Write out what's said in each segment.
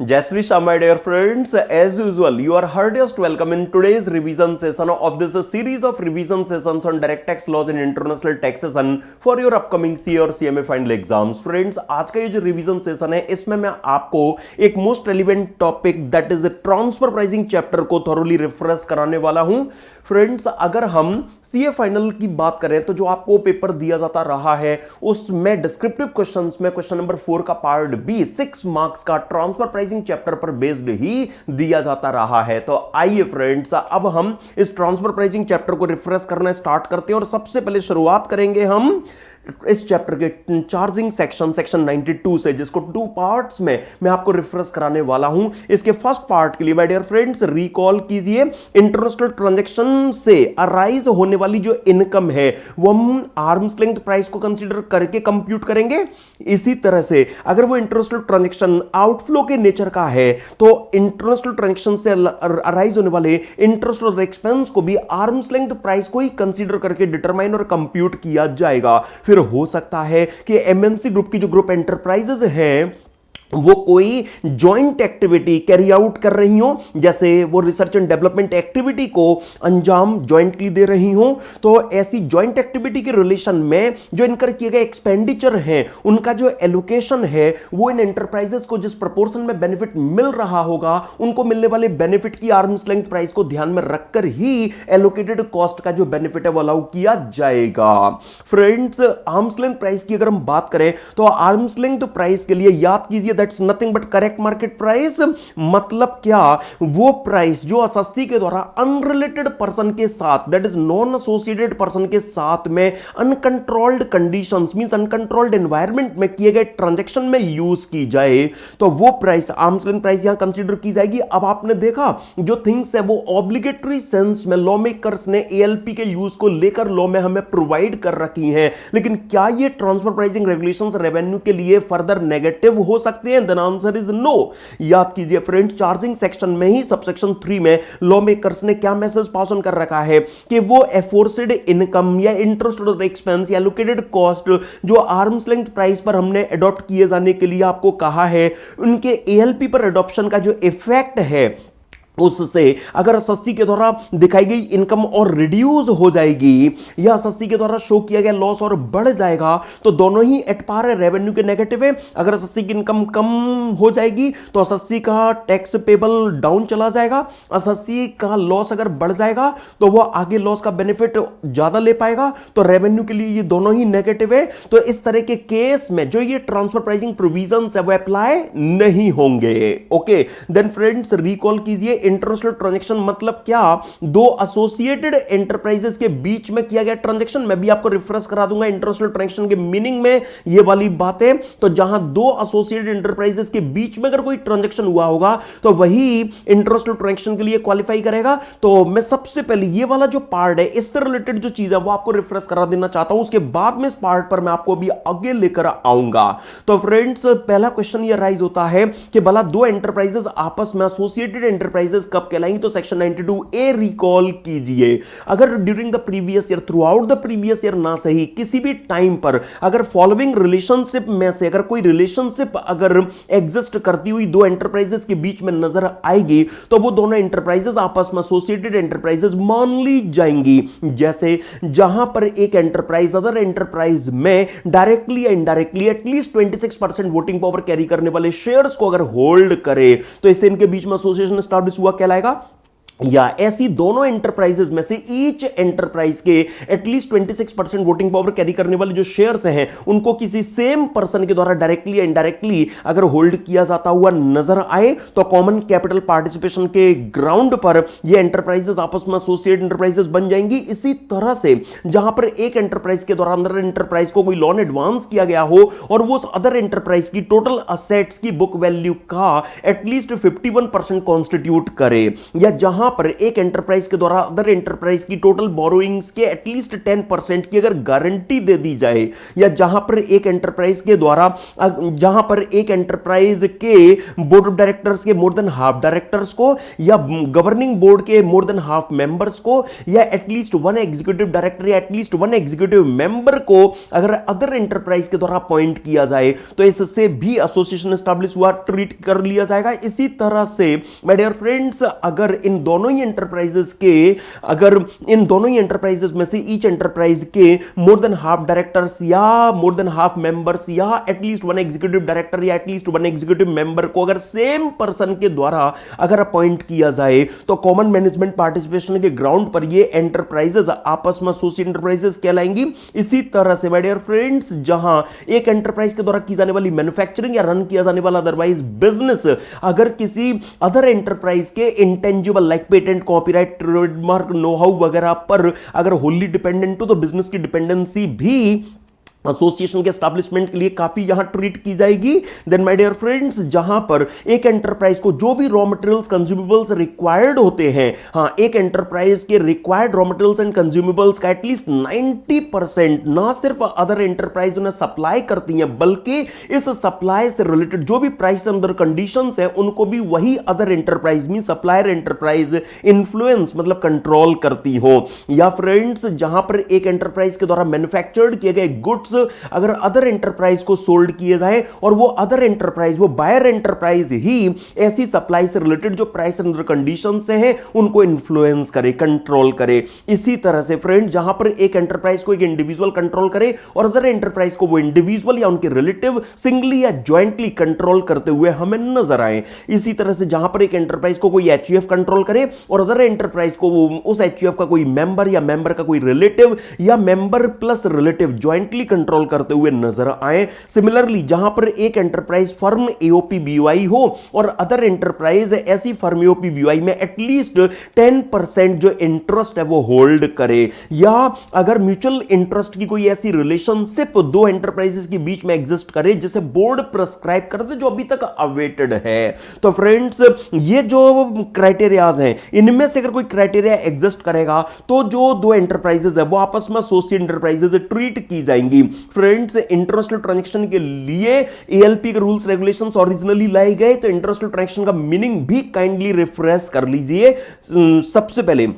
Jai Shri Shyam, my dear friends. As usual, you are heartiest welcome in today's revision session of this series of revision sessions on direct tax laws and international taxation for your upcoming CA और CMA final exams. Friends, आज का ये जो revision session है इसमें मैं आपको एक most relevant topic that is transfer pricing chapter को थॉरोली रिफ्रेश कराने वाला हूं. फ्रेंड्स, अगर हम CA फाइनल की बात करें तो जो आपको पेपर दिया जाता रहा है उसमें डिस्क्रिप्टिव क्वेश्चंस में क्वेश्चन नंबर 4 का पार्ट बी 6 मार्क्स का ट्रांसफर प्राइसिंग चैप्टर पर बेस्ड ही दिया जाता रहा है. तो आइए फ्रेंड्स, अब हम इस ट्रांसफर प्राइसिंग चैप्टर को रिफ्रेश करना स्टार्ट करते हैं और सबसे पहले शुरुआत करेंगे हम इस चैप्टर के चार्जिंग सेक्शन 92 से, जिसको 2 पार्ट्स में मैं आपको रिफ्रेश कराने वाला हूं. इसके फर्स्ट पार्ट के लिए माय डियर फ्रेंड्स रिकॉल कीजिए, इंटरनेशनल ट्रांजैक्शन से अराइज होने वाली जो इनकम है वो हम आर्म्स लेंथ प्राइस को कंसीडर करके कंप्यूट करेंगे. इसी तरह से अगर वो इंटरनेशनल ट्रांजैक्शन आउटफ्लो के नेचर का है तो इंटरनेशनल ट्रांजैक्शन से अराइज होने वाले इंटरेस्ट और एक्सपेंस को भी आर्म्स लेंथ प्राइस को ही कंसीडर करके डिटरमाइन और कंप्यूट किया जाएगा. फिर हो सकता है कि एमएनसी ग्रुप की जो ग्रुप एंटरप्राइजेज हैं वो कोई जॉइंट एक्टिविटी कैरी आउट कर रही हो, जैसे वो रिसर्च एंड डेवलपमेंट एक्टिविटी को अंजाम जॉइंटली दे रही हो, तो ऐसी जॉइंट एक्टिविटी के रिलेशन में जो इनकर किए गए एक्सपेंडिचर हैं उनका जो एलोकेशन है वो इन एंटरप्राइजेस को जिस प्रोपोर्शन में बेनिफिट मिल रहा होगा उनको मिलने वाले बेनिफिट की आर्म्स लेंथ प्राइस को ध्यान में रखकर ही एलोकेटेड कॉस्ट का जो बेनिफिट है वो अलाउ किया जाएगा. फ्रेंड्स, आर्म्स लेंथ प्राइस की अगर हम बात करें तो आर्म्स लेंथ प्राइस के लिए याद कीजिए that's nothing but correct market price. मतलब क्या, वो प्राइस जो एसएससी के द्वारा अनरिलेटेड पर्सन के साथ that is non associated person के साथ में uncontrolled conditions means uncontrolled environment में किए गए ट्रांजैक्शन में यूज की जाए तो वो प्राइस आर्म्स लेंथ प्राइस यहां कंसीडर की जाएगी. अब आपने देखा जो थिंग्स है वो ऑब्लिगेटरी सेंस में लॉ मेकर्स ने एएलपी के यूज को लेकर लॉ में हमें प्रोवाइड कर रखी हैं, लेकिन क्या ये ट्रांसफर प्राइसिंग रेगुलेशंस रेवेन्यू के लिए फर्दर नेगेटिव हो सकते हैं? Then answer is no. याद कीजिए फ्रेंड, चार्जिंग सेक्शन में ही सबसेक्शन 3 में लॉ मेकर्स ने क्या मैसेज पास ऑन कर रखा है कि वो एफोर्सेड इनकम या इंटरेस्ट और एक्सपेंस या एलोकेटेड कॉस्ट जो आर्म्स लेंथ प्राइस पर हमने अडॉप्ट किए जाने के लिए आपको कहा है उनके एएलपी पर अडॉप्शन का जो इफेक्ट है उससे अगर एसएससी के द्वारा दिखाई गई इनकम और रिड्यूस हो जाएगी या एसएससी के द्वारा शो किया गया लॉस और बढ़ जाएगा तो दोनों ही एट पार है, रेवेन्यू के नेगेटिव है. अगर एसएससी की इनकम कम हो जाएगी तो एसएससी का टैक्स पेबल डाउन चला जाएगा, एसएससी का लॉस अगर बढ़ जाएगा तो वो आगे लॉस का बेनिफिट ज्यादा ले पाएगा, तो रेवेन्यू के लिए ये दोनों ही नेगेटिव है. तो इस तरह के केस में जो ये ट्रांसफर प्राइसिंग प्रोविजंस है वो अप्लाई नहीं होंगे. ओके, देन फ्रेंड्स रिकॉल कीजिए, इंटरनेशनल ट्रांजैक्शन मतलब क्या, दो एसोसिएटेड एंटरप्राइजेस के बीच में किया गया ट्रांजैक्शन. मैं भी आपको रिफ्रेश करा दूंगा इंटरनेशनल ट्रांजैक्शन के मीनिंग में ये वाली बातें. तो जहां दो एसोसिएटेड एंटरप्राइजेस के बीच में अगर कोई ट्रांजैक्शन हुआ होगा तो वही इंटरनेशनल ट्रांजैक्शन के लिए क्वालिफाई करेगा. तो मैं सबसे पहले ये वाला जो पार्ट है इससे रिलेटेड जो चीज है वो आपको रिफ्रेश करा देना चाहता हूं, उसके बाद में इस पार्ट पर मैं आपको भी आगे लेकर आऊंगा. तो फ्रेंड्स, पहला क्वेश्चन ये राइज होता है कि भला दो एंटरप्राइजेस आपस में एसोसिएटेड एंटरप्राइजेस कब कहलाएंगी? तो सेक्शन 92 ए रिकॉल कीजिए. अगर during the previous year, through out the previous year ना सही किसी भी टाइम पर अगर फॉलोइंग रिलेशनशिप में से अगर कोई रिलेशनशिप अगर एग्जिस्ट करती हुई दो एंटरप्राइजेस के बीच में नजर आएगी तो वो दोनों एंटरप्राइजेस आपस में एसोसिएटेड एंटरप्राइजेस मान ली जाएंगी. जैसे जहां पर एक एंटरप्राइज अदर एंटरप्राइज में डायरेक्टली या indirectly at least 26% voting power carry करने वाले शेयर्स को अगर होल्ड करे तो इससे इनके बीच में एसोसिएशन एस्टैब्लिश हुआ कहलाएगा. या ऐसी दोनों एंटरप्राइजेस में से ईच एंटरप्राइज के एटलीस्ट 26% वोटिंग पावर कैरी करने वाले जो शेयर्स हैं उनको किसी सेम पर्सन के द्वारा डायरेक्टली या इनडायरेक्टली अगर होल्ड किया जाता हुआ नजर आए तो कॉमन कैपिटल पार्टिसिपेशन के ग्राउंड पर ये एंटरप्राइजेस आपस में एसोसिएट एंटरप्राइजेस बन जाएंगी. इसी तरह से जहां पर एक एंटरप्राइज के द्वारा अंदर एंटरप्राइज को कोई लोन एडवांस किया गया हो और वो उस अदर एंटरप्राइज की टोटल असेट्स की बुक वैल्यू का एटलीस्ट 51% कॉन्स्टिट्यूट करे, या जहां जहां पर एक एंटरप्राइज के द्वारा अदर एंटरप्राइज की टोटल बोरोइंग्स के एटलीस्ट 10% की अगर गारंटी दे दी जाए, या जहां पर एक एंटरप्राइज के द्वारा जहां पर एक एंटरप्राइज के बोर्ड ऑफ डायरेक्टर्स के मोर देन हाफ डायरेक्टर्स को, या गवर्निंग बोर्ड के मोर देन हाफ मेंबर्स को, या एटलीस्ट वन एग्जीक्यूटिव डायरेक्टर या एटलीस्ट वन एग्जीक्यूटिव मेंबर को अगर अदर एंटरप्राइज के द्वारा अपॉइंट किया जाए तो इससे भी एसोसिएशन एस्टैब्लिश हुआ, ट्रीट कर लिया जाएगा। इसी तरह से माय डियर फ्रेंड्स, अगर इन दोनों ही एंटरप्राइजेस में से ईच एंटरप्राइज के मोर देन हाफ डायरेक्टर्स या मोर देन हाफ मेंबर्स या एटलीस्ट वन एग्जीक्यूटिव डायरेक्टर या एटलीस्ट वन एग्जीक्यूटिव मेंबर को अगर सेम पर्सन के द्वारा अगर अपॉइंट किया जाए तो कॉमन मैनेजमेंट पार्टिसिपेशन के ग्राउंड पर ये एंटरप्राइजेस आपस में एसोसिएट एंटरप्राइजेस कहलाएंगी। इसी तरह से माय डियर फ्रेंड्स, जहां एक एंटरप्राइज के द्वारा की जाने वाली मैन्युफैक्चरिंग या रन किया जाने वाला अदरवाइज बिजनेस अगर किसी अदर एंटरप्राइज के intangible like patent, copyright, trademark, know how वगैरह पर अगर होली डिपेंडेंट हो तो बिजनेस की डिपेंडेंसी भी एसोसिएशन के एस्टैब्लिशमेंट के लिए काफी यहां ट्रीट की जाएगी। देन माय डियर फ्रेंड्स, जहां पर एक एंटरप्राइज को जो भी रॉ मटेरियल्स कंज्यूमेबल्स रिक्वायर्ड होते हैं, एक एंटरप्राइज के required raw materials and consumables का एटलीस्ट 90% ना सिर्फ अदर एंटरप्राइज उन्हें सप्लाई करती हैं, बल्कि इस सप्लाई से रिलेटेड जो भी प्राइस अंदर कंडीशंस हैं उनको भी वही अदर एंटरप्राइज में सप्लायर एंटरप्राइज इन्फ्लुएंस मतलब कंट्रोल करती हो। या फ्रेंड्स, जहां पर एक एंटरप्राइज के द्वारा मैन्युफैक्चर्ड किए गए गुड्स अगर अदर एंटरप्राइज को सोल्ड किए जाए और वो अदर एंटरप्राइज, वो बायर एंटरप्राइज ही ऐसी सप्लाई से रिलेटेड जो प्राइस अंडर कंडीशन से है उनको इन्फ्लुएंस करे, कंट्रोल करे। इसी तरह से फ्रेंड, जहां पर एक एंटरप्राइज को एक इंडिविजुअल कंट्रोल करे और अदर एंटरप्राइज को वो इंडिविजुअल या उनके रिलेटिव सिंगली या ज्वाइंटली कंट्रोल करते हुए हमें नजर आए। इसी तरह से जहां पर एक एंटरप्राइज को कोई एचयूएफ कंट्रोल करे और अदर एंटरप्राइज को उस एचयूएफ का कोई मेंबर या मेंबर का कोई रिलेटिव या member plus relative jointly control करते हुए नजर आए। सिमिलरली, जहां पर एक एंटरप्राइज फर्म एओपी बीवाई हो और अदर एंटरप्राइज ऐसी फर्म एओपी बीवाई में एटलीस्ट 10% जो इंटरेस्ट है वो होल्ड करे, या अगर म्यूचुअल इंटरेस्ट की कोई ऐसी रिलेशनशिप दो एंटरप्राइजेस के बीच में एग्जिस्ट करे जिसे बोर्ड प्रिस्क्राइब कर दे, जो अभी तक अवेटेड है। तो फ्रेंड्स, ये जो क्राइटेरियाज हैं इनमें से अगर कोई क्राइटेरिया एग्जिस्ट करेगा तो जो दो एंटरप्राइजेस है वो आपस में एसोसिएट एंटरप्राइजेस ट्रीट की जाएंगी। फ्रेंड्स, इंटरनेशनल ट्रांजैक्शन के लिए एएलपी के रूल्स रेगुलेशंस ओरिजिनली लाए गए, तो इंटरनेशनल ट्रांजैक्शन का मीनिंग भी काइंडली रिफ्रेश कर लीजिए। सबसे पहले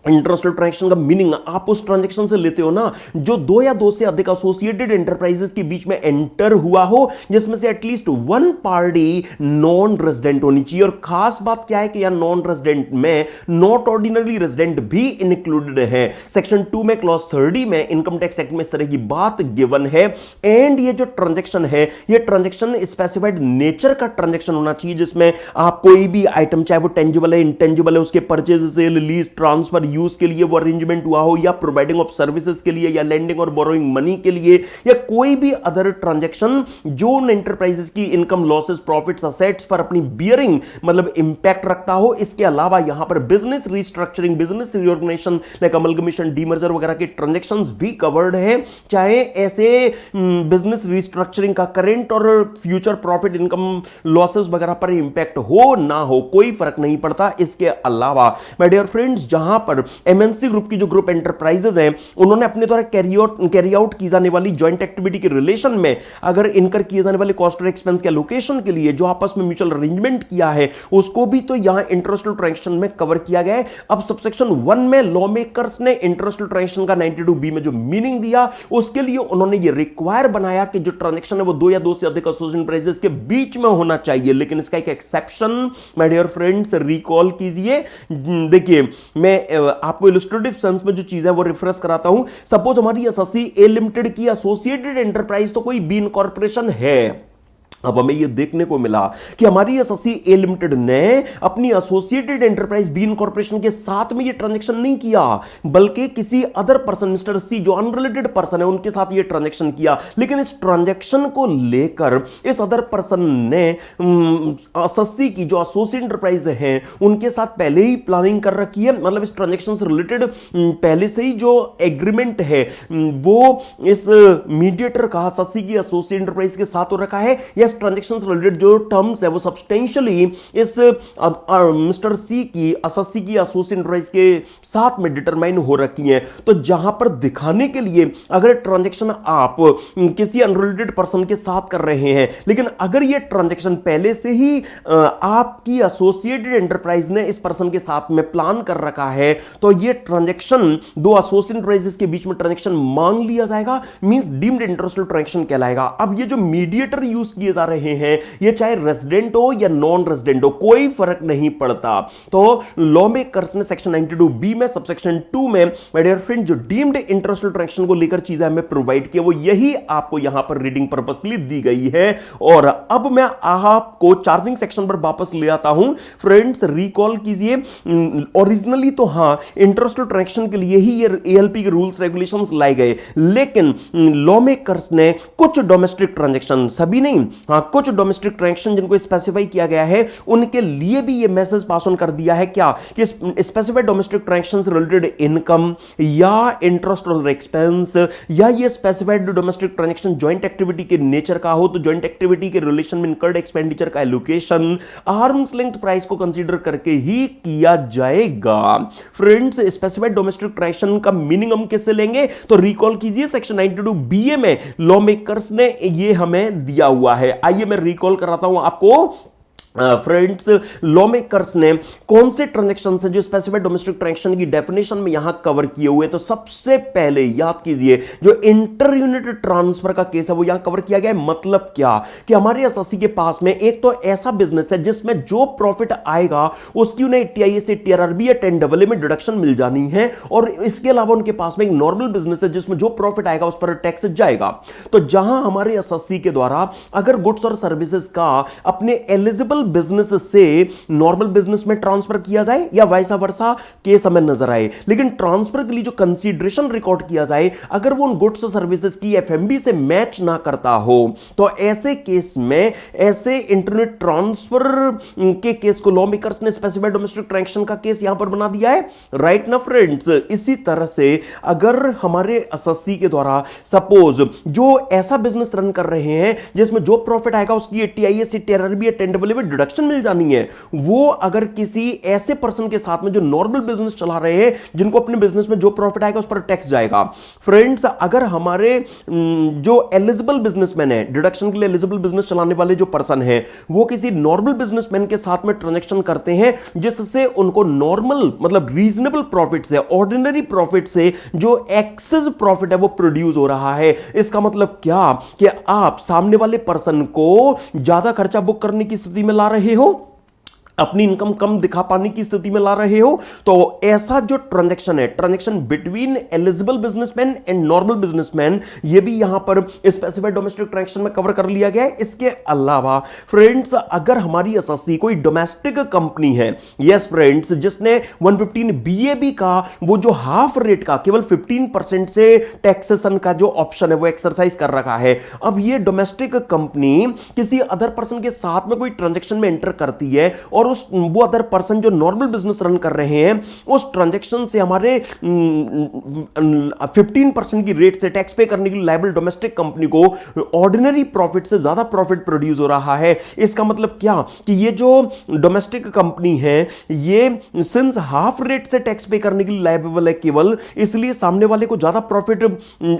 इंटरनेशनल ट्रांजैक्शन का मीनिंग आप उस ट्रांजैक्शन से लेते हो ना जो दो या दो से अधिक एसोसिएटेड एंटरप्राइजेस के बीच में एंटर हुआ हो, जिसमें से at least one party non resident होनी चाहिए। और खास बात क्या है कि यहां नॉन रेजिडेंट में नॉट ऑर्डिनरी रेजिडेंट भी इंक्लूडेड है। सेक्शन 2 में क्लॉज 30 में इनकम टैक्स एक्ट में इस तरह की बात गिवन है। एंड ये जो ट्रांजैक्शन है, ये ट्रांजैक्शन स्पेसिफाइड नेचर का ट्रांजैक्शन होना चाहिए, जिसमें आप कोई भी आइटम, चाहे वो टेंजिबल है, इंटेंजिबल है, उसके purchase, sale, lease, transfer, use के लिए वो अरेंजमेंट हुआ हो, या प्रोवाइडिंग ऑफ सर्विसेज के लिए, या लेंडिंग और बोरोइंग मनी के लिए, या कोई भी अदर ट्रांजैक्शन जो उन एंटरप्राइजेस की इनकम, लॉसेस, प्रॉफिट्स, असेट्स पर अपनी बियरिंग मतलब इंपैक्ट रखता हो। इसके अलावा यहां पर business restructuring, business reorganisation like amalgamation, demerger वगैरह के ट्रांजैक्शंस भी कवर्ड है। चाहे ऐसे बिजनेस रिस्ट्रक्चरिंग का करेंट और फ्यूचर प्रॉफिट, इनकम, लॉसेस वगैरह पर इंपैक्ट हो ना हो, कोई फर्क नहीं पड़ता। इसके अलावा माय डियर फ्रेंड्स, जहां पर एमएनसी ग्रुप की जो ग्रुप एंटरप्राइजेस हैं उन्होंने अपने द्वारा कैरी आउट की जाने वाली जॉइंट एक्टिविटी के रिलेशन में अगर इनकर किए जाने वाले कॉस्ट और एक्सपेंस के एलोकेशन के लिए जो आपस में म्यूचुअल अरेंजमेंट किया है उसको भी तो यहां इंटरनेशनल ट्रांजैक्शन में कवर किया गया है। अब सबसेक्शन 1 में लॉ मेकर्स ने इंटरनेशनल ट्रांजैक्शन का 92B में जो मीनिंग दिया उसके लिए उन्होंने ये रिक्वायर बनाया कि जो ट्रांजैक्शन है वो दो या दो से अधिक एसोसिएट एंटरप्राइजेस के बीच में होना चाहिए। लेकिन इसका एक exception my dear friends recall कीजिए। देखिए, मैं आपको इलस्ट्रेटिव सेंस में जो चीज है वो रिफ्रेश कराता हूं। सपोज हमारी एसएससी ए लिमिटेड की एसोसिएटेड एंटरप्राइज तो कोई बी इनकॉर्पोरेशन है। अब हमें यह देखने को मिला कि हमारी एसएससी ए लिमिटेड ने अपनी एसोसिएटेड एंटरप्राइज बी इनकॉर्पोरेशन के साथ में यह ट्रांजैक्शन नहीं किया, बल्कि किसी अदर पर्सन, मिस्टर सी जो अनरिलेटेड पर्सन है, उनके साथ यह ट्रांजैक्शन किया। लेकिन इस ट्रांजैक्शन को लेकर इस अदर पर्सन ने एसएससी की जो एसोसिएट एंटरप्राइज है उनके साथ पहले ही प्लानिंग कर रखी है। मतलब इस ट्रांजैक्शन से रिलेटेड पहले से ही जो एग्रीमेंट है वो इस मीडिएटर का एसएससी की एसोसिएट एंटरप्राइज के साथ हो रखा है, या इस ट्रांजैक्शन से रिलेटेड जो टर्म्स है वो सब्सटेंशियली इस मिस्टर सी की एसएससी की एसोसिएट एंटरप्राइज के साथ में डिटरमाइन हो रखी हैं। तो जहां पर दिखाने के लिए अगर ट्रांजैक्शन आप किसी अनरिलेटेड पर्सन के साथ कर रहे हैं, लेकिन अगर यह ट्रांजैक्शन पहले से ही आपकी एसोसिएटेड एंटरप्राइज ने इस पर्सन के साथ में प्लान कर रखा है, तो यह ट्रांजैक्शन दो एसोसिएट एंटरप्राइजेस के बीच में ट्रांजैक्शन मान लिया जाएगा, मींस डीम्ड इंटरनेशनल ट्रांजैक्शन कहलाएगा। अब ये जो मीडिएटर यूज किए जा रहे हैं, ये चाहे रेजिडेंट हो या नॉन रेजिडेंट हो, कोई फर्क नहीं पड़ता। तो लॉ मेकर्स ने सेक्शन 92B में सबसेक्शन 2 में माय डियर फ्रेंड जो डीम्ड इंटरनेशनल ट्रांजैक्शन को लेकर चीजें हमें प्रोवाइड किया, वो यही आपको यहां पर रीडिंग पर्पस के लिए दी गई है। और अब मैं आपको चार्जिंग सेक्शन पर वापस ले आता हूं। फ्रेंड्स रिकॉल कीजिए, ओरिजिनली तो हां इंटरनेशनल ट्रांजैक्शन के लिए ही ये एएलपी के रूल्स रेगुलेशंस लाए गए, लेकिन लॉ मेकर्स ने कुछ डोमेस्टिक ट्रांजैक्शन, सभी नहीं, हां कुछ डोमेस्टिक ट्रांजैक्शन जिनको स्पेसिफाई किया गया है, उनके लिए भी ये मैसेज पास ऑन कर दिया है क्या कि स्पेसिफाइड डोमेस्टिक ट्रांजैक्शन से रिलेटेड इनकम या इंटरेस्ट और एक्सपेंस, या ये specified domestic transaction joint activity के नेचर का हो तो जॉइंट एक्टिविटी के रिलेशन में इनकर्ड एक्सपेंडिचर का एलोकेशन आर्म्स लेंथ प्राइस को कंसीडर करके ही किया जाएगा। फ्रेंड्स स्पेसिफाइड डोमेस्टिक ट्रांजैक्शन का मीनिंग हम किससे लेंगे? तो रिकॉल कीजिए सेक्शन 92BA में लॉ मेकर्स ने ये हमें दिया हुआ है। आइए मैं रिकॉल कराता हूं आपको। फ्रेंड्स लॉ मेकर्स ने कौन से ट्रांजैक्शन है जो स्पेसिफाइड डोमेस्टिक ट्रांजैक्शन की डेफिनेशन में यहां कवर किए हुए हैं। तो सबसे पहले याद कीजिए जो इंटर यूनिट ट्रांसफर का केस है वो यहां कवर किया गया है। मतलब क्या कि हमारे एसएससी के पास में एक तो ऐसा बिजनेस है जिसमें जो प्रॉफिट आएगा उसकी उन्हें टीआईएस से टीआरआरबी या 10AA में डिडक्शन मिल जानी है, और इसके अलावा उनके पास में एक नॉर्मल बिजनेस है जिसमें जो प्रॉफिट आएगा उस पर टैक्स जाएगा। तो जहां हमारे एसएससी के द्वारा अगर गुड्स और सर्विसेज का अपने एलिजिबल बिजनेस से नॉर्मल बिजनेस में ट्रांसफर किया जाए या वैसा वर्सा केस हमें नजर आए, लेकिन ट्रांसफर के लिए जो कंसीडरेशन रिकॉर्ड किया जाए अगर वो उन गुड्स और सर्विसेज की एफएमबी से मैच ना करता हो, तो ऐसे केस में ऐसे इंटरनेट ट्रांसफर के केस को लॉ मेकर्स ने स्पेसिफाइड डोमेस्टिक ट्रांजैक्शन का केस यहां पर बना दिया है। राइट ना फ्रेंड्स? इसी तरह से अगर हमारे एसएससी के द्वारा सपोज जो ऐसा बिजनेस रन कर रहे हैं जिसमें जो प्रॉफिट आएगा उसकी टीआईएस टीआरआरबी या 10AA में डिडक्शन मिल जानी है, वो अगर किसी ऐसे पर्सन के साथ में जो नॉर्मल बिजनेस चला रहे हैं जिनको अपने बिजनेस में जो प्रॉफिट आएगा उस पर टैक्स जाएगा। फ्रेंड्स अगर हमारे जो एलिजिबल बिजनेसमैन है, डिडक्शन के लिए एलिजिबल बिजनेस चलाने वाले जो पर्सन है, वो किसी नॉर्मल बिजनेसमैन के साथ में ट्रांजैक्शन करते हैं जिससे उनको नॉर्मल मतलब रीजनेबल प्रॉफिट से, ऑर्डिनरी प्रॉफिट से जो एक्सेस प्रॉफिट है वो प्रोड्यूस हो रहा है। इसका मतलब क्या कि आप सामने वाले पर्सन को ज्यादा खर्चा बुक करने की स्थिति में ला रहे हो, अपनी इनकम कम दिखा पाने की स्थिति में ला रहे हो, तो ऐसा जो ट्रांजैक्शन है, transaction between eligible businessman and normal businessman, ये भी यहां पर स्पेसिफाइड डोमेस्टिक ट्रांजैक्शन में कवर कर लिया गया है। इसके अलावा फ्रेंड्स अगर हमारी एसएससी कोई डोमेस्टिक कंपनी है, यस फ्रेंड्स, जिसने 115BAB का वो जो हाफ रेट का केवल 15% से टैक्सेशन का जो ऑप्शन है वो एक्सरसाइज कर रखा है। अब ये डोमेस्टिक कंपनी किसी अदर पर्सन के साथ में कोई ट्रांजैक्शन में एंटर करती है और वो अदर पर्सन जो नॉर्मल बिजनेस रन कर रहे हैं उस ट्रांजैक्शन से हमारे 15% की रेट से टैक्स पे करने के लिए लायबल डोमेस्टिक कंपनी को ऑर्डिनरी प्रॉफिट से ज्यादा प्रॉफिट प्रोड्यूस हो रहा है। इसका मतलब क्या कि ये जो डोमेस्टिक कंपनी है ये सिंस हाफ रेट से टैक्स पे करने के लिए लायबल है केवल, इसलिए सामने वाले को ज्यादा प्रॉफिट,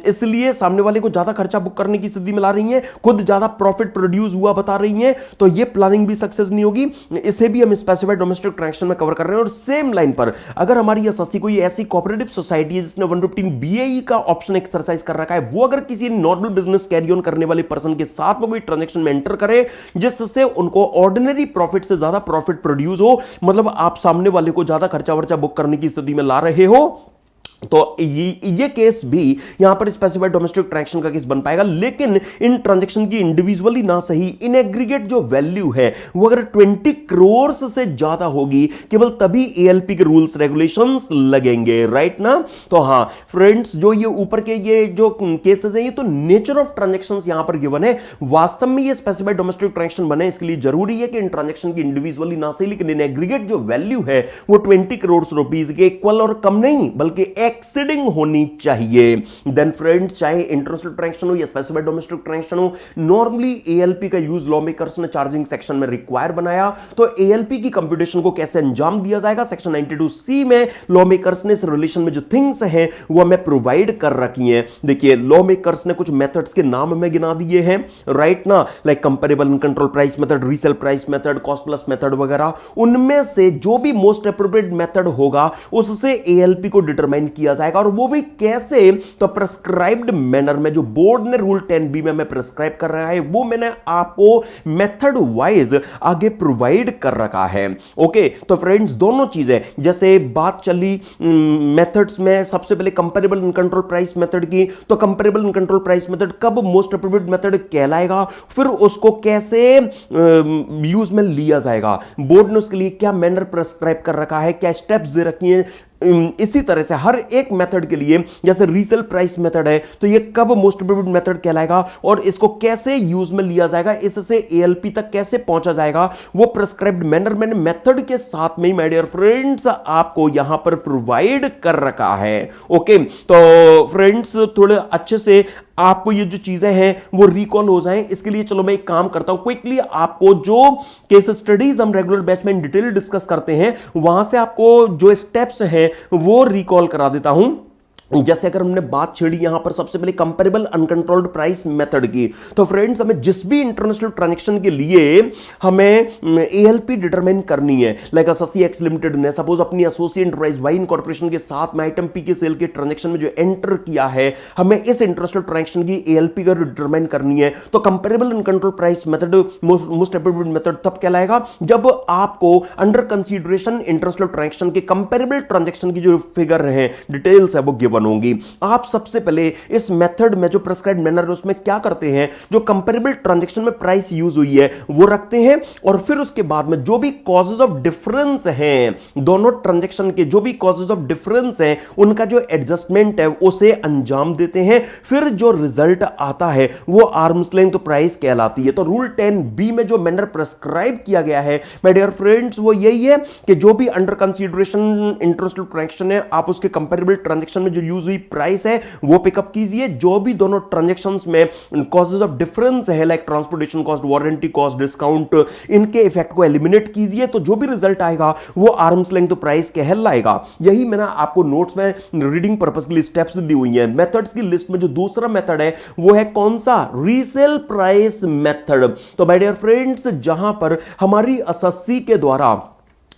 इसलिए सामने वाले को ज्यादा खर्चा बुक करने की स्थिति में ला रही है, खुद ज्यादा प्रॉफिट प्रोड्यूस हुआ बता रही है, तो ये प्लानिंग भी सक्सेस नहीं होगी। इसे भी हम स्पेसिफाइड डोमेस्टिक ट्रांजैक्शन में कवर कर रहे हैं। और सेम लाइन पर अगर हमारी एसएससी कोई ऐसी कोऑपरेटिव सोसाइटी है जिसने 115BAE का ऑप्शन एक्सरसाइज कर रखा है, वो अगर किसी नॉर्मल बिजनेस कैरी ऑन करने वाले पर्सन के साथ में कोई ट्रांजैक्शन में एंटर करे जिससे उनको ऑर्डिनरी प्रॉफिट से ज्यादा प्रॉफिट प्रोड्यूस हो, मतलब आप सामने वाले को ज्यादा खर्चा वर्चा बुक करने की स्थिति में ला रहे हो, तो ये केस भी यहां पर स्पेसिफाइड डोमेस्टिक ट्रांजैक्शन का केस बन पाएगा। लेकिन इन ट्रांजैक्शन की इंडिविजुअली ना सही, इन एग्रीगेट जो वैल्यू है वो अगर 20 करोड़ से ज्यादा होगी केवल तभी एएलपी के रूल्स रेगुलेशंस लगेंगे। राइट ना? तो हां फ्रेंड्स जो ये ऊपर के ये जो केसेस हैं ये तो नेचर ऑफ ट्रांजैक्शंस यहां पर गिवन है, वास्तव में ये स्पेसिफाइड डोमेस्टिक ट्रांजैक्शन बने इसके लिए जरूरी है कि इन ट्रांजैक्शन की इंडिविजुअली ना सही लेकिन इन एग्रीगेट जो वैल्यू है वो 20 करोड़ रुपीस के इक्वल और कम नहीं बल्कि एक्सीडिंग होनी चाहिए। देन फ्रेंड्स, चाहे इंटरनेशनल ट्रांजैक्शन हो या स्पेसिफाइड डोमेस्टिक ट्रांजैक्शन हो, नॉर्मली एएलपी का यूज लॉ मेकर्स ने चार्जिंग सेक्शन में रिक्वायर बनाया। तो एएलपी की कंप्यूटेशन को कैसे अंजाम दिया जाएगा, सेक्शन 92C में लॉ मेकर्स ने इस रिलेशन में जो थिंग्स हैं वो हमें प्रोवाइड कर रखी हैं। देखिए, लॉ मेकर्स ने कुछ मेथड्स के नाम में गिना दिए हैं, राइट ना, like comparable and control price method, resale price method, cost plus method वगैरह। उनमें से जो भी मोस्ट एप्रोप्रिएट मेथड होगा उससे एएलपी को डिटरमाइन किया जाएगा, और वो भी कैसे, तो प्रेस्क्राइब्ड मैनर में, जो बोर्ड ने रूल 10B में हमें प्रेस्क्राइब कर रहा है वो मैंने आपको मेथड वाइज आगे प्रोवाइड कर रखा है। ओके, तो फ्रेंड्स, दोनों चीजें, जैसे बात चली मेथड्स में, सबसे पहले comparable and control price method की, तो comparable and control price method कब मोस्ट एप्रोप्रिएट मेथड कहलाएगा, फिर उसको कैसे यूज में लिया जाएगा, बोर्ड ने उसके लिए क्या मैनर प्रेस्क्राइब कर रखा है, क्या स्टेप्स दे रखी हैं। इसी तरह से हर एक मेथड के लिए, जैसे रीसेल प्राइस मेथड है तो ये कब मोस्ट एप्रोप्रिएट मेथड कहलाएगा और इसको कैसे यूज में लिया जाएगा, इससे एएलपी तक कैसे पहुंचा जाएगा, वो प्रेस्क्राइब्ड मैनर मैंने मेथड के साथ में, माय डियर फ्रेंड्स, आपको यहां पर प्रोवाइड कर रखा है। ओके, तो फ्रेंड्स, थोड़े अच्छे से आपको ये जो चीजें हैं वो रिकॉल हो जाएं, इसके लिए चलो मैं एक काम करता हूं, क्विकली आपको जो केस स्टडीज हम रेगुलर बैच में डिटेल डिस्कस करते हैं वहां से आपको जो स्टेप्स हैं वो रिकॉल करा देता हूं। जैसे अगर हमने बात छेड़ी यहां पर सबसे पहले कंपेरेबल अनकंट्रोल्ड प्राइस मेथड की, तो फ्रेंड्स, हमें जिस भी इंटरनेशनल ट्रांजैक्शन के लिए हमें एएलपी डिटरमाइन करनी है, लाइक एसएससी एक्स लिमिटेड ने सपोज अपनी एसोसिएट एंटरप्राइज वाई इनकॉर्पोरेशन के साथ में आइटम पी के सेल के ट्रांजैक्शन में जो एंटर किया है, हमें इस इंटरनेशनल ट्रांजैक्शन की एएलपी का डिटरमाइन करनी है, तो comparable uncontrolled price method most appropriate method तब कहलाएगा जब आपको अंडर कंसीडरेशन इंटरनेशनल ट्रांजैक्शन के कंपेरेबल ट्रांजैक्शन की जो फिगर है, डिटेल्स है, वो गिवन होंगी। आप सबसे पहले इस मेथड में जो प्रेस्क्राइब्ड मैनर है उसमें क्या करते हैं, जो कंपेरेबल ट्रांजैक्शन में प्राइस यूज हुई है वो रखते हैं, और फिर उसके बाद में जो भी कॉजेज ऑफ डिफरेंस हैं, दोनों ट्रांजैक्शन के जो भी कॉजेज ऑफ डिफरेंस हैं उनका जो एडजस्टमेंट है उसे अंजाम देते हैं। फिर जो रिजल्ट आता है वो आर्म्स लेंथ प्राइस कहलाती है। तो रूल 10B में जो मैनर प्रेस्क्राइब किया गया है माय डियर फ्रेंड्स, वो यही है कि जो भी अंडर कंसीडरेशन इंटरनेशनल ट्रांजैक्शन है आप उसके कंपेरेबल ट्रांजैक्शन में जो यूज हुई प्राइस है वो पिकअप कीजिए। जो भी दोनों ट्रांजैक्शंस में कॉजेज ऑफ डिफरेंस है, like transportation cost, warranty cost, discount, इनके इफेक्ट को एलिमिनेट कीजिए, तो जो भी रिजल्ट आएगा वो आर्म्स लेंथ प्राइस कहलाएगा। यही मैंने आपको नोट्स में रीडिंग पर्पस के लिए स्टेप्स दी हुई हैं। मेथड्स की लिस्ट में जो दूसरा मेथड है वो है कौन सा, रीसेल प्राइस मेथड। तो माय डियर फ्रेंड्स, जहां पर हमारी एसएससी के द्वारा,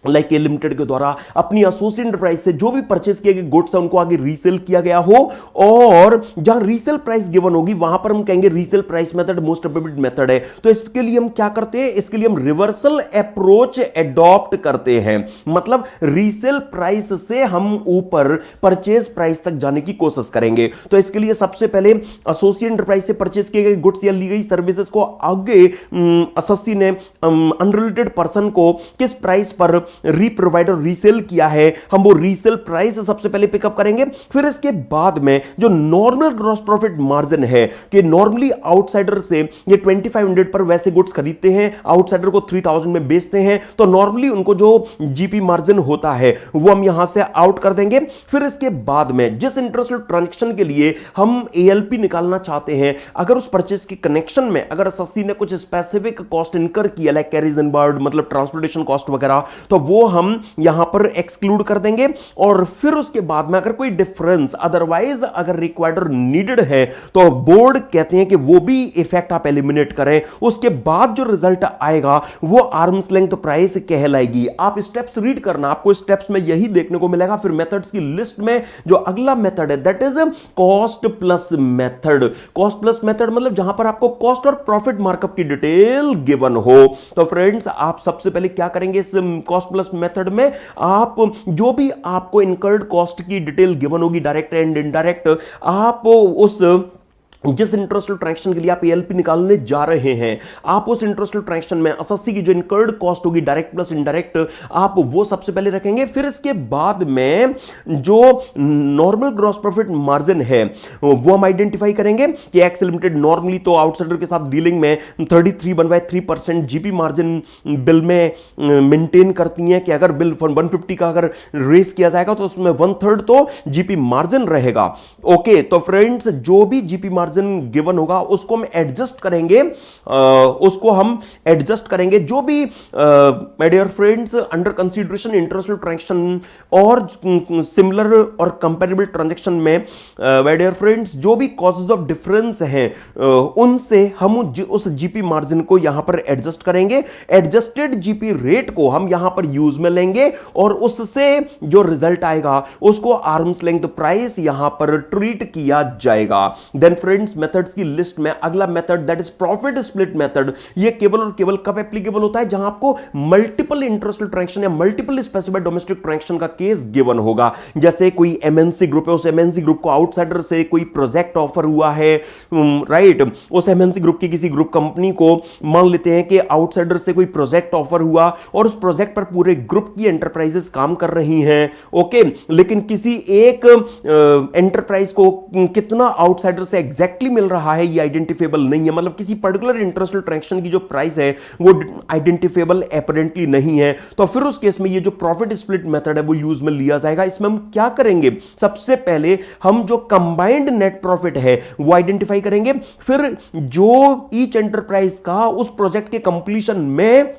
लाइक ए लिमिटेड के द्वारा अपनी एसोसिएट एंटरप्राइज से जो भी परचेस किए गए गुड्स है उनको आगे रीसेल किया गया हो, और जहां रीसेल प्राइस गिवन होगी वहां पर हम कहेंगे resale price method most appropriate method है। तो इसके लिए हम क्या करते हैं, इसके लिए हम रिवर्सल अप्रोच एडॉप्ट करते हैं, मतलब रीसेल प्राइस से हम ऊपर परचेज प्राइस तक जाने की कोशिश करेंगे। तो इसके लिए सबसे पहले एसोसिएट एंटरप्राइज से परचेज किए गए गुड्स या ली गई सर्विसेज को आगे एसएससी ने अनरिलेटेड पर्सन को किस प्राइस पर रीप्रोवाइड और रीसेल किया है, हम वो रीसेल प्राइस सबसे पहले पिकअप करेंगे। फिर इसके बाद में जो नॉर्मल ग्रॉस प्रॉफिट मार्जिन है, कि नॉर्मली आउटसाइडर से ये 2500 पर वैसे गुड्स खरीदते हैं, आउटसाइडर को 3000 में बेचते हैं, तो नॉर्मली उनको जो जीपी मार्जिन होता है वो हम यहां से आउट कर देंगे। फिर इसके बाद में जिस इंटरनेशनल ट्रांजैक्शन के लिए हम एएलपी निकालना चाहते हैं, अगर उस परचेज के कनेक्शन में अगर एसएससी ने कुछ स्पेसिफिक कॉस्ट इनकर किया, लाइक कैरीज एंड बर्ड, मतलब ट्रांसपोर्टेशन कॉस्ट वगैरह, तो वो हम यहां पर एक्सक्लूड कर देंगे। और फिर उसके बाद में अगर कोई डिफरेंस अदरवाइज अगर रिक्वायर्ड और नीडेड है तो बोर्ड कहते हैं कि वो भी इफेक्ट आप एलिमिनेट करें। उसके बाद जो रिजल्ट आएगा वो आर्म्स लेंथ प्राइस कहलाएगी। आप स्टेप्स रीड करना, आपको स्टेप्स में यही देखने को मिलेगा। फिर मेथड्स की लिस्ट में जो अगला मेथड है that is cost plus method. Cost plus method मतलब जहां पर आपको कॉस्ट और प्रॉफिट मार्कअप की डिटेल गिवन हो। तो फ्रेंड्स, आप सबसे पहले क्या करेंगे, इस कॉस्ट प्लस मेथड में आप जो भी आपको इनकर्ड कॉस्ट की डिटेल गिवन होगी, डायरेक्ट एंड इनडायरेक्ट, आप उस जिस इंटरनेशनल ट्रांजैक्शन के लिए आप एएलपी निकालने जा रहे हैं, आप उस इंटरनेशनल ट्रांजैक्शन में एसएससी की जो इनकर्ड कॉस्ट होगी डायरेक्ट प्लस इनडायरेक्ट, आप वो सबसे पहले रखेंगे। फिर इसके बाद में जो नॉर्मल ग्रॉस प्रॉफिट मार्जिन है वो हम आइडेंटिफाई करेंगे कि एक्स लिमिटेड नॉर्मली तो आउटसाइडर के साथ डीलिंग में 33.3% जीपी मार्जिन बिल में मेंटेन करती हैं कि अगर बिल 150 का अगर रेस किया जाएगा तो उसमें 1/3 तो जीपी मार्जिन रहेगा। ओके, तो फ्रेंड्स जो भी जीपी मार्जिन गिवन होगा उसको हम एडजस्ट करेंगे, जो भी my dear friends under consideration international transaction और सिमिलर और कंपैरेबल ट्रांजैक्शन में माय डियर फ्रेंड्स जो भी कॉजेज ऑफ डिफरेंस हैं उनसे हम उस जीपी मार्जिन को यहां पर एडजस्ट करेंगे। एडजस्टेड जीपी रेट को हम यहां पर यूज में लेंगे और उससे जो रिजल्ट आएगा उसको आर्म्स लेंथ प्राइस यहां पर ट्रीट किया जाएगा। देन फ्रेंड्स मेथड्स की लिस्ट में अगला method that is profit split method, ये केवल और केवल कब एप्लीकेबल होता है, जहां आपको मल्टीपल इंटरनेशनल ट्रांजैक्शन या मल्टीपल स्पेसिफाइड डोमेस्टिक ट्रांजैक्शन का केस गिवन होगा। जैसे कोई एमएनसी ग्रुप है, उस एमएनसी ग्रुप को आउटसाइडर से कोई प्रोजेक्ट ऑफर हुआ है, राइट, उस एमएनसी ग्रुप की किसी ग्रुप कंपनी को मान लेते हैं कि आउटसाइडर से कोई प्रोजेक्ट ऑफर हुआ और उस प्रोजेक्ट पर पूरे ग्रुप की एंटरप्राइजेस काम कर रही हैं। ओके, लेकिन किसी एक एंटरप्राइज को कितना आउटसाइडर से एग्जैक्टली मिल रहा है ये आइडेंटिफेबल नहीं है, मतलब किसी पर्टिकुलर इंटरनेशनल ट्रांजैक्शन की जो प्राइस है वो आइडेंटिफेबल अपरेंटली नहीं है। तो फिर उस केस में ये जो प्रॉफिट स्प्लिट मेथड है वो यूज में लिया जाएगा। इसमें हम क्या करेंगे, सबसे पहले हम जो कंबाइंड नेट प्रॉफिट है वो आइडेंटिफाई करेंगे, फिर जो ईच एंटरप्राइज का उस प्रोजेक्ट के कंप्लीशन में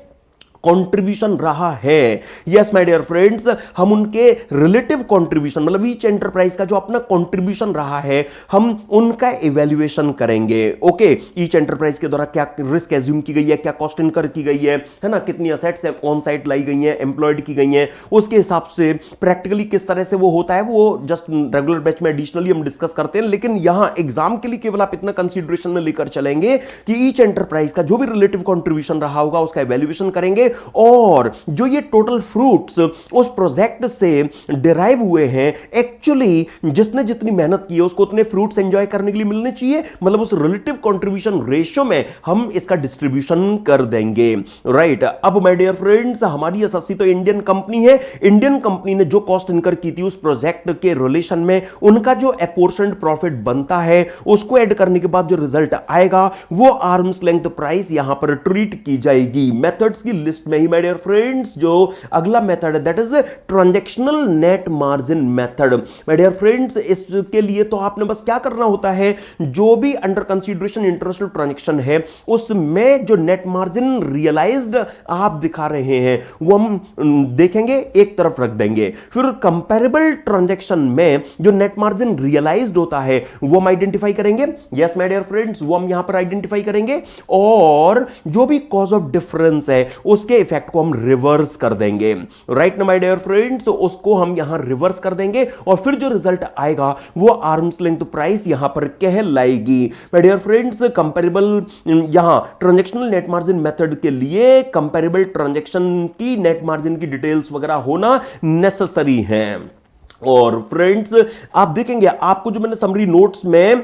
कंट्रीब्यूशन रहा है, यस माय डियर फ्रेंड्स, हम उनके रिलेटिव कंट्रीब्यूशन मतलब ईच एंटरप्राइज का जो अपना कंट्रीब्यूशन रहा है हम उनका इवैल्यूएशन करेंगे। ओके, ईच एंटरप्राइज के द्वारा क्या रिस्क एज्यूम की गई है, क्या कॉस्ट इनकर की गई है ना, कितनी असेट्स ऑन साइट लाई गई हैं, एम्प्लॉयड की गई हैं, उसके हिसाब से प्रैक्टिकली किस तरह से वो होता है वो जस्ट रेगुलर बैच में एडिशनली हम डिस्कस करते हैं। लेकिन यहां एग्जाम के लिए केवल आप इतना कंसीडरेशन में लेकर चलेंगे कि ईच एंटरप्राइज का जो भी रिलेटिव कंट्रीब्यूशन रहा होगा उसका इवैल्यूएशन करेंगे और जो ये टोटल फ्रूट्स उस प्रोजेक्ट से डिराइव हुए हैं, एक्चुअली जिसने जितनी मेहनत की है उसको उतने फ्रूट्स एंजॉय करने के लिए मिलने चाहिए, मतलब उस रिलेटिव कंट्रीब्यूशन रेशियो में हम इसका डिस्ट्रीब्यूशन कर देंगे। राइट, अब माय डियर फ्रेंड्स हमारी एसएससी तो इंडियन कंपनी है, इंडियन कंपनी ने जो कॉस्ट इनकर की थी उस प्रोजेक्ट के रिलेशन में उनका जो अपोर्शन्ड प्रॉफिट बनता है उसको ऐड करने के बाद जो रिजल्ट आएगा वो आर्म्स लेंथ प्राइस यहां पर ट्रीट की जाएगी। मेथड्स की लिस्ट में ही माय डियर फ्रेंड्स जो अगला मेथड है that is transactional net margin method. My dear friends इसके लिए तो आपने बस क्या करना होता है, जो भी अंडर कंसीडरेशन इंटरनेशनल ट्रांजैक्शन है उसमें जो नेट मार्जिन रियलाइज्ड आप दिखा रहे हैं वो हम देखेंगे, एक तरफ रख देंगे। फिर कंपैरेबल ट्रांजैक्शन में जो नेट मार्जिन रियलाइज्ड होता है वो हम आइडेंटिफाई करेंगे, यस माय डियर फ्रेंड्स, वो हम यहां पर आइडेंटिफाई करेंगे और जो भी कॉज ऑफ डिफरेंस है उसके इफेक्ट को हम रिवर्स कर देंगे। राइट ना माय डियर फ्रेंड्स, उसको हम यहां रिवर्स कर देंगे और फिर जो रिजल्ट आएगा वो आर्म्स लेंथ प्राइस यहां पर कहलाएगी। माय डियर फ्रेंड्स कंपैरेबल यहां ट्रांजैक्शनल नेट मार्जिन मेथड के लिए कंपैरेबल ट्रांजैक्शन की नेट मार्जिन की डिटेल्स वगैरह होना नेसेसरी है। और फ्रेंड्स आप देखेंगे आपको जो मैंने समरी नोट्स में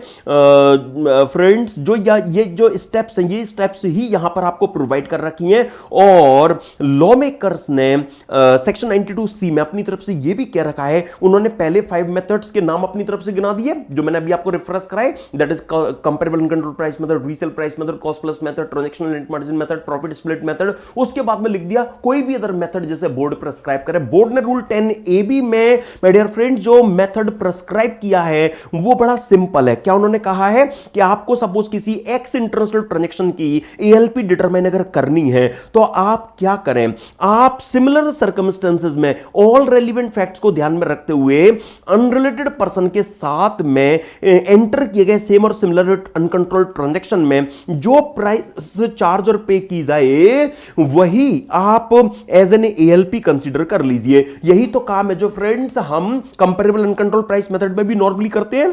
फ्रेंड्स जो ये जो स्टेप्स हैं ये स्टेप्स ही यहां पर आपको प्रोवाइड कर रखी हैं और लॉ मेकर्स ने सेक्शन 92C में अपनी तरफ से ये भी कह रखा है, उन्होंने पहले 5 मेथड्स के नाम अपनी तरफ से गिना दिए जो मैंने अभी आपको रेफरेंस कराए, that is comparable uncontrolled price method, resale price method, cost plus method, transactional net margin method, profit split method. उसके बाद में लिख दिया कोई भी अदर मेथड जैसे बोर्ड प्रेस्क्राइब करे। बोर्ड ने रूल 10AB में फ्रेंड जो मेथड प्रेस्क्राइब किया है वो बड़ा सिंपल है। क्या उन्होंने कहा है कि आपको सपोज किसी एक्स इंटरनेशनल ट्रांजैक्शन की एएलपी डिटरमाइन अगर करनी है तो आप क्या करें, आप सिमिलर सर्कमस्टेंसेस में ऑल रेलिवेंट फैक्ट्स को ध्यान में रखते हुए अनरिलेटेड पर्सन के साथ में एंटर किए गए सेम और सिमिलर अनकंट्रोल्ड ट्रांजैक्शन में जो प्राइस चार्ज और पे की जाए वही आप एज एन एएलपी कंसीडर कर लीजिए। यही तो काम है जो फ्रेंड्स हम कंपैरेबल अनकंट्रोल्ड प्राइस मेथड में भी नॉर्मली करते हैं।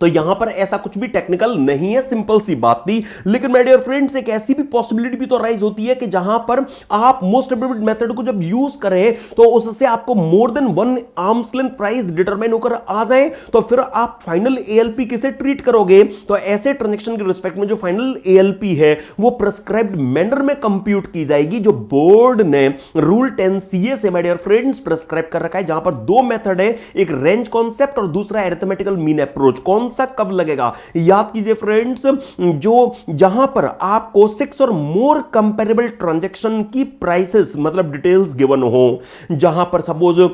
तो यहां पर ऐसा कुछ भी टेक्निकल नहीं है, सिंपल सी बात थी। लेकिन माय डियर फ्रेंड्स, एक ऐसी भी पॉसिबिलिटी भी तो राइज होती है कि जहां पर आप मोस्ट एप्रोप्रिएट मेथड को जब यूज करें तो उससे आपको more than one arms length price determine होकर आ जाए, तो फिर आप फाइनल एएलपी किसे ट्रीट करोगे? तो ऐसे ट्रांजैक्शन के रिस्पेक्ट में जो फाइनल एएलपी है वो प्रिस्क्राइब्ड मैनर में कंप्यूट की जाएगी, जो बोर्ड ने रूल 10 सीए से माय डियर फ्रेंड्स प्रिस्क्राइब कर रखा है, जहां पर दो मेथड है, एक रेंज कॉन्सेप्ट और दूसरा अरिथमेटिकल मीन अप्रोच। कौन सा कब लगेगा? याद कीजिए फ्रेंड्स, जो जहां पर आपको 6 और मोर कंपेरेबल ट्रांजैक्शन की प्राइसेस मतलब डिटेल्स गिवन हो, जहां पर सपोज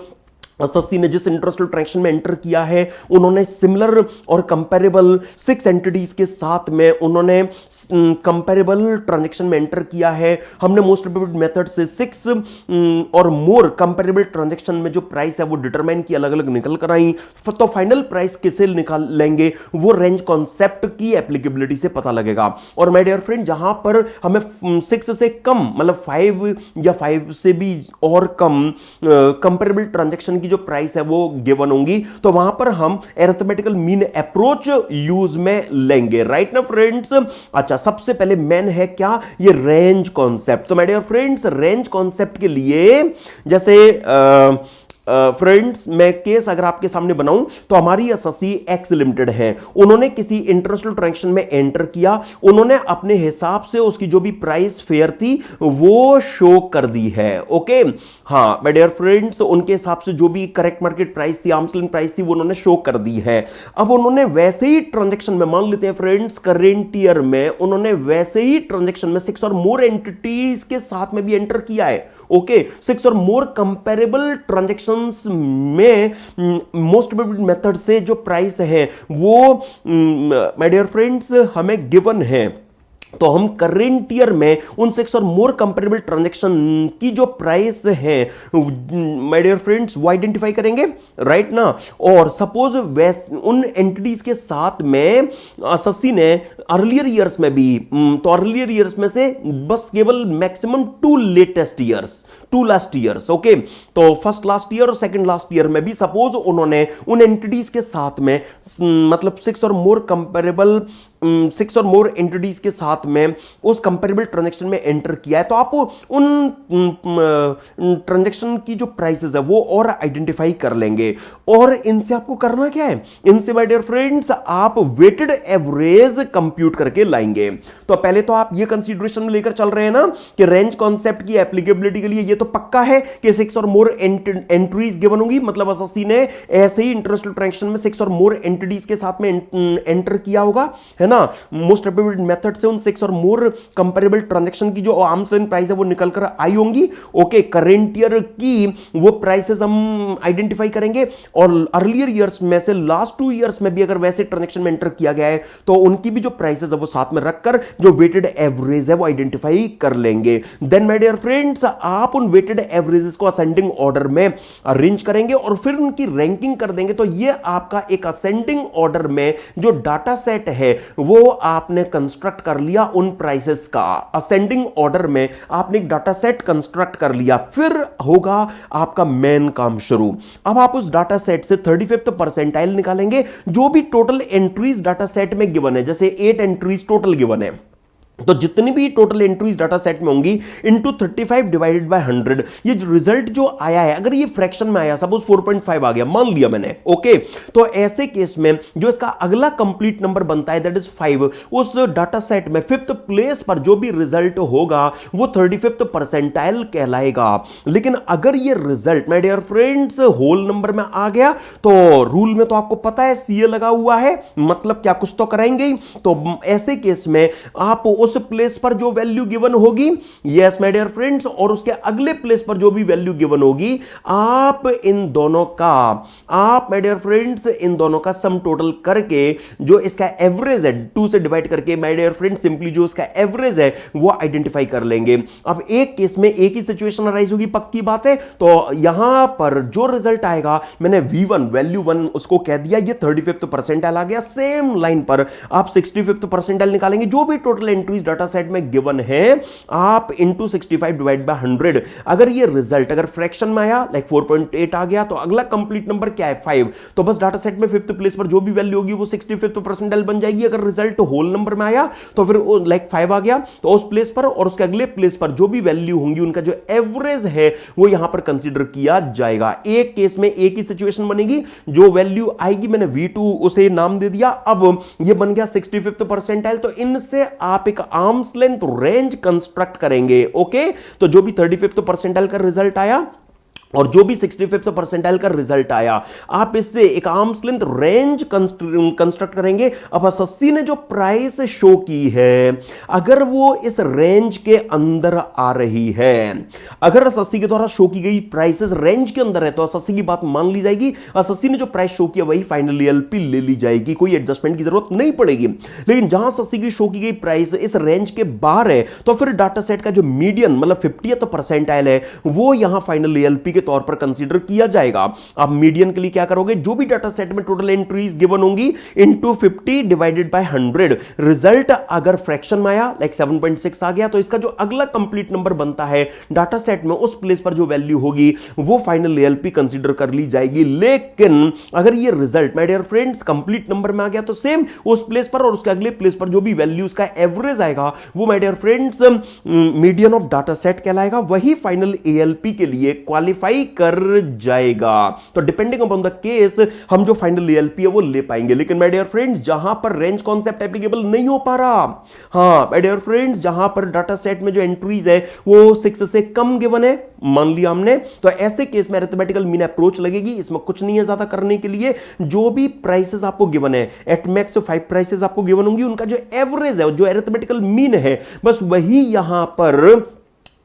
एसएससी ने जिस इंटरनेशनल ट्रांजैक्शन में एंटर किया है उन्होंने सिमिलर और कंपेरेबल 6 एंटिटीज के साथ में उन्होंने कंपेरेबल ट्रांजैक्शन में एंटर किया है। हमने मोस्ट एप्रोप्रिएट मेथड से 6 और मोर कंपेरेबल ट्रांजैक्शन में जो प्राइस है वो डिटरमाइन की, अलग अलग निकल कर आई। तो फाइनल प्राइस किसे निकाल लेंगे? वो रेंज कॉन्सेप्ट की एप्लीकेबिलिटी से पता लगेगा। और माय डियर फ्रेंड, जहां पर हमें 6 से कम मतलब 5 या 5 से भी और कम कंपेरेबल ट्रांजैक्शन की जो प्राइस है वो गिवन होंगी, तो वहां पर हम अरिथमेटिकल मीन अप्रोच यूज में लेंगे। राइट ना फ्रेंड्स? अच्छा, सबसे पहले मेन है क्या? ये रेंज कॉन्सेप्ट। तो my dear friends, range concept के लिए जैसे फ्रेंड्स मैं केस अगर आपके सामने बनाऊं तो हमारी एसएससी एक्स लिमिटेड है, उन्होंने किसी इंटरनेशनल ट्रांजैक्शन में एंटर किया, उन्होंने अपने हिसाब से उसकी जो भी प्राइस फेयर थी वो शो कर दी है। ओके, हाँ माय डियर फ्रेंड्स, उनके हिसाब से जो भी करेक्ट मार्केट प्राइस थी, आर्म्स लेंथ प्राइस थी, वो उन्होंने शो कर दी है। अब उन्होंने वैसे ही ट्रांजैक्शन में, मान लेते हैं फ्रेंड्स करेंट ईयर में, उन्होंने वैसे ही ट्रांजैक्शन में 6 और मोर एंटिटीज के साथ में भी एंटर किया है। ओके, 6 और मोर कंपेरेबल ट्रांजैक्शन में मोस्ट एप्रोप्रिएट मेथड से जो प्राइस है वो माय डियर फ्रेंड्स हमें गिवन है। तो हम करेंट ईयर में उन 6 और मोर कंपेरेबल ट्रांजैक्शन की जो प्राइस है माय डियर फ्रेंड्स वो आइडेंटिफाई करेंगे। राइट ना? और सपोज उन एंटिटीज के साथ में एसएससी ने अर्लियर ईयर्स में भी, तो अर्लियर ईयर्स में से बस केवल maximum 2 latest years, 2 last years. Okay, तो फर्स्ट लास्ट ईयर और सेकंड लास्ट ईयर में भी सपोज उन्होंने उन एंटिटीज के साथ में मतलब 6 और मोर कंपेरेबल 6 और मोर एंटिटीज के साथ में उस कंपेरेबल ट्रांजैक्शन में एंटर किया है, तो आप उन ट्रांजैक्शन की जो प्राइसेस है वो और आइडेंटिफाई कर लेंगे। और इनसे आपको करना क्या है? इनसे माय डियर फ्रेंड्स आप वेटेड एवरेज कंप्यूट करके लाएंगे। तो पहले तो आप ये कंसीडरेशन में लेकर चल रहे हैं ना कि रेंज कॉन्सेप्ट की एप्लीकेबिलिटी के लिए ये तो पक्का है कि 6 और मोर एंट्रीज गिवन होंगी, मतलब एसएससी ने ऐसे ही इंटरनेशनल ट्रांजैक्शन में 6 और मोर एंटिटीज के साथ में एंटर किया होगा, है ना? मोस्ट एप्रोप्रिएट मेथड से उन 6 और मोर कंपेरेबल ट्रांजैक्शन की जो आर्म्स लेंथ प्राइस है वो निकल कर आई होंगी। ओके, करेंट ईयर की वो प्राइसेस हम आइडेंटिफाई करेंगे और अर्लियर ईयर्स में से लास्ट 2 ईयर्स में भी अगर वैसे ट्रांजैक्शन में एंटर किया गया है तो उनकी भी जो प्राइसेस है वो साथ में रखकर जो वेटेड एवरेज है वो आइडेंटिफाई कर लेंगे। देन माय डियर फ्रेंड्स आप उन वेटेड एवरेजेस को असेंडिंग ऑर्डर में अरेंज करेंगे और फिर उनकी रैंकिंग कर देंगे। तो ये आपका एक असेंडिंग ऑर्डर में जो डाटा सेट है वो आपने कंस्ट्रक्ट कर लिया उन प्राइसेस का। असेंडिंग ऑर्डर में आपने एक डाटा सेट कंस्ट्रक्ट कर लिया, फिर होगा आपका मेन काम शुरू। अब आप उस डाटा सेट से 35th परसेंटाइल निकालेंगे जो भी टोटल एंट्रीज डाटा सेट में गिवन है। जैसे 8 एंट्रीज टोटल गिवन है, तो जितनी भी टोटल एंट्रीज डाटा सेट में होंगी इनटू 35 डिवाइडेड बाय 100, ये जो रिजल्ट जो आया है, अगर ये फ्रैक्शन में आया, सपोज 4.5 आ गया, मान लिया मैंने। ओके, तो ऐसे केस में जो इसका अगला कंप्लीट नंबर बनता है दैट इज 5, उस डाटा सेट में 5th प्लेस पर जो भी रिजल्ट होगा वो 35th परसेंटाइल कहलाएगा। लेकिन अगर ये result my dear friends whole number में आ गया तो रूल में तो आपको पता है सीए लगा हुआ है, मतलब क्या कुछ तो कराएंगे ही। तो ऐसे केस में आप उस प्लेस पर जो वैल्यू गिवन होगी, यस माय डियर फ्रेंड्स, और उसके अगले प्लेस पर जो भी वैल्यू गिवन होगी, आप इन दोनों का, आप माय डियर फ्रेंड्स इन दोनों का सम टोटल करके जो इसका एवरेज है 2 से डिवाइड करके माय डियर फ्रेंड्स सिंपली जो इसका एवरेज है वो आइडेंटिफाई कर लेंगे। अब एक केस में एक ही सिचुएशन अराइज होगी, पक्की बात है। तो यहां पर जो रिजल्ट आएगा, मैंने V1 वैल्यू 1 उसको कह दिया, ये 35th परसेंटाइल आ गया। सेम लाइन पर आप 65th परसेंटाइल निकालेंगे, जो भी total entry entries data set में गिवन है, आप इंटू 65 डिवाइड बाय 100, अगर ये रिजल्ट अगर फ्रैक्शन में आया लाइक 4.8 आ गया तो अगला कंप्लीट नंबर क्या है 5, तो बस डाटा सेट में 5th प्लेस पर जो भी वैल्यू होगी वो 65th परसेंटाइल बन जाएगी। अगर रिजल्ट होल नंबर में आया तो फिर लाइक 5 आ गया तो उस प्लेस पर और उसके अगले प्लेस पर जो भी वैल्यू होंगी उनका जो एवरेज है वो यहां पर कंसीडर किया जाएगा। एक केस में एक ही सिचुएशन बनेगी, जो वैल्यू आएगी मैंने V2 उसे नाम दे दिया, अब ये बन गया 65th परसेंटाइल, तो इनसे आप एक आर्म्स लेंथ रेंज कंस्ट्रक्ट करेंगे। ओके, तो जो भी 35th परसेंटाइल का रिजल्ट आया और जो भी 65th परसेंटाइल का रिजल्ट आया, आप इससे एक आर्म्स लेंथ रेंज कंस्ट्रक्ट करेंगे। अब एसएससी ने जो प्राइस शो की है अगर वो इस रेंज के अंदर आ रही है, अगर एसएससी के द्वारा शो की गई प्राइसेस रेंज के अंदर है तो एसएससी की बात मान ली जाएगी। एसएससी ने जो प्राइस शो किया वही फाइनल एएलपी ले ली जाएगी, कोई एडजस्टमेंट की जरूरत नहीं पड़ेगी। लेकिन जहां एसएससी की शो की गई प्राइस इस रेंज के बाहर है तो फिर डाटा सेट का जो मीडियन मतलब 50th परसेंटाइल है वो यहां फाइनल एएलपी के तौर पर कंसीडर किया जाएगा। आप मीडियन के लिए क्या करोगे, जो भी डाटा सेट में टोटल एंट्रीज गिवन होंगी इनटू 50 डिवाइडेड बाय 100, रिजल्ट अगर फ्रैक्शन में आया लाइक 7.6 आ गया तो इसका जो अगला कंप्लीट नंबर बनता है डाटा सेट में उस प्लेस पर जो वैल्यू होगी वो फाइनल एएलपी कंसीडर कर ली जाएगी। लेकिन अगर ये result my dear friends complete number में आ गया तो सेम उस प्लेस पर और उसके अगले प्लेस पर जो भी वैल्यू उसका एवरेज आएगा वो my dear friends median of data set कहलाएगा, वही फाइनल एएलपी के लिए क्वालिफाई कर जाएगा। तो डिपेंडिंग अपॉन द केस हम जो फाइनल एएलपी है वो ले पाएंगे। लेकिन माय डियर फ्रेंड्स जहां पर रेंज कॉन्सेप्ट एप्लीकेबल नहीं हो पा रहा, हां माय डियर फ्रेंड्स जहां पर डाटा सेट में जो एंट्रीज है वो 6 से कम गिवन है मान लिया हमने, तो ऐसे केस में अरिथमेटिकल मीन अप्रोच लगेगी। इसमें कुछ नहीं है ज्यादा करने के लिए, जो भी प्राइसेस आपको गिवन है एट मैक्स 5 प्राइसेस आपको गिवन होंगी उनका जो एवरेज है जो अरिथमेटिकल मीन है बस वही यहां पर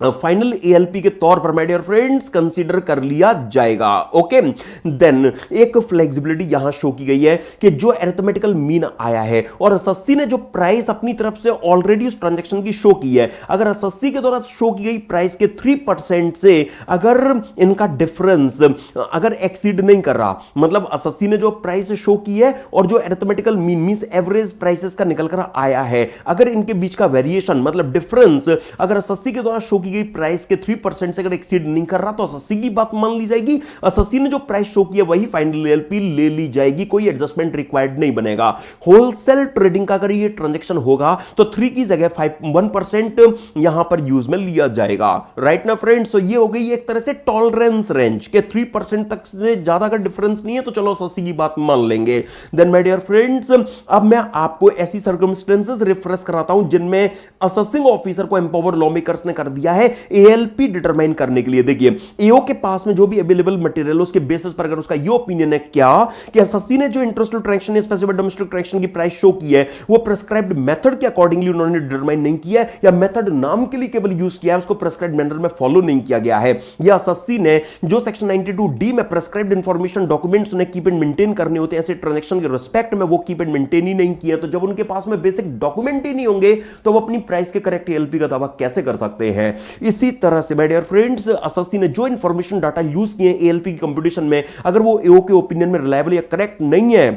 फाइनल एएलपी के तौर पर माय डियर फ्रेंड्स कंसीडर कर लिया जाएगा। ओके, देन एक फ्लेक्सिबिलिटी यहां शो की गई है कि जो अरिथमेटिकल मीन आया है और एसएससी ने जो प्राइस अपनी तरफ से ऑलरेडी उस ट्रांजैक्शन की शो की है, अगर एसएससी के द्वारा शो की गई प्राइस के 3% से अगर इनका डिफरेंस अगर एक्सीड नहीं कर रहा, मतलब एसएससी ने जो प्राइस शो की है और जो arithmetical mean means average prices का निकल कर आया है, अगर इनके बीच का वेरिएशन मतलब डिफरेंस अगर एसएससी के द्वारा शो की गई प्राइस के 3% से अगर एक्सीड नहीं कर रहा तो एसएससी की बात मान ली जाएगी। एसएससी ने जो प्राइस शो किया वही फाइनल एएलपी ले ली जाएगी, कोई एडजस्टमेंट रिक्वायर्ड नहीं बनेगा। होलसेल ट्रेडिंग का अगर ये ट्रांजैक्शन होगा तो 3 की जगह 1% यहां पर यूज में लिया जाएगा। राइट ना फ्रेंड्स, तो ये हो गई एक तरह से टॉलरेंस रेंज के 3% तक से ज्यादा अगर डिफरेंस नहीं है तो चलो एसएससी की बात मान लेंगे। देन माय डियर फ्रेंड्स अब मैं आपको ऐसी सर्कमस्टेंसेस रेफरेंस कराता हूं जिनमें असेसिंग ऑफिसर को एम्पावर लॉ मेकर्स ने कर दिया है एएलपी डिटरमाइन करने के लिए। देखिए एओ के पास में जो भी अवेलेबल मटेरियल उसके बेसिस पर अगर उसका ये ओपिनियन है क्या कि एसएससी ने जो international transaction specific domestic transaction की प्राइस शो की है वो प्रिस्क्राइब्ड मेथड के अकॉर्डिंगली उन्होंने डिटरमाइन नहीं किया है या मेथड नाम के लिए केवल यूज किया है, उसको प्रिस्क्राइब्ड मैनर में फॉलो नहीं किया गया है, या एसएससी ने जो सेक्शन 92D में प्रिस्क्राइब्ड इंफॉर्मेशन डॉक्यूमेंट्स उन्हें कीप एंड मेंटेन करने होते हैं ऐसे ट्रांजैक्शन के रिस्पेक्ट में वो कीप एंड मेंटेन ही नहीं किया, तो जब उनके पास में बेसिक डॉक्यूमेंट ही नहीं होंगे तो वो अपनी प्राइस के करेक्ट एएलपी का दावा कैसे कर सकते हैं। इसी तरह से माय डियर फ्रेंड्स एसएससी ने जो इंफॉर्मेशन डाटा यूज किए एएलपी की कंप्यूटेशन में अगर वो एओ के ओपिनियन में रिलायबल या करेक्ट नहीं है,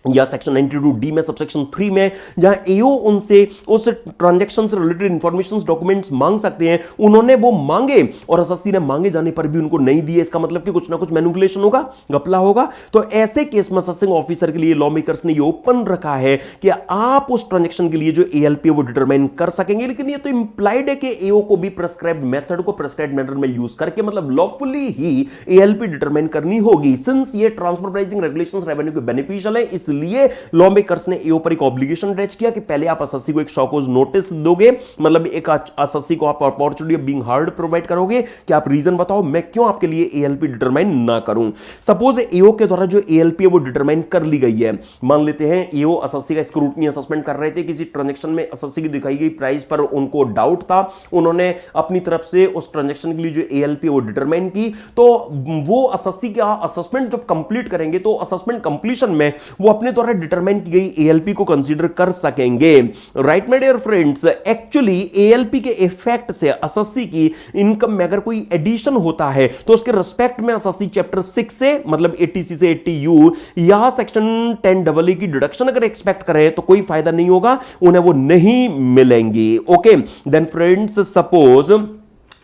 या सेक्शन 92D में सबसेक्शन 3 में जहां एओ उनसे उस ट्रांजैक्शन से रिलेटेड इंफॉर्मेशन डॉक्यूमेंट्स मांग सकते हैं, उन्होंने वो मांगे और एसएससी ने मांगे जाने पर भी उनको नहीं दिए, इसका मतलब कि कुछ ना कुछ मैनिपुलेशन होगा, घपला होगा। तो ऐसे केस में असेसिंग ऑफिसर के लिए लॉ मेकर्स ने ये ओपन रखा है कि आप उस ट्रांजैक्शन के लिए जो एएलपी है वो डिटरमाइन कर सकेंगे, लेकिन ये तो इंप्लाइड है कि एओ को भी प्रिस्क्राइब्ड मेथड को प्रिस्क्राइब्ड मैनर में यूज करके मतलब लॉफुली ही एएलपी डिटरमाइन करनी होगी। सिंस ये ट्रांसफर प्राइसिंग रेगुलेशंस रेवेन्यू के बेनिफिशियल है इसलिए लॉ मेकर्स ने एओ पर एक ऑब्लिगेशन अटैच किया कि पहले आप एसएससी को एक शॉकोज नोटिस दोगे, मतलब एक एसएससी को आप opportunity of being heard provide करोगे कि आप रीजन बताओ मैं क्यों आपके लिए एएलपी डिटरमाइन ना करूं। सपोज एओ के द्वारा जो एएलपी है वो डिटरमाइन कर ली गई है, मान लेते हैं एओ एसएससी का स्क्रूटनी असेसमेंट कर रहे थे, किसी ट्रांजैक्शन में एसएससी की दिखाई गई प्राइस पर उनको डाउट था, उन्होंने अपनी तरफ से उस ट्रांजैक्शन के लिए जो एएलपी वो डिटरमाइन की, तो वो एसएससी का असेसमेंट जब कंप्लीट करेंगे तो असेसमेंट कंप्लीशन में वो अपनी अपने द्वारा डिटरमाइन की गई एएलपी को कंसीडर कर सकेंगे। Right my dear friends, actually ALP के इफेक्ट से एसएससी की इनकम में अगर कोई एडिशन होता है तो उसके रिस्पेक्ट में एसएससी चैप्टर 6 से मतलब 80C से 80U या सेक्शन 10AA की डिडक्शन अगर एक्सपेक्ट करें तो कोई फायदा नहीं होगा, उन्हें वो नहीं मिलेंगी। ओके देन फ्रेंड्स, सपोज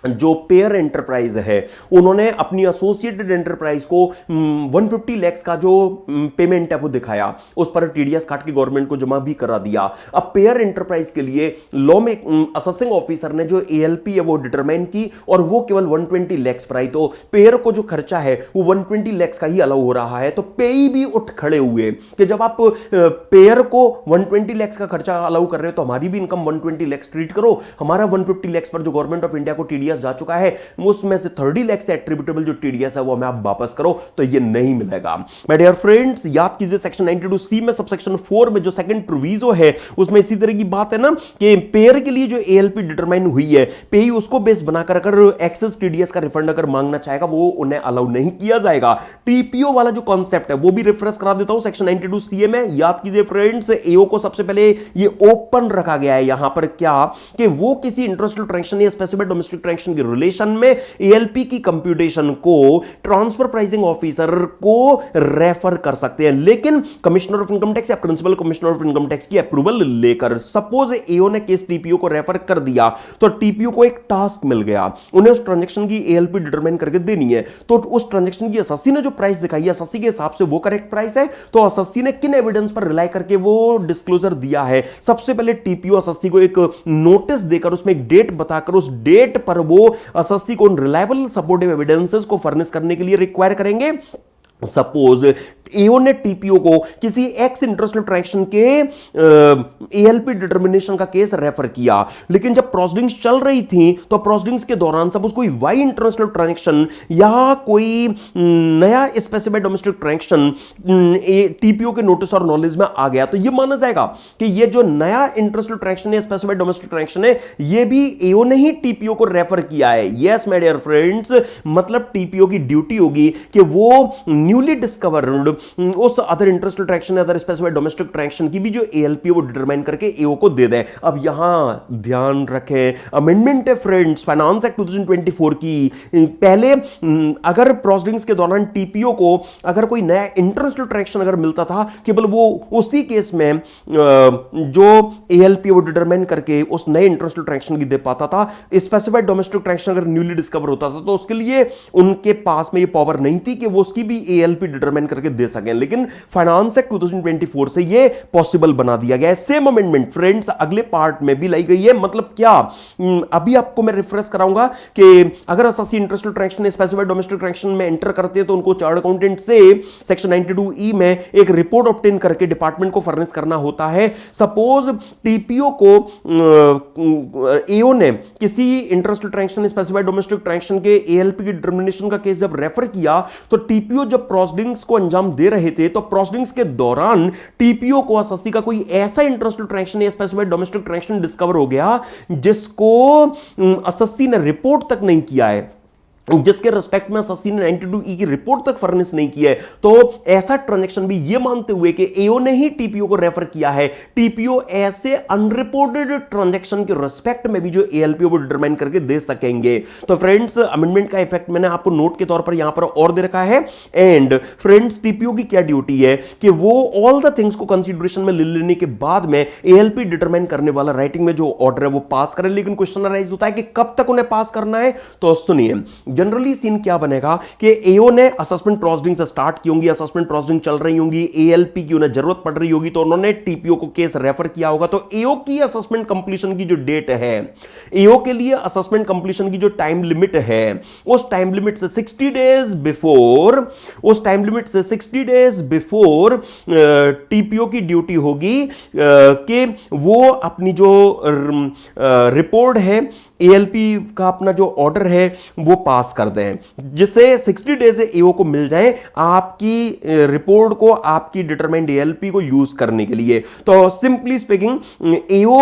जो पेयर एंटरप्राइज है उन्होंने अपनी एसोसिएटेड एंटरप्राइज को 150 लाख का जो पेमेंट है वो दिखाया, उस पर टीडीएस काट के गवर्नमेंट को जमा भी करा दिया। अब पेयर एंटरप्राइज के लिए लॉ में असेसिंग ऑफिसर ने जो एएलपी है वो डिटरमाइन की और वो केवल 120 लाख पर आई, तो पेयर को जो खर्चा है वो 120 लाख का ही अलाउ हो रहा है। तो पेई भी उठ खड़े हुए कि जब आप पेयर को 120 लाख का खर्चा अलाउ कर रहे हो तो हमारी भी इनकम 120 लाख ट्रीट करो, हमारा 150 लाख पर जो गवर्नमेंट ऑफ इंडिया को टीडीएस जा चुका है उसमें से 30 लाख से एट्रिब्यूटेबल जो टीडीएस है वो हमें आप वापस करो, तो ये नहीं मिलेगा। माय डियर फ्रेंड्स, याद कीजिए सेक्शन 92C में सबसेक्शन 4 में जो सेकंड प्रोविजो है उसमें इसी तरह की बात है ना कि पेयर के लिए जो एएलपी डिटरमाइन हुई है, पेई उसको बेस बनाकर अगर एक्सेस टीडीएस का रिफंड अगर मांगना चाहेगा वो उन्हें अलाउ नहीं किया जाएगा। टीपीओ वाला जो कॉन्सेप्ट है वो भी रिफ्रेश करा देता हूं सेक्शन 92CA में। याद कीजिए फ्रेंड्स, एओ को सबसे पहले ये ओपन रखा गया है यहां पर क्या कि वो किसी इंटरनेशनल ट्रांजैक्शन या स्पेसिफिक डोमेस्टिक ट्रांजैक्शन के रिलेशन में एएलपी की कंप्यूटेशन को ट्रांसफर प्राइसिंग ऑफिसर को रेफर कर सकते हैं, लेकिन कमिश्नर ऑफ इनकम टैक्स या principal commissioner of income tax की अप्रूवल लेकर। सपोज एओ ने केस टीपीओ को रेफर कर दिया तो टीपीओ को एक टास्क मिल गया, उन्हें उस ट्रांजैक्शन की एएलपी डिटरमाइन करके देनी है। तो उस ट्रांजैक्शन की एसएससी ने जो प्राइस दिखाई है एसएससी के हिसाब से वो करेक्ट प्राइस है, तो एसएससी ने किन एविडेंस पर रिलाई करके वो डिस्क्लोजर दिया है? सबसे पहले टीपीओ एसएससी को एक नोटिस देकर उसमें एक डेट बताकर उस डेट पर वो एसएससी को रिलायबल सपोर्टिव एविडेंसेस को फर्निश करने के लिए रिक्वायर करेंगे। सपोज एओ ने टीपीओ को किसी एक्स इंटरनेशनल ट्रांजैक्शन के एएलपी डिटर्मिनेशन का केस रेफर किया, लेकिन जब प्रोसीडिंग्स चल रही थी तो प्रोसीडिंग्स के दौरान सपोज कोई वाई इंटरनेशनल ट्रांजैक्शन या कोई नया स्पेसिफाइड डोमेस्टिक ट्रांजैक्शन टीपीओ के नोटिस और नॉलेज में आ गया, तो यह माना जाएगा कि यह जो नया इंटरनेशनल ट्रांजैक्शन है स्पेसिफाइड डोमेस्टिक ट्रांजैक्शन है यह भी एओ ने ही टीपीओ को रेफर किया है। यस माय डियर फ्रेंड्स, मतलब टीपीओ की ड्यूटी होगी कि वो न्यूली डिस्कवर्ड उस other international transaction other specified domestic transaction की भी जो एएलपी वो डिटरमाइन करके एओ को दे दें। अब यहां ध्यान रखें, अमेंडमेंट है फ्रेंड्स फाइनेंस एक्ट 2024 की। पहले अगर प्रोसीडिंग्स के दौरान टीपीओ को अगर कोई नया इंटरनेशनल ट्रांजैक्शन अगर मिलता था केवल वो उसी केस में जो एएलपी वो डिटरमाइन करके उस नए इंटरनेशनल ट्रांजैक्शन की दे पाता था। स्पेसिफाइड डोमेस्टिक ट्रांजैक्शन अगर न्यूली डिस्कवर होता था तो उसके लिए उनके पास में ये पावर नहीं थी कि वो उसकी भी एएलपी डिटरमाइन करके दे सकें, लेकिन फाइनेंस एक्ट 2024 से ये पॉसिबल बना दिया गया है। सेम अमेंडमेंट फ्रेंड्स अगले पार्ट में भी लाई गई है। मतलब क्या, अभी आपको मैं रिफ्रेश कराऊंगा कि अगर SSC international transaction specified domestic transaction में एंटर करते हैं तो उनको चार्टर्ड अकाउंटेंट से सेक्शन 92E में एक रिपोर्ट ऑब्टेन करके डिपार्टमेंट को फर्निश करना होता है। सपोज टीपीओ को एओ ने किसी international transaction specified domestic transaction के एएलपी की डिटरमिनेशन का केस जब रेफर किया तो टीपीओ जब प्रोसीडिंग्स को अंजाम दे रहे थे तो प्रोसीडिंग्स के दौरान टीपीओ को एसएससी का कोई ऐसा इंटरनेशनल ट्रांजैक्शन या स्पेसिफाइड डोमेस्टिक ट्रांजैक्शन डिस्कवर हो गया जिसको एसएससी ने रिपोर्ट तक नहीं किया है, जिसके रिस्पेक्ट में एसएससी ने 92E की रिपोर्ट तक फर्निश नहीं किया है। तो ऐसा ट्रांजैक्शन भी ये मानते हुए कि एओ ने ही टीपीओ को रेफर किया है, टीपीओ ऐसे अनरिपोर्टेड ट्रांजैक्शन के रिस्पेक्ट में भी जो एएलपी वो डिटरमाइन करके दे सकेंगे। तो फ्रेंड्स अमेंडमेंट का इफेक्ट मैंने आपको नोट के तौर पर यहां पर और दे रखा है। एंड फ्रेंड्स टीपीओ की क्या ड्यूटी है कि वो ऑल द थिंग्स को कंसीडरेशन में ले लेने के बाद में एएलपी डिटरमाइन करने वाला राइटिंग में जो ऑर्डर है वो पास करें। लेकिन क्वेश्चन अराइज होता है कि कब तक उन्हें पास करना है, तो सुनिए जनरली सीन क्या बनेगा कि एओ ने असेसमेंट प्रोसीडिंग से स्टार्ट की होंगी, असेसमेंट प्रोसीडिंग चल रही होंगी, एएलपी की उन्हें जरूरत पड़ रही होगी तो उन्होंने टीपीओ को केस रेफर किया होगा। तो एओ की असेसमेंट कंप्लीशन की जो डेट है, एओ के लिए असेसमेंट कंप्लीशन की जो टाइम लिमिट है उस टाइम लिमिट से 60 डेज बिफोर टीपीओ की ड्यूटी होगी कि वो अपनी जो रिपोर्ट है एएलपी का अपना जो ऑर्डर है वो पास कर दें, जिससे 60 डेज एओ को मिल जाए आपकी रिपोर्ट को, आपकी डिटरमाइंड एएलपी को यूज करने के लिए। तो सिंपली स्पीकिंग, एओ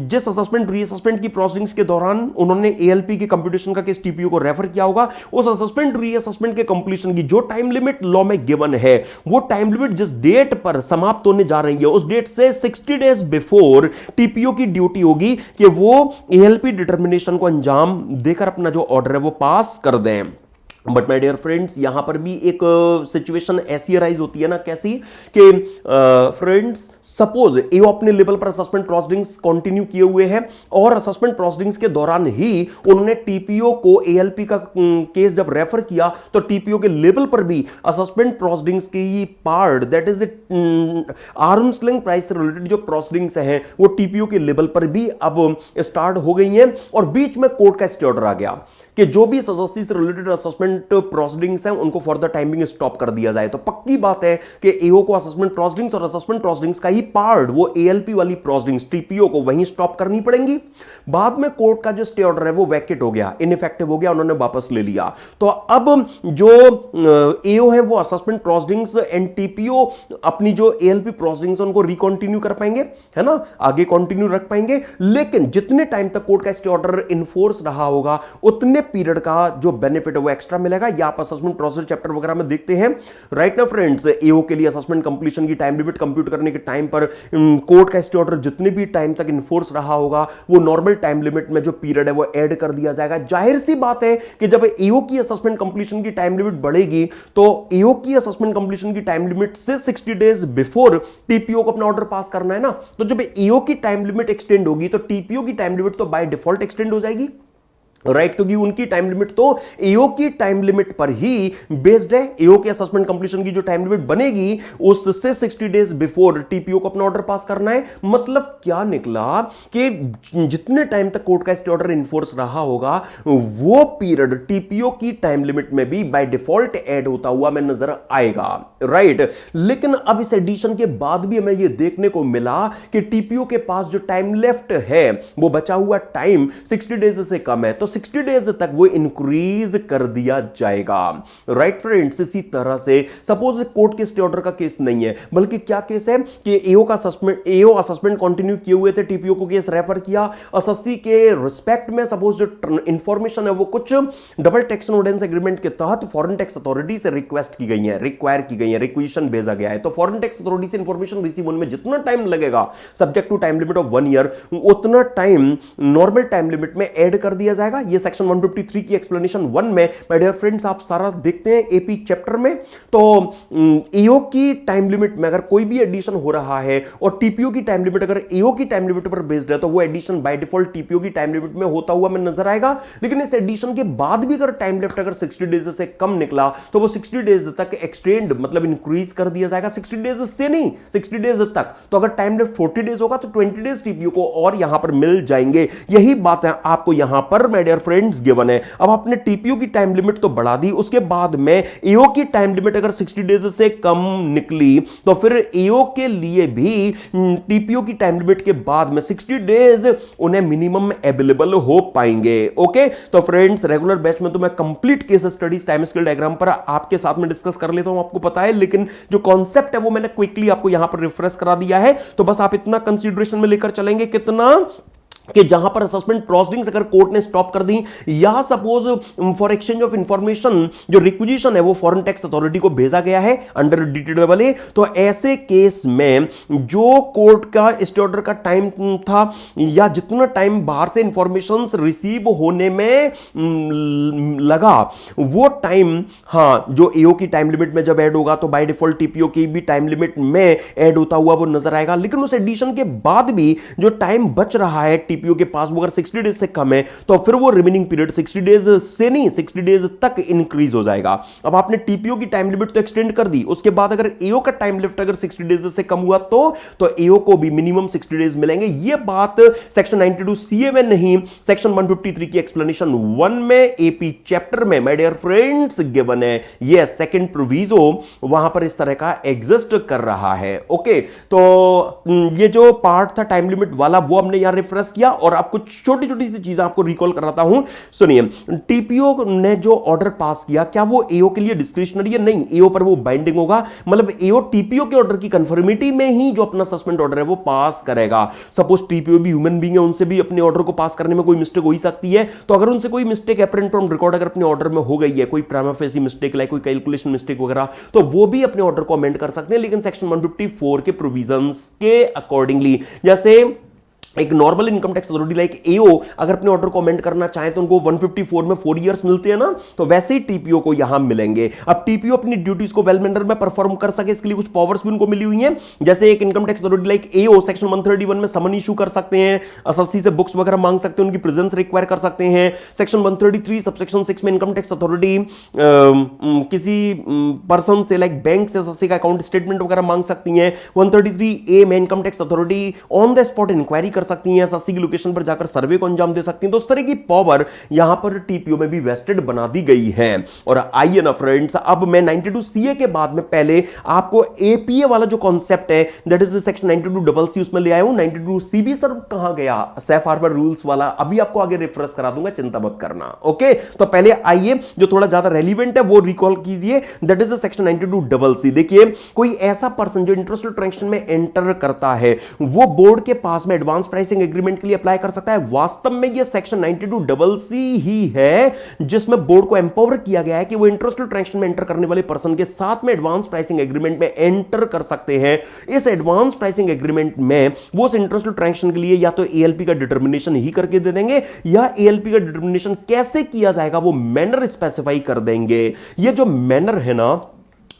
जिस असेसमेंट रीअसेसमेंट की प्रोसीडिंग्स के दौरान उन्होंने एएलपी के कंप्यूटेशन का केस टीपीओ को रेफर किया होगा, उस असेसमेंट रीअसेसमेंट के कंप्लीशन की जो टाइम लिमिट लॉ में गिवन है, वो टाइम लिमिट जिस डेट पर समाप्त होने जा रही है उस डेट से 60 डेज बिफोर टीपीओ की ड्यूटी होगी कि वो एएलपी डिटर्मिनेशन को अंजाम देकर अपना जो ऑर्डर है वो पास कर दें। बट माय डियर फ्रेंड्स, यहां पर भी एक सिचुएशन ऐसी अराइज होती है ना, कैसी कि फ्रेंड्स सपोज एओ अपने लेवल पर असेसमेंट प्रोसीडिंग्स कंटिन्यू किए हुए हैं और असेसमेंट प्रोसीडिंग्स के दौरान ही उन्होंने टीपीओ को एएलपी का केस जब रेफर किया तो टीपीओ के लेवल पर भी असेसमेंट प्रोसीडिंग्स की part, that is arms length price से रिलेटेड जो प्रोसीडिंग्स हैं वो टीपीओ के लेवल पर भी अब स्टार्ट हो गई हैं, और बीच में कोर्ट का स्टे ऑर्डर आ गया कि जो भी सदस्य से रिलेटेड असेसमेंट प्रोसीडिंग्स हैं उनको फॉर द टाइमिंग स्टॉप कर दिया जाए। तो पक्की बात है कि एओ को असेसमेंट प्रोसीडिंग्स और असेसमेंट प्रोसीडिंग्स का ही पार्ट, वो एएलपी वाली प्रोसीडिंग्स टीपीओ को वहीं स्टॉप करनी पड़ेंगी। बाद में कोर्ट का जो स्टे ऑर्डर है वो वैकेट हो गया, इनइफेक्टिव हो गया, उन्होंने वापस ले लिया। तो अब जो एओ है वो असेसमेंट प्रोसीडिंग्स एंड टीपीओ अपनी जो एएलपी प्रोसीडिंग्स उनको रिकंटिन्यू कर पाएंगे, है ना, आगे कंटिन्यू रख पाएंगे, लेकिन जितने टाइम तक कोर्ट का स्टे ऑर्डर इन्फोर्स रहा होगा उतने पीरियड का जो बेनिफिट है वो एक्स्ट्रा मिलेगा। या आप असेसमेंट प्रोसीजर चैप्टर वगैरह में देखते हैं, राइट ना फ्रेंड्स। एओ के लिए असेसमेंट कंप्लीशन की टाइम लिमिट कंप्यूट करने के टाइम पर कोर्ट का स्टे ऑर्डर जितने भी टाइम तक इन्फोर्स रहा होगा वो नॉर्मल टाइम लिमिट में जो पीरियड है वो ऐड कर दिया जाएगा। जाहिर सी बात है कि जब एओ की असेसमेंट कंप्लीशन की टाइम लिमिट बढ़ेगी तो एओ की असेसमेंट कंप्लीशन की टाइम लिमिट से 60 डेज बिफोर टीपीओ को अपना ऑर्डर पास करना है ना, तो जब एओ की टाइम लिमिट एक्सटेंड होगी तो टीपीओ की टाइम लिमिट तो बाय डिफॉल्ट एक्सटेंड हो जाएगी, राइट, क्योंकि उनकी टाइम लिमिट तो एओ की टाइम लिमिट पर ही बेस्ड है। एओ के असेसमेंट कंप्लीशन की जो टाइम लिमिट बनेगी उससे 60 डेज बिफोर टीपीओ को अपना ऑर्डर पास करना है। मतलब क्या निकला कि जितने टाइम तक कोर्ट का स्टे ऑर्डर इन्फोर्स रहा होगा वो पीरियड टीपीओ की टाइम लिमिट में भी बाय डिफॉल्ट ऐड होता हुआ में नजर आएगा, राइट। लेकिन अब इस एडिशन के बाद भी हमें यह देखने को मिला कि टीपीओ के पास जो टाइम लेफ्ट है वो बचा हुआ टाइम 60 डेज से कम है, तो 60 डेज तक वो इंक्रीज कर दिया जाएगा, राइट फ्रेंड्स। इसी तरह से सपोज कोर्ट के स्टे ऑर्डर का केस नहीं है, बल्कि क्या केस है कि एओ असेसमेंट कंटिन्यू किए हुए थे, टीपीओ को केस रेफर किया, एसएससी के रिस्पेक्ट में सपोज जो इंफॉर्मेशन है वो कुछ डबल टैक्स ऑर्डिनेंस एग्रीमेंट के तहत फॉरेन टैक्स अथॉरिटी से रिक्वेस्ट की गई है, रिक्वायर की गई है, रिक्वेशन भेजा गया है, तो फॉरेन टैक्स अथॉरिटी से इंफॉर्मेशन रिसीव होने में जितना टाइम लगेगा subject to time limit of 1 year, उतना टाइम नॉर्मल टाइम लिमिट में ऐड कर दिया जाएगा। ये सेक्शन 153 की एक्सप्लेनेशन 1 में माय डियर फ्रेंड्स आप सारा देखते हैं एपी चैप्टर में। तो एओ की टाइम लिमिट में अगर कोई भी एडिशन हो रहा है और टीपीओ की टाइम लिमिट अगर एओ की टाइम लिमिट पर बेस्ड है तो वो एडिशन बाय डिफॉल्ट टीपीओ की टाइम लिमिट में होता हुआ में नजर आएगा। लेकिन इस एडिशन के बाद भी अगर टाइम लेफ्ट अगर 60 डेज से कम निकला तो वो 60 डेज तक एक्सटेंड मतलब इंक्रीज कर दिया जाएगा, 60 डेज से नहीं 60 डेज तक। तो अगर टाइम लेफ्ट 40 डेज होगा तो 20 डेज टीपीओ को और यहां पर मिल जाएंगे। यही बात है आपको यहां पर माय डियर फ्रेंड्स गिवन है। अब आपने टीपीओ की टाइम लिमिट तो बढ़ा दी, उसके बाद में एओ की टाइम लिमिट अगर 60 डेज से कम निकली तो फिर एओ के लिए भी टीपीओ की टाइम लिमिट के बाद में 60 डेज उन्हें मिनिमम अवेलेबल हो पाएंगे। ओके, तो फ्रेंड्स रेगुलर बैच में तो मैं complete case studies time scale diagram पर आपके साथ में डिस्कस कर लेता हूं, आपको पता है, लेकिन जो कॉन्सेप्ट है वो मैंने क्विकली आपको यहां पर रिफ्रेश करा दिया है। तो बस आप इतना कंसीडरेशन में लेकर चलेंगे कितना कि जहां पर असेसमेंट प्रोसीडिंग्स अगर कोर्ट ने स्टॉप कर दी या suppose for exchange of information जो रिक्विजिशन है वो फॉरेन टैक्स अथॉरिटी को भेजा गया है अंडर DTAA, तो ऐसे केस में जो कोर्ट का स्टे ऑर्डर का टाइम था या जितना टाइम बाहर से इंफॉर्मेशन रिसीव होने में लगा वो टाइम, हाँ, जो एओ की टाइम लिमिट में जब ऐड होगा तो बाय डिफॉल्ट टीपीओ की भी टाइम लिमिट में ऐड होता हुआ वो नजर आएगा। लेकिन उस एडिशन के बाद भी जो टाइम बच रहा है टीपीओ के पास वो अगर 60 डेज से कम है तो फिर वो रिमेनिंग पीरियड 60 डेज से नहीं 60 डेज तक इंक्रीज हो जाएगा। अब आपने टीपीओ की टाइम लिमिट तो एक्सटेंड कर दी, उसके बाद अगर एओ का टाइम लिमिट अगर 60 डेज से कम हुआ तो एओ को भी मिनिमम 60 डेज मिलेंगे। ये बात सेक्शन 92 सीए में नहीं, सेक्शन 153 की एक्सप्लेनेशन 1 में एपी चैप्टर में माय डियर फ्रेंड्स गिवन है। ये सेकंड प्रोविजो वहां पर इस तरह का एग्जिस्ट कर रहा है। ओके, तो ये जो पार्ट था टाइम लिमिट वाला वो हमने यहां रिफ्रेश किया। किया और आपको छोटी छोटी सी चीजें आपको रिकॉल कराता हूं, सुनिए। टीपीओ ने जो ऑर्डर पास किया, क्या वो एओ के लिए डिस्क्रिशनरी है? नहीं, एओ पर वो बाइंडिंग होगा। मतलब एओ टीपीओ के ऑर्डर की कंफर्मिटी में ही जो अपना सस्पेंड ऑर्डर है वो पास करेगा। सपोज टीपीओ भी ह्यूमन बीइंग है, उनसे भी अपने ऑर्डर को पास करने में कोई मिस्टेक हो ही सकती है। तो अगर उनसे कोई मिस्टेक एपरेंट ऑन रिकॉर्ड अगर अपने ऑर्डर में हो गई है, कोई प्राइमा फेसी मिस्टेक, लाइक कोई कैलकुलेशन मिस्टेक वगैरह, तो वो भी अपने ऑर्डर को अमेंड कर सकते हैं, लेकिन सेक्शन 154 के प्रोविजंस के अकॉर्डिंगली। जैसे एक normal income tax authority like AO अगर अपने ऑर्डर को अमेंड करना चाहे तो उनको 154 में 4 इयर्स मिलते हैं ना, तो वैसे ही टीपीओ को यहां मिलेंगे। अब टीपीओ अपनी ड्यूटीज को वेल मैनर में परफॉर्म कर सके, इसके लिए कुछ पावर्स भी उनको मिली हुई हैं। जैसे एक इनकम टैक्स अथॉरिटी लाइक एओ सेक्शन 131 में समन इशू कर सकते हैं, एसएससी से बुक्स वगैरह मांग सकते हैं, उनकी प्रेजेंस रिक्वायर कर सकते हैं। सेक्शन 133 सबसेक्शन 6 में इनकम टैक्स अथॉरिटी किसी पर्सन से लाइक बैंक से एसएससी का अकाउंट स्टेटमेंट वगैरह मांग सकती हैं। 133A में income tax authority on the spot inquiry कर सकती है, एसएससी की लोकेशन पर जाकर सर्वे को अंजाम दे सकती हैं। तो उस तरह की पावर यहां पर टीपीओ में भी वेस्टेड बना दी गई है। और आइए ना फ्रेंड्स, अब मैं 92CA के बाद में पहले आपको एपीए वाला जो कॉन्सेप्ट है, दैट इज सेक्शन 92CC, उसमें ले आया हूं। 92CB सर कहां गया? सेफ हार्बर रूल्स वाला अभी आपको आगे रिफ्रेश करा दूंगा, चिंता मत करना। ओके, तो पहले आइए जो थोड़ा ज्यादा रेलिवेंट है वो रिकॉल कीजिए, दैट इज सेक्शन 92CC। देखिए, कोई ऐसा पर्सन जो इंटरेस्ट ट्रांजैक्शन में एंटर करता है, वो बोर्ड के पास में एडवांस प्राइसिंग एग्रीमेंट के लिए अप्लाई कर सकता है। वास्तव में ये सेक्शन 92CC ही है जिसमें बोर्ड को एम्पावर किया गया है कि वो इंटरेस्टल ट्रांजैक्शन में एंटर करने वाले पर्सन के साथ में एडवांस प्राइसिंग एग्रीमेंट में एंटर कर सकते हैं। इस एडवांस प्राइसिंग एग्रीमेंट में वो उस इंटरेस्टल ट्रांजैक्शन के लिए या तो एएलपी का डिटर्मिनेशन ही करके दे देंगे, या एएलपी का डिटर्मिनेशन कैसे किया जाएगा वो मैनर स्पेसिफाई कर देंगे। ये जो मैनर है ना,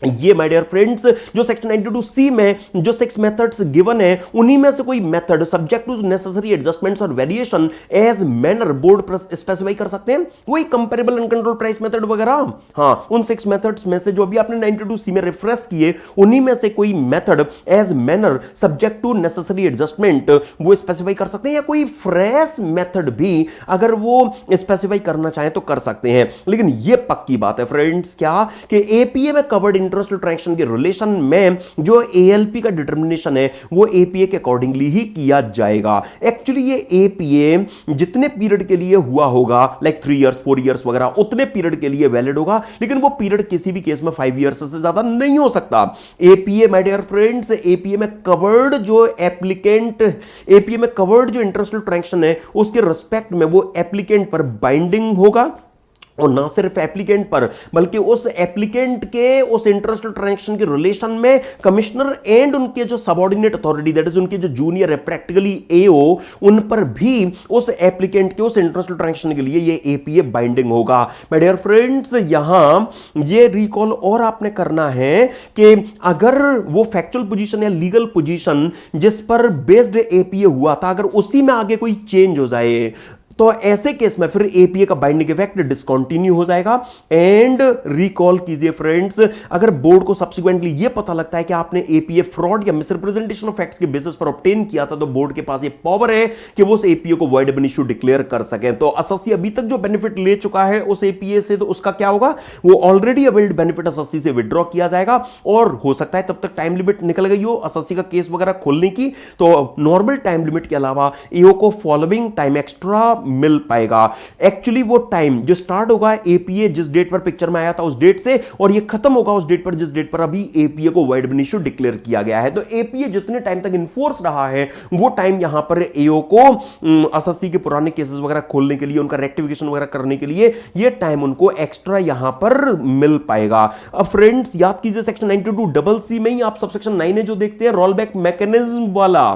ये माय डियर फ्रेंड्स, जो सेक्शन 92C में जो 6 मेथड्स गिवन है, उन्हीं में से कोई method subject to necessary adjustments और variation as manner board specify कर सकते हैं। वही comparable and control price method वगैरह, हाँ, उन 6 मेथड्स में से जो अभी आपने 92C में रिफ्रेश किए, उन्हीं में से कोई method as manner subject to necessary adjustment वो स्पेसिफाई कर सकते हैं, या कोई फ्रेश मेथड भी अगर वो स्पेसिफाई करना चाहे तो कर सकते हैं। लेकिन ये पक्की बात है फ्रेंड्स, क्या कि एपीए में कवर्ड इंटरेस्टल ट्रांजैक्शन के रिलेशन में जो एएलपी का डिटर्मिनेशन है वो एपीए के अकॉर्डिंगली ही किया जाएगा। एक्चुअली ये एपीए जितने पीरियड के लिए हुआ होगा, लाइक 3 इयर्स 4 इयर्स वगैरह, उतने पीरियड के लिए वैलिड होगा, लेकिन वो पीरियड किसी भी केस में 5 इयर्स से ज्यादा नहीं हो सकता। APA my dear friends, APA में कवर्ड जो एप्लीकेंट, एपीए में कवर्ड जो इंटरेस्टल ट्रांजैक्शन है उसके रिस्पेक्ट में वो एप्लीकेंट पर बाइंडिंग होगा, और ना सिर्फ एप्लीकेंट पर बल्कि उस एप्लीकेंट के उस इंटरेस्टल ट्रांजैक्शन के रिलेशन में कमिश्नर एंड उनके जो सबऑर्डिनेट अथॉरिटी, दैट इज उनके जो जूनियर है प्रैक्टिकली एओ, उन पर भी उस एप्लीकेंट के उस इंटरेस्टल ट्रांजैक्शन के लिए ये एपीए बाइंडिंग होगा। माय डियर फ्रेंड्स, यहां ये रिकॉल और आपने करना है कि अगर वो फैक्चुअल पोजीशन या लीगल पोजीशन जिस पर बेस्ड एपीए हुआ था, अगर उसी में आगे कोई चेंज हो जाए तो ऐसे केस में फिर एपीए का बाइंडिंग इफेक्ट डिसकंटिन्यू हो जाएगा। एंड रिकॉल कीजिए फ्रेंड्स, अगर बोर्ड को सब्सिक्वेंटली ये पता लगता है कि आपने एपीए फ्रॉड या मिसरिप्रेजेंटेशन ऑफ फैक्ट्स के बेसिस पर ऑब्टेन किया था, तो बोर्ड के पास ये पावर है कि वो उस एपीए को वॉइड एब इश्यू डिक्लेयर कर सके। तो एसएससी अभी तक जो बेनिफिट ले चुका है उस एपीए से, तो उसका क्या होगा, वो ऑलरेडी अवेल्ड बेनिफिट एसएससी से विड्रॉ किया जाएगा। और हो सकता है तब तक टाइम लिमिट निकल गई हो एसएससी का केस वगैरह खोलने की, तो नॉर्मल टाइम लिमिट के अलावा एओ को फॉलोइंग टाइम एक्स्ट्रा मिल पाएगा। एक्चुअली वो टाइम जो स्टार्ट होगा एपीए जिस डेट पर पिक्चर में आया था उस डेट से, और ये खत्म होगा उस डेट पर जिस डेट पर अभी एपीए को वॉइड एब इश्यू डिक्लेयर किया गया है। तो एपीए जितने टाइम तक इन्फोर्स रहा है वो टाइम यहां पर एओ को एसएससी के पुराने केसेस वगैरह खोलने के लिए, उनका रेक्टिफिकेशन वगैरह करने के लिए ये टाइम उनको एक्स्ट्रा यहां पर मिल पाएगा। अब फ्रेंड्स याद कीजिए, सेक्शन 92CC में ही आप सबसेक्शन 9 जो देखते हैं रोलबैक मैकेनिज्म वाला,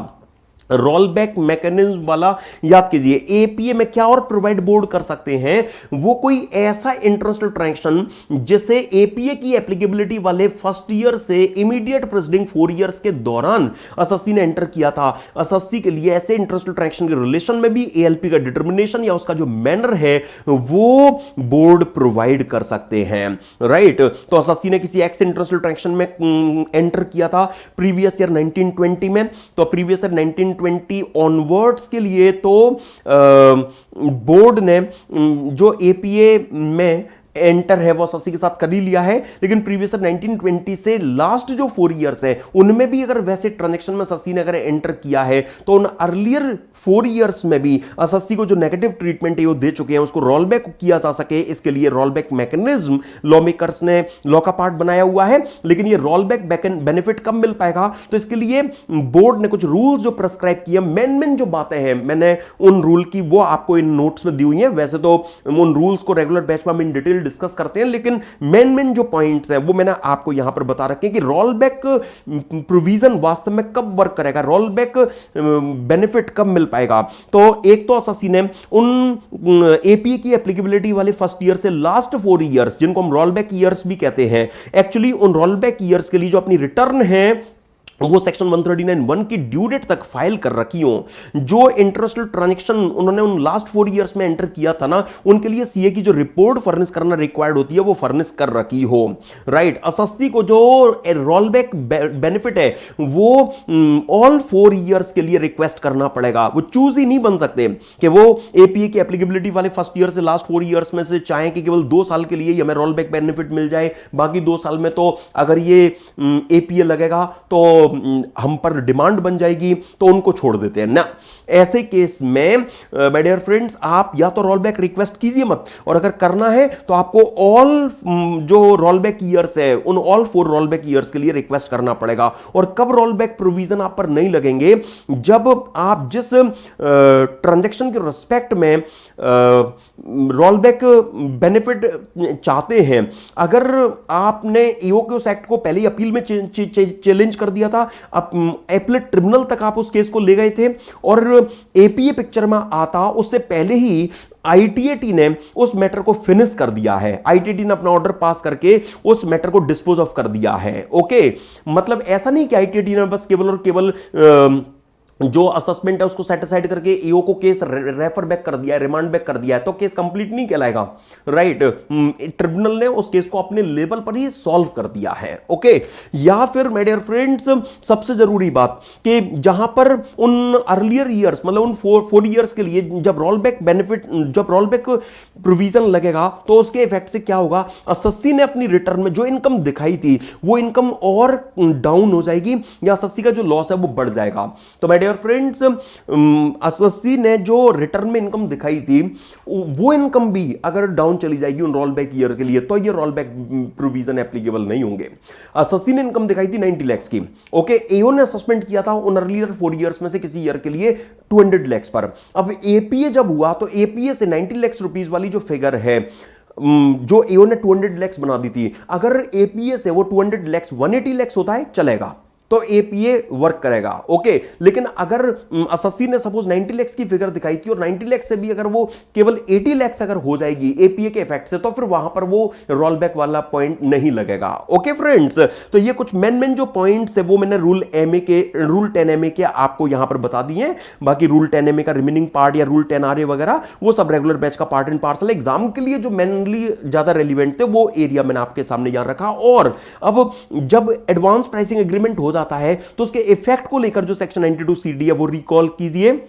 रोलबैक मैकेनिज्म वाला याद कीजिए। एपीए में क्या और प्रोवाइड बोर्ड कर सकते हैं, वो कोई ऐसा इंटरेस्टल ट्रांजैक्शन जिसे एपीए की एप्लीकेबिलिटी वाले फर्स्ट ईयर से इमीडिएट प्रेसिडिंग 4 इयर्स के दौरान एसएससी ने एंटर किया था। एसएससी के लिए ऐसे इंटरेस्टल ट्रांजैक्शन के रिलेशन में भी एएलपी का डिटर्मिनेशन या उसका जो मैनर है वो बोर्ड प्रोवाइड कर सकते हैं, राइट। तो एसएससी ने किसी एक्स इंटरेस्टल ट्रांजैक्शन में एंटर किया था प्रीवियस ईयर 1920 में, तो प्रीवियस ईयर 1920 ऑनवर्ड्स के लिए तो बोर्ड ने जो एपीए में एंटर है वो एसएससी के साथ कर ही लिया है, लेकिन प्रीवियस 1920 से लास्ट जो 4 इयर्स है उनमें भी अगर वैसे ट्रांजैक्शन में एसएससी ने अगर एंटर किया है तो उन अर्लियर 4 इयर्स में भी एसएससी को जो नेगेटिव ट्रीटमेंट है वो दे चुके हैं, उसको रोल बैक किया जा सके इसके लिए roll back mechanism law makers ने लॉ का पार्ट बनाया हुआ है। लेकिन ये रोल बैक बेनिफिट कब मिल पाएगा, तो इसके लिए बोर्ड ने कुछ रूल्स जो प्रेस्क्राइब किए, मेन जो बातें हैं मैंने उन रूल की वो आपको इन नोट्स में दी हुई है। वैसे तो उन रूल्स को रेगुलर बैच में हम इन डिटेल डिस्कस करते हैं, लेकिन मेन जो पॉइंट्स हैं वो मैंने आपको यहां पर बता रखे हैं कि रोल बैक प्रोविजन वास्तव में कब वर्क करेगा, रोल बैक बेनिफिट कब मिल पाएगा। तो एक तो एसएससी ने उन एपीए की एप्लीकेबिलिटी वाले फर्स्ट ईयर से लास्ट 4 इयर्स जिनको हम रोल बैक ईयर्स भी कहते हैं, एक्चुअली उन रोल बैक ईयर्स के लिए जो अपनी रिटर्न है वो सेक्शन 139(1) की ड्यू डेट तक फाइल कर रखी हो। जो इंटरनेशनल ट्रांजैक्शन उन्होंने उन लास्ट 4 इयर्स में एंटर किया था ना, उनके लिए सीए की जो रिपोर्ट फर्निश करना रिक्वायर्ड होती है वो फर्निश कर रखी हो, राइट। एसएससी को जो रोल बैक बेनिफिट है वो ऑल 4 इयर्स के लिए रिक्वेस्ट करना पड़ेगा। वो चूज ही नहीं बन सकते कि वो एपीए की एप्लीकेबिलिटी वाले फर्स्ट ईयर से लास्ट 4 इयर्स में से चाहें कि केवल 2 साल के लिए ही हमें रोल बैक बेनिफिट मिल जाए, बाकी 2 साल में तो अगर ये एपीए लगेगा तो हम पर डिमांड बन जाएगी, तो उनको छोड़ देते हैं ना। ऐसे केस में माय डियर फ्रेंड्स आप या तो रोल बैक रिक्वेस्ट कीजिए मत, और अगर करना है तो आपको ऑल जो रोल बैक ईयर्स है उन ऑल 4 रोल बैक ईयर्स के लिए रिक्वेस्ट करना पड़ेगा। और कब रोल बैक प्रोविजन आप पर नहीं लगेंगे, जब आप जिस ट्रांजैक्शन के रिस्पेक्ट में रोल बैक बेनिफिट चाहते हैं, अगर आपने ईओक्यूएस एक्ट को पहले ही अपील में चैलेंज कर दिया था, एपलेट ट्रिब्यूनल तक आप उस केस को ले गए थे, और एपीए पिक्चर में आता उससे पहले ही आईटीएटी ने उस मैटर को फिनिश कर दिया है। आईटीएटी ने अपना ऑर्डर पास करके उस मैटर को डिस्पोज ऑफ कर दिया है। ओके, मतलब ऐसा नहीं कि आईटीएटी ने बस केवल और केवल जो असेसमेंट है उसको सेटिसाइड करके ईओ को केस रेफर बैक कर दिया है, रिमांड बैक कर दिया है, तो केस कंप्लीट नहीं कहलाएगा, राइट। ट्रिब्यूनल ने उस केस को अपने लेवल पर ही सॉल्व कर दिया है। ओके, या फिर माय डियर फ्रेंड्स सबसे जरूरी बात कि जहां पर उन अर्लियर ईयर्स मतलब उन 4 इयर्स के लिए जब रोल बैक बेनिफिट जब रोल बैक प्रोविजन लगेगा तो उसके इफेक्ट से क्या होगा, एसएससी ने अपनी रिटर्न में जो इनकम दिखाई थी वो इनकम और डाउन हो जाएगी, या एसएससी का जो लॉस है वो बढ़ जाएगा। तो माय फ्रेंड्स एसएससी ने जो रिटर्न में इनकम दिखाई थी वो इनकम भी अगर डाउन चली जाएगी उन रोल बैक ईयर के लिए, तो ये रोल बैक प्रोविजन एप्लीकेबल नहीं होंगे। एसएससी ने इनकम दिखाई थी 90 लाख की, ओके, एओ ने असेसमेंट किया था उन अर्लियर 4 इयर्स में से किसी ईयर के लिए 200 लाख पर। अब एपीए जब हुआ तो एपीए से 90 लाख रुपीस वाली जो फिगर है जो एओ ने 200 लाख बना दी थी, अगर एपीए से वो 200 लाख 180 लाख होता है चलेगा, तो एपीए वर्क करेगा। ओके, लेकिन अगर एसएससी ने सपोज 90 लाख की फिगर दिखाई थी और 90 लाख से भी अगर वो केवल 80 लाख अगर हो जाएगी एपीए के इफेक्ट से, तो फिर वहां पर वो रोल बैक वाला पॉइंट नहीं लगेगा। ओके फ्रेंड्स, तो ये कुछ मेन जो पॉइंट्स है वो मैंने रूल 10 MA के आपको यहां पर बता दिए हैं। बाकी रूल 10 MA का रिमेनिंग पार्ट या रूल 10 RA वगैरह वो सब रेगुलर बैच का पार्ट एंड पार्सल एग्जाम के लिए जो मेनली ज्यादा रेलिवेंट थे वो एरिया मैंने आपके सामने यहां रखा। और अब जब एडवांस प्राइसिंग एग्रीमेंट हो जाता है तो उसके इफेक्ट को लेकर जो सेक्शन 92 CD है वो रिकॉल कीजिए।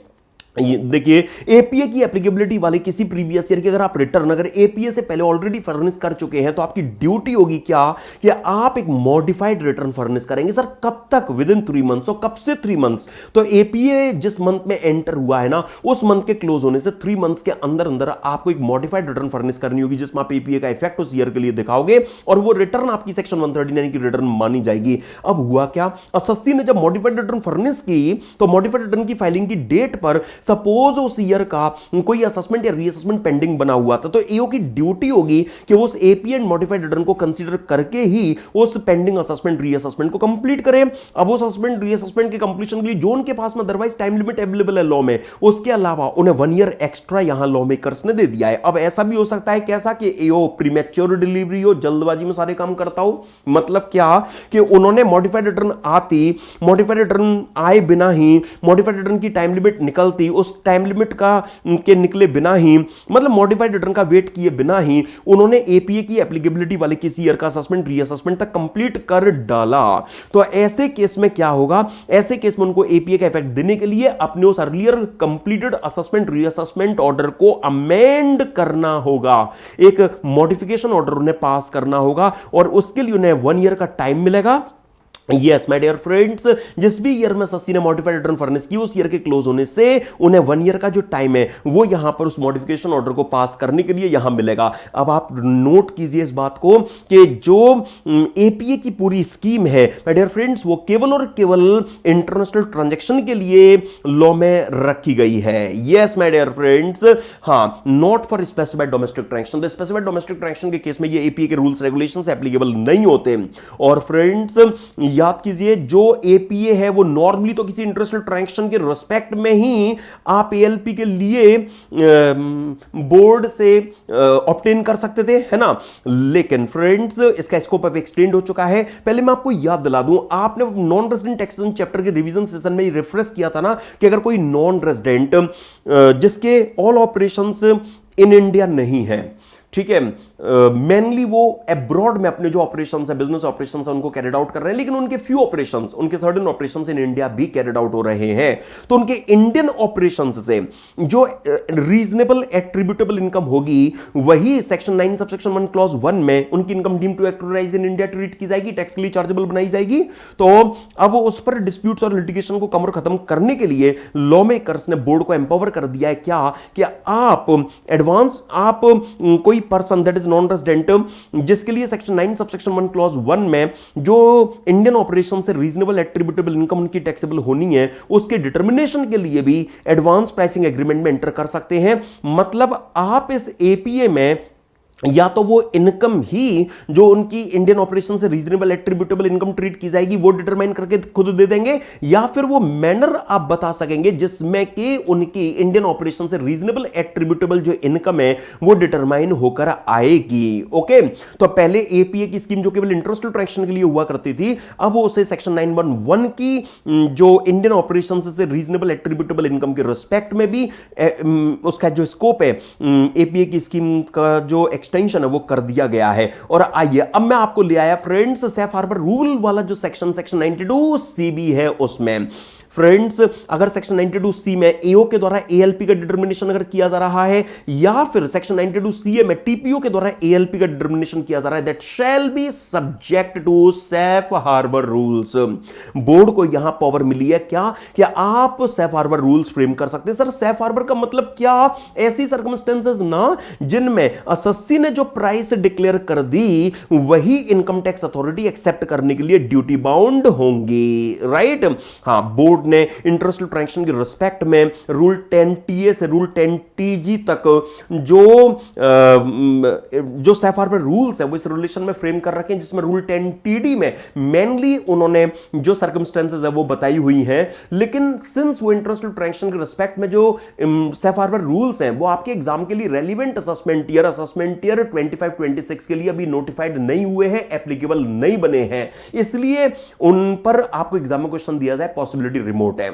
देखिए, एपीए की एप्लीकेबिलिटी वाले किसी प्रीवियस ईयर की अगर आप रिटर्न अगर एपीए से पहले ऑलरेडी फर्निश कर चुके हैं तो आपकी ड्यूटी होगी क्या कि आप एक मॉडिफाइड रिटर्न फर्निश करेंगे। सर कब तक? With in 3 months. तो कब से 3 मंथ्स? तो एपीए जिस मंथ में एंटर हुआ है ना, उस मंथ के क्लोज होने से 3 मंथ्स के अंदर अंदर आपको एक मॉडिफाइड रिटर्न फर्निश करनी होगी जिसमें आप एपीए का इफेक्ट उस ईयर के लिए दिखाओगे और वो रिटर्न आपकी सेक्शन 139 की रिटर्न मानी जाएगी। अब हुआ क्या, एसएससी ने जब मॉडिफाइड रिटर्न फर्निश की तो मॉडिफाइड रिटर्न की फाइलिंग की डेट पर सपोज उस ईयर का कोई असेसमेंट या रीअसेसमेंट पेंडिंग बना हुआ था, तो एओ की ड्यूटी होगी कि वो उस एपी एंड मॉडिफाइड रिटर्न को कंसीडर करके ही उस पेंडिंग असेसमेंट रीअसेसमेंट को कंप्लीट करें। अब उस असेसमेंट रीअसेसमेंट के कंप्लीशन के लिए जो उनके पास में अदरवाइज टाइम लिमिट अवेलेबल है लॉ में, उसके अलावा उन्हें 1 ईयर एक्स्ट्रा यहां लॉ मेकर्स ने दे दिया है। अब ऐसा भी हो सकता है कैसा कि एओ प्रीमेच्योर डिलीवरी हो, जल्दबाजी में सारे काम करता हो। मतलब क्या कि उन्होंने मॉडिफाइड रिटर्न आती, मॉडिफाइड रिटर्न आए बिना ही मॉडिफाइड रिटर्न की टाइम लिमिट निकलती, उस टाइम लिमिट का के निकले बिना ही, मतलब मॉडिफाइड रिटर्न का वेट किए बिना ही उन्होंने एपीए की एप्लीकेबिलिटी वाले किसी ईयर का असेसमेंट रीअसेसमेंट तक कंप्लीट कर डाला। तो ऐसे केस में क्या होगा, ऐसे केस में उनको एपीए का इफेक्ट देने के लिए अपने उस earlier completed assessment reassessment order को अमेंड करना होगा, एक मॉडिफिकेशन ऑर्डर उन्हें पास करना होगा, और उसके लिए उन्हें 1 ईयर का टाइम मिलेगा। यस माय डियर फ्रेंड्स, जिस भी ईयर में एसएससी ने मॉडिफाइड रिटर्न फर्निश की, उस ईयर के क्लोज होने से उन्हें 1 ईयर का जो टाइम है वो यहां पर उस मॉडिफिकेशन ऑर्डर को पास करने के लिए यहां मिलेगा। अब आप नोट कीजिए इस बात को कि जो एपीए की पूरी स्कीम है माय डियर फ्रेंड्स, वो केवल और केवल इंटरनेशनल ट्रांजैक्शन के लिए लॉ में रखी गई है। यस माय डियर फ्रेंड्स, हां, not for specified domestic transaction. तो स्पेसिफाइड डोमेस्टिक ट्रांजैक्शन के केस में ये एपीए के रूल्स रेगुलेशंस एप्लीकेबल नहीं होते। और फ्रेंड्स याद कीजिए, जो एपीए है वो नॉर्मली तो किसी इंटरनेशनल ट्रांजैक्शन के रिस्पेक्ट में ही आप एएलपी के लिए बोर्ड से ऑब्टेन कर सकते थे, है ना। लेकिन फ्रेंड्स इसका स्कोप अब एक्सटेंड हो चुका है। पहले मैं आपको याद दिला दूं, आपने नॉन रेजिडेंट टैक्सेशन चैप्टर के रिवीजन सेशन में रिफ्रेश किया था ना कि अगर कोई नॉन रेजिडेंट जिसके ऑल ऑपरेशंस इन इंडिया नहीं है, ठीक है, मेनली वो अब्रॉड में अपने जो ऑपरेशंस है, बिजनेस ऑपरेशंस है, उनको कैरिड आउट कर रहे हैं, लेकिन उनके फ्यू ऑपरेशंस, उनके सर्टेन ऑपरेशंस इन इंडिया भी कैरिड आउट हो रहे हैं। तो उनके इंडियन ऑपरेशंस से जो रीजनेबल एट्रीब्यूटेबल इनकम होगी, वही सेक्शन 9 सबसेक्शन 1 क्लॉज 1 में उनकी इनकम डीम टू एक्टराइज इन इंडिया ट्रीट की जाएगी, टैक्स के लिए चार्जेबल बनाई जाएगी। तो अब उस पर डिस्प्यूट्स और लिटिगेशन को कम और खत्म करने के लिए लॉ मेकर्स ने बोर्ड को एम्पावर कर दिया है क्या, कि आप एडवांस, आप कोई person that is non resident जिसके लिए सेक्शन 9 सबसेक्शन 1 क्लॉज 1 में जो इंडियन ऑपरेशन से रीजनेबल एट्रीब्यूटेबल इनकम उनकी टैक्सेबल होनी है, उसके डिटर्मिनेशन के लिए भी एडवांस प्राइसिंग एग्रीमेंट में एंटर कर सकते हैं। मतलब आप इस एपीए में या तो वो इनकम ही जो उनकी इंडियन ऑपरेशन से रीजनेबल एट्रीब्यूटेबल इनकम ट्रीट की जाएगी वो डिटरमाइन करके खुद दे देंगे, या फिर वो मैनर आप बता सकेंगे जिसमें कि उनकी इंडियन ऑपरेशन से रीजनेबल एट्रीब्यूटेबल जो इनकम है वो डिटरमाइन होकर आएगी। ओके, तो पहले एपीए की स्कीम जो केवल इंटरनेशनल ट्रांजैक्शन के लिए हुआ करती थी, अब वो उसे सेक्शन 911 की जो इंडियन ऑपरेशन से रीजनेबल एट्रीब्यूटेबल इनकम के रिस्पेक्ट में भी उसका जो स्कोप है एपीए की स्कीम का जो एक्सटेंशन है वो कर दिया गया है। और आइए अब मैं आपको ले आया फ्रेंड्स सेफ हार्बर रूल वाला जो सेक्शन 92 सी भी है उसमें। फ्रेंड्स अगर सेक्शन 92 सी में एओ के द्वारा एएलपी का डिटरमिनेशन अगर किया जा रहा है, या फिर सेक्शन 92 सी में टीपीओ के द्वारा एएलपी का डिटरमिनेशन किया जा रहा है, that shall be subject to safe harbour rules. Board को यहां पावर मिली है क्या, आप सेफ हार्बर रूल्स फ्रेम कर सकते हैं। सर सेफ हार्बर का मतलब क्या, ऐसी सर्कमस्टेंसेस ना जिनमें एसएससी ने जो प्राइस डिक्लेयर कर दी वही इनकम टैक्स अथॉरिटी एक्सेप्ट करने के लिए ड्यूटी बाउंड होंगी, राइट। हां, बोर्ड ने इंटरनेशनल ट्रांजैक्शन के रिस्पेक्ट में रूल 10TA से रूल 10TG तक जो सेफ हार्बर रूल्स है वो इस रिलेशन में फ्रेम कर रखे हैं, जिसमें रूल 10TD में मेनली उन्होंने जो सर्कमस्टेंसेस है वो बताई हुई हैं। लेकिन सिंस वो इंटरनेशनल ट्रांजैक्शन के रिस्पेक्ट में जो सेफ हार्बर रूल्स हैं वो आपके एग्जाम के लिए रेलिवेंट असेसमेंट ईयर 25-26 के लिए अभी नोटिफाइड नहीं हुए हैं, एप्लीकेबल नहीं बने हैं, इसलिए उन पर आपको एग्जाम में क्वेश्चन दिया जाए पॉसिबिलिटी रिमोट है।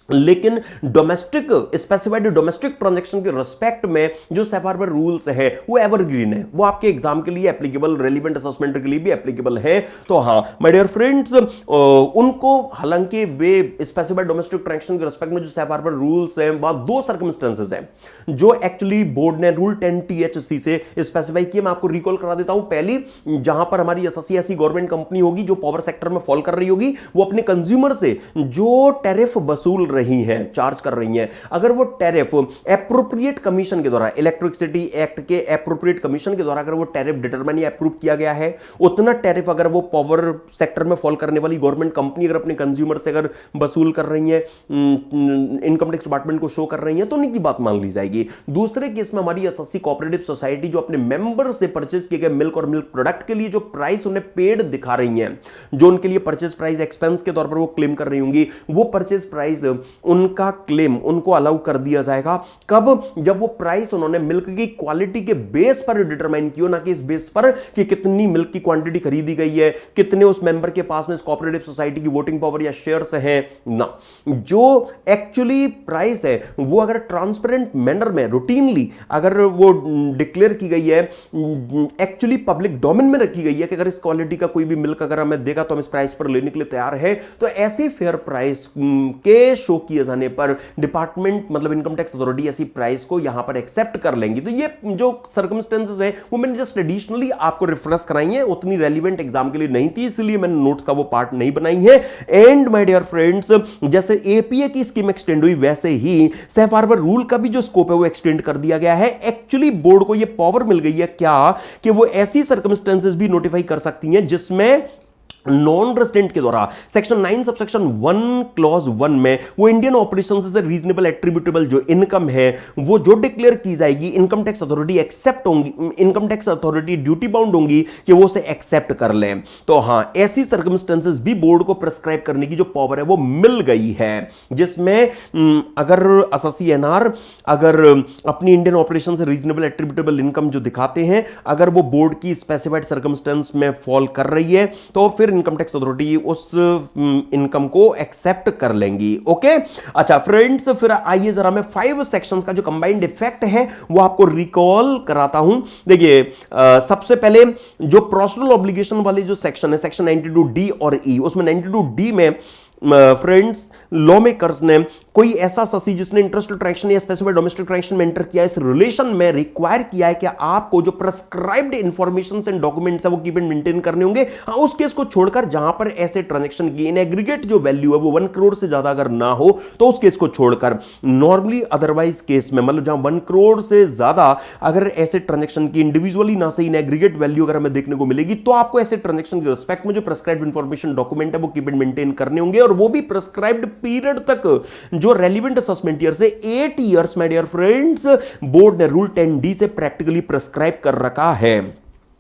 लेकिन डोमेस्टिक स्पेसिफाइड डोमेस्टिक ट्रांजैक्शन के रिस्पेक्ट में जो सेफ हार्बर रूल्स है वो एवरग्रीन है, वो आपके एग्जाम के लिए एप्लीकेबल, रेलिवेंट असेसमेंट के लिए भी एप्लीकेबल है। तो हां माय डियर फ्रेंड्स, उनको हालांकि वे स्पेसिफाइड डोमेस्टिक ट्रांजैक्शन के रिस्पेक्ट में जो सेफ हार्बर रूल्स हैं वहां दो सर्कमस्टेंसेस हैं जो एक्चुअली बोर्ड ने रूल 10THC से स्पेसिफाई किए। मैं आपको रिकॉल करा देता हूं। पहली, जहां पर हमारी एसएससी ऐसी गवर्नमेंट कंपनी होगी जो पावर सेक्टर में फॉल कर रही होगी, वो अपने कंज्यूमर से जो टैरिफ वसूल रही हैं, चार्ज कर रही हैं, अगर वो टैरिफ एप्रोप्रिएट कमीशन के द्वारा, इलेक्ट्रिसिटी एक्ट के एप्रोप्रिएट कमीशन के द्वारा अगर वो टैरिफ डिटरमाइन या अप्रूव किया गया है, उतना टैरिफ अगर वो पावर सेक्टर में फॉल करने वाली गवर्नमेंट कंपनी अगर अपने कंज्यूमर से अगर वसूल कर रही है, इनकम टैक्स डिपार्टमेंट को शो कर रही है, तो उनकी बात मान ली जाएगी। दूसरे केस में हमारी एसएससी कोऑपरेटिव सोसाइटी जो अपने मेंबर से परचेज किए गए मिल्क और मिल्क प्रोडक्ट के लिए जो प्राइस उन्हें पेड दिखा रही हैं, जो उनके लिए परचेज प्राइस एक्सपेंस के तौर पर वो क्लेम कर रही होंगी, वो परचेज प्राइस उनका क्लेम उनको अलाउ कर दिया जाएगा। कब? जब वो प्राइस उन्होंने मिल्क की क्वालिटी के बेस पर डिटरमाइन किया, ना कि इस बेस पर कि कितनी मिल्क की क्वांटिटी खरीदी गई है, कितने उस मेंबर के पास में इस कोऑपरेटिव सोसाइटी की वोटिंग पावर या शेयर्स हैं। ना, जो एक्चुअली प्राइस है वो अगर ट्रांसपेरेंट मैनर में रूटीनली अगर वो डिक्लेयर की गई है, एक्चुअली पब्लिक डोमेन में रखी गई है कि अगर इस क्वालिटी का कोई भी मिल्क अगर हमें देगा तो हम इस प्राइस पर लेने के लिए तैयार है, तो ऐसी फेयर प्राइस के शो किए जाने पर डिपार्टमेंट मतलब इनकम टैक्स अथॉरिटी ऐसी प्राइस को यहां पर एक्सेप्ट कर लेंगी। तो ये जो सर्कमस्टेंसेस है वो मैंने जस्ट एडिशनली आपको रिफ्रेश कराई है, उतनी रेलिवेंट एग्जाम के लिए नहीं थी, इसलिए मैंने नोट्स का वो पार्ट नहीं बनाई है। एंड माय डियर फ्रेंड्स, जैसे एपीए की स्कीम एक्सटेंड हुई वैसे ही सेफ हार्बर रूल का भी जो स्कोप है वो एक्सटेंड कर दिया गया है। एक्चुअली बोर्ड को ये पावर मिल गई है क्या कि वो ऐसी सर्कमस्टेंसेस भी नोटिफाई कर सकती हैं जिसमें नॉन रेजिडेंट के द्वारा सेक्शन 9 सबसेक्शन 1 क्लॉज 1 में वो इंडियन ऑपरेशन से रीजनेबल एट्रीब्यूटेबल जो इनकम है वो जो डिक्लेयर की जाएगी, इनकम टैक्स अथॉरिटी एक्सेप्ट होंगी, income tax authority duty bound होंगी कि वो उसे एक्सेप्ट कर लें। तो हां, ऐसी सर्कमस्टेंसेस भी बोर्ड को प्रेस्क्राइब करने की जो पावर है वो मिल गई है, जिसमें अगर एसएससी एनआर अगर अपनी इंडियन ऑपरेशन से रीजनेबल एट्रीब्यूटेबल इनकम जो दिखाते हैं, अगर वो बोर्ड की स्पेसिफाइड सर्कमस्टेंस में फॉल कर रही है तो फिर इनकम टैक्स अथॉरिटी उस इनकम को एक्सेप्ट कर लेंगी। ओके, अच्छा फ्रेंड्स, फिर आइए जरा मैं 5 सेक्शंस का जो कंबाइंड इफेक्ट है वो आपको रिकॉल कराता हूं। देखिए, सबसे पहले जो प्रोसीजरल ऑब्लिगेशन वाले जो सेक्शन है, सेक्शन 92D और E, उसमें 92D में फ्रेंड्स लॉ मेकर्स ने कोई ऐसा ससी जिसने इंटरेस्ट ट्रैंजेक्शन या स्पेसिफाइड डोमेस्टिक ट्रैंजेक्शन में एंटर किया, इस रिलेशन में रिक्वायर किया है कि आपको जो प्रेस्क्राइब्ड इंफॉर्मेशन एंड डॉक्यूमेंट्स है वो कीप एंड मेंटेन करने होंगे। हाँ, उस केस को छोड़कर जहां पर ऐसे ट्रांजैक्शन की इन एग्रीगेट जो वैल्यू है वो 1 करोड़ से ज्यादा अगर ना हो तो उस केस को छोड़कर नॉर्मली अदरवाइज केस में मतलब जहां 1 करोड़ से ज्यादा अगर ऐसे ट्रांजैक्शन की इंडिविजुअली ना से इन एग्रीगेट वैल्यू अगर हमें देखने को मिलेगी तो आपको ऐसे ट्रांजैक्शन के रिस्पेक्ट में जो प्रेस्क्राइब्ड इंफॉर्मेशन डॉक्यूमेंट है वो कीप एंड मेंटेन करने होंगे, और वो भी प्रेस्क्राइब्ड पीरियड तक जो रेलिवेंट असेसमेंट ईयर से 8 years my dear friends board ने रूल 10D से प्रैक्टिकली प्रेस्क्राइब कर रखा है।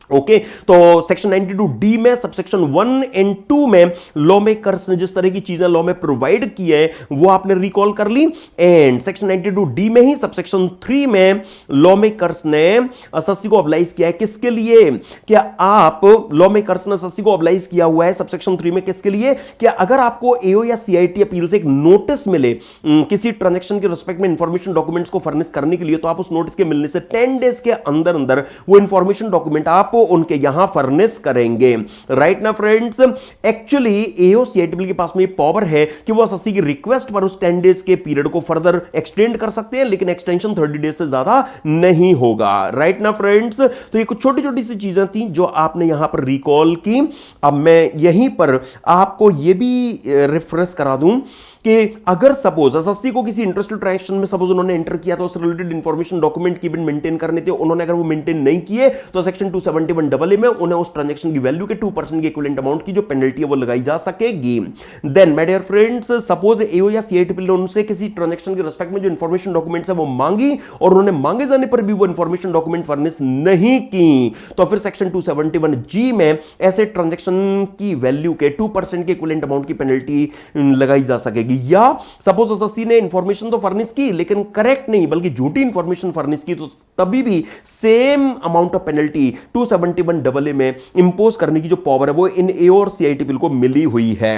ओके, तो सेक्शन 92D में सबसेक्शन 1 एंड 2 में लॉ मेकर्स ने जिस तरह की चीजें लॉ में प्रोवाइड की है वो आपने रिकॉल कर ली। एंड सेक्शन 92D में ही सबसेक्शन 3 में लॉ मेकर्स ने एसएससी को अप्लाइज किया है। किसके लिए? क्या आप लॉ मेकर्स ने एसएससी को अप्लाइज किया हुआ है सबसेक्शन 3 में किसके लिए? कि अगर आपको एओ या सीआईटी अपील से एक नोटिस मिले किसी ट्रांजैक्शन के रिस्पेक्ट में इंफॉर्मेशन डॉक्यूमेंट्स को फर्निश करने के लिए, तो आप उस नोटिस के मिलने से 10 डेज के अंदर अंदर वो इंफॉर्मेशन डॉक्यूमेंट आप उनके यहां फर्निश करेंगे। राइट ना फ्रेंड्स, एक्चुअली एओ सीआईटी के पास में ये पावर है कि वो एसएससी की रिक्वेस्ट पर उस 10 डेज के पीरियड को फर्दर एक्सटेंड कर सकते हैं, लेकिन एक्सटेंशन 30 डेज से ज्यादा नहीं होगा। राइट ना फ्रेंड्स, तो ये कुछ छोटी छोटी सी चीजें थी जो आपने यहां पर रिकॉल की। अब मैं यहीं पर आपको यह भी रिफ्रेश करा दूं कि अगर सपोज एसएससी को किसी इंटरेस्टेड ट्रांजैक्शन में सपोज उन्होंने एंटर किया तो उस रिलेटेड इंफॉर्मेशन डॉक्यूमेंट की मेंटेन करने थे, उन्होंने अगर वो मेंटेन नहीं किए तो सेक्शन 271AA में उन्हें उस ट्रांजैक्शन की वैल्यू के 2% के इक्विवेलेंट अमाउंट की जो पेनल्टी है वो लगाई जा सकेगी। Then my dear friends, suppose AO या सीआईटी ने उनसे किसी ट्रांजैक्शन के रिस्पेक्ट में जो इंफॉर्मेशन डॉक्यूमेंट्स है वो मांगी और उन्होंने मांगे जाने पर भी वो इंफॉर्मेशन डॉक्यूमेंट फर्निश नहीं की, तो फिर सेक्शन 271G में ऐसे ट्रांजैक्शन की वैल्यू के 2% के इक्विवेलेंट अमाउंट की पेनल्टी लगाई जा सकेगी। या सपोज एसएससी ने इंफॉर्मेशन तो फर्निश की लेकिन करेक्ट नहीं बल्कि झूठी इंफॉर्मेशन फर्निश की, तो तभी भी same amount of penalty 271AA में इंपोज करने की जो पावर है वो इन एओ और सीआईटी बिल को मिली हुई है।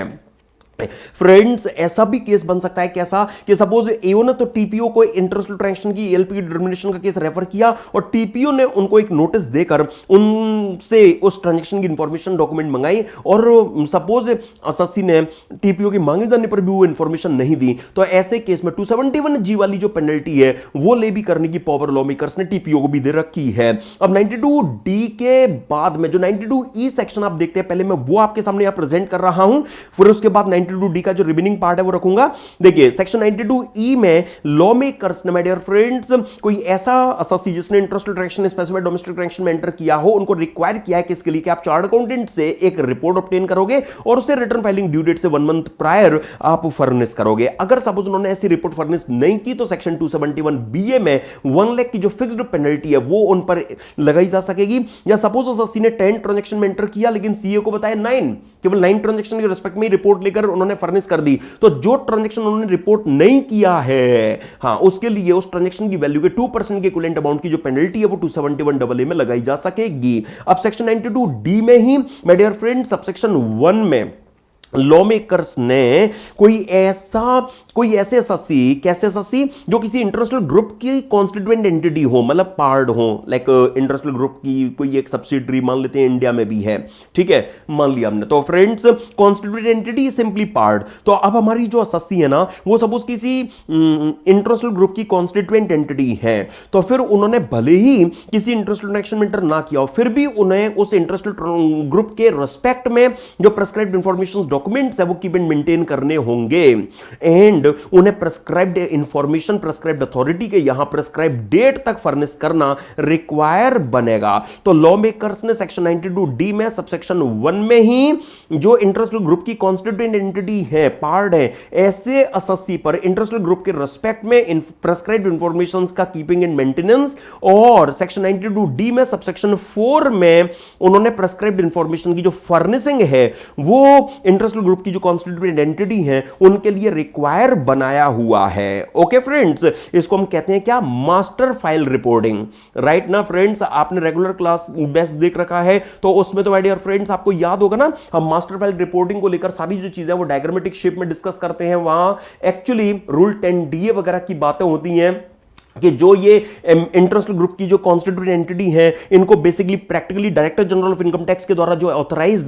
फ्रेंड्स, ऐसा भी केस बन सकता है कैसा कि सपोज एओ ने तो टीपीओ को इंटरेस्ट ट्रांजैक्शन की एलपी की डिटरमिनेशन का केस रेफर किया और टीपीओ ने उनको एक नोटिस देकर उनसे उस ट्रांजैक्शन की इंफॉर्मेशन डॉक्यूमेंट मंगाई और सपोज एसएससी ने टीपीओ की मांगे जाने पर भी वो इंफॉर्मेशन नहीं दी, तो ऐसे केस में 271G वाली जो पेनल्टी है वो ले भी करने की पावर लॉ मेकर्स ने टीपीओ को भी दे रखी है। अब 92D के बाद में जो 92E सेक्शन आप देखते हैं, पहले मैं वो आपके सामने यहां प्रेजेंट कर रहा हूं, फिर उसके बाद 92D का जो रिमेनिंग पार्ट है वो रखूंगा। देखिए, सेक्शन 92E में लॉ मेकर्स ने माय डियर फ्रेंड्स कोई ऐसा एसएससी जिसने interested transaction specified domestic transaction में एंटर किया हो, उनको रिक्वायर किया है किसके लिए कि आप चार्ट अकाउंटेंट से एक रिपोर्ट ऑब्टेन करोगे और उसे रिटर्न फाइलिंग ड्यू डेट से 1 मंथ प्रायर आप फर्निश करोगे। अगर सपोज उन्होंने ऐसी रिपोर्ट फर्निश नहीं की तो सेक्शन 271BA में 1 लाख की जो फिक्स्ड पेनल्टी है वो उन पर लगाई जा सकेगी। या सपोज एसएससी ने 10 ट्रांजैक्शन में एंटर किया लेकिन सीए को बताया 9, केवल 9 ट्रांजैक्शन के रिस्पेक्ट में रिपोर्ट लेकर उन्होंने फर्निश कर दी, तो जो ट्रांजैक्शन उन्होंने रिपोर्ट नहीं किया है, हाँ, उसके लिए उस ट्रांजैक्शन की वैल्यू के 2% के इक्विवेलेंट अमाउंट की जो पेनल्टी है वो 271 में लगाई जा सकेगी। अब सेक्शन 92 डी में ही माय डियर फ्रेंड सबसेक्शन 1 में लॉ मेकर्स ने कोई ऐसे एसएससी, कैसे एसएससी, जो किसी इंटरनेशनल ग्रुप की कॉन्स्टिट्यूएंट एंटिटी हो, मतलब पार्ट हो, लाइक इंटरनेशनल ग्रुप की कोई एक सब्सिडरी मान लेते हैं इंडिया में भी है, ठीक है, मान लिया हमने, तो friends constituent entity simply part. तो अब हमारी जो एसएससी है ना, वो सपोज किसी इंटरनेशनल ग्रुप की कॉन्स्टिट्यूएंट एंटिटी है, तो फिर उन्होंने भले ही किसी इंटरनेशनल ट्रांजैक्शन में एंटर ना किया हो, फिर भी उन्हें उस इंटरनेशनल ग्रुप के रेस्पेक्ट में जो प्रेस्क्राइब्ड इंफॉर्मेशन डॉक्यूमेंट्स है वो कीप एंड मेंटेन करने होंगे, एंड उन्हें प्रेस्क्राइब्ड इंफॉर्मेशन प्रेस्क्राइब्ड अथॉरिटी के यहां प्रेस्क्राइब्ड डेट तक फर्निश करना रिक्वायर बनेगा। तो लॉ मेकर्स ने सेक्शन 92 डी में सबसेक्शन 1 में ही जो इंटरनेशनल ग्रुप की कॉन्स्टिट्यूएंट एंटिटी है, पार्ट है, ऐसे एसएससी पर इंटरनेशनल ग्रुप के रेस्पेक्ट में प्रेस्क्राइब्ड इंफॉर्मेशन का कीपिंग एंड मेंटेनेंस, और सेक्शन 92 डी में सबसेक्शन 4 में उन्होंने प्रेस्क्राइब्ड इंफॉर्मेशन की जो फर्निशिंग है वो इंटरनेशनल ग्रुप की जो कॉन्स्टिट्यूएंट एंटिटी है उनके लिए रिक्वायर बनाया हुआ है। ओके फ्रेंड्स, इसको हम कहते हैं क्या, मास्टर फाइल रिपोर्टिंग, राइट ना फ्रेंड्स। आपने रेगुलर क्लास बेस्ट देख रखा है, तो उसमें तो माय डियर फ्रेंड्स आपको याद होगा ना, हम मास्टर फाइल रिपोर्टिंग को लेकर सारी जो चीजें वो डायग्रामेटिक शेप में डिस्कस करते हैं, वहां एक्चुअली रूल 10 वगैरह की बातें होती हैं कि जो ये इंटरनेशनल ग्रुप की जो कॉन्स्टिट्यूएंट एंटिटी है, इनको basically practically director general of income tax के द्वारा जो ऑथराइज्ड,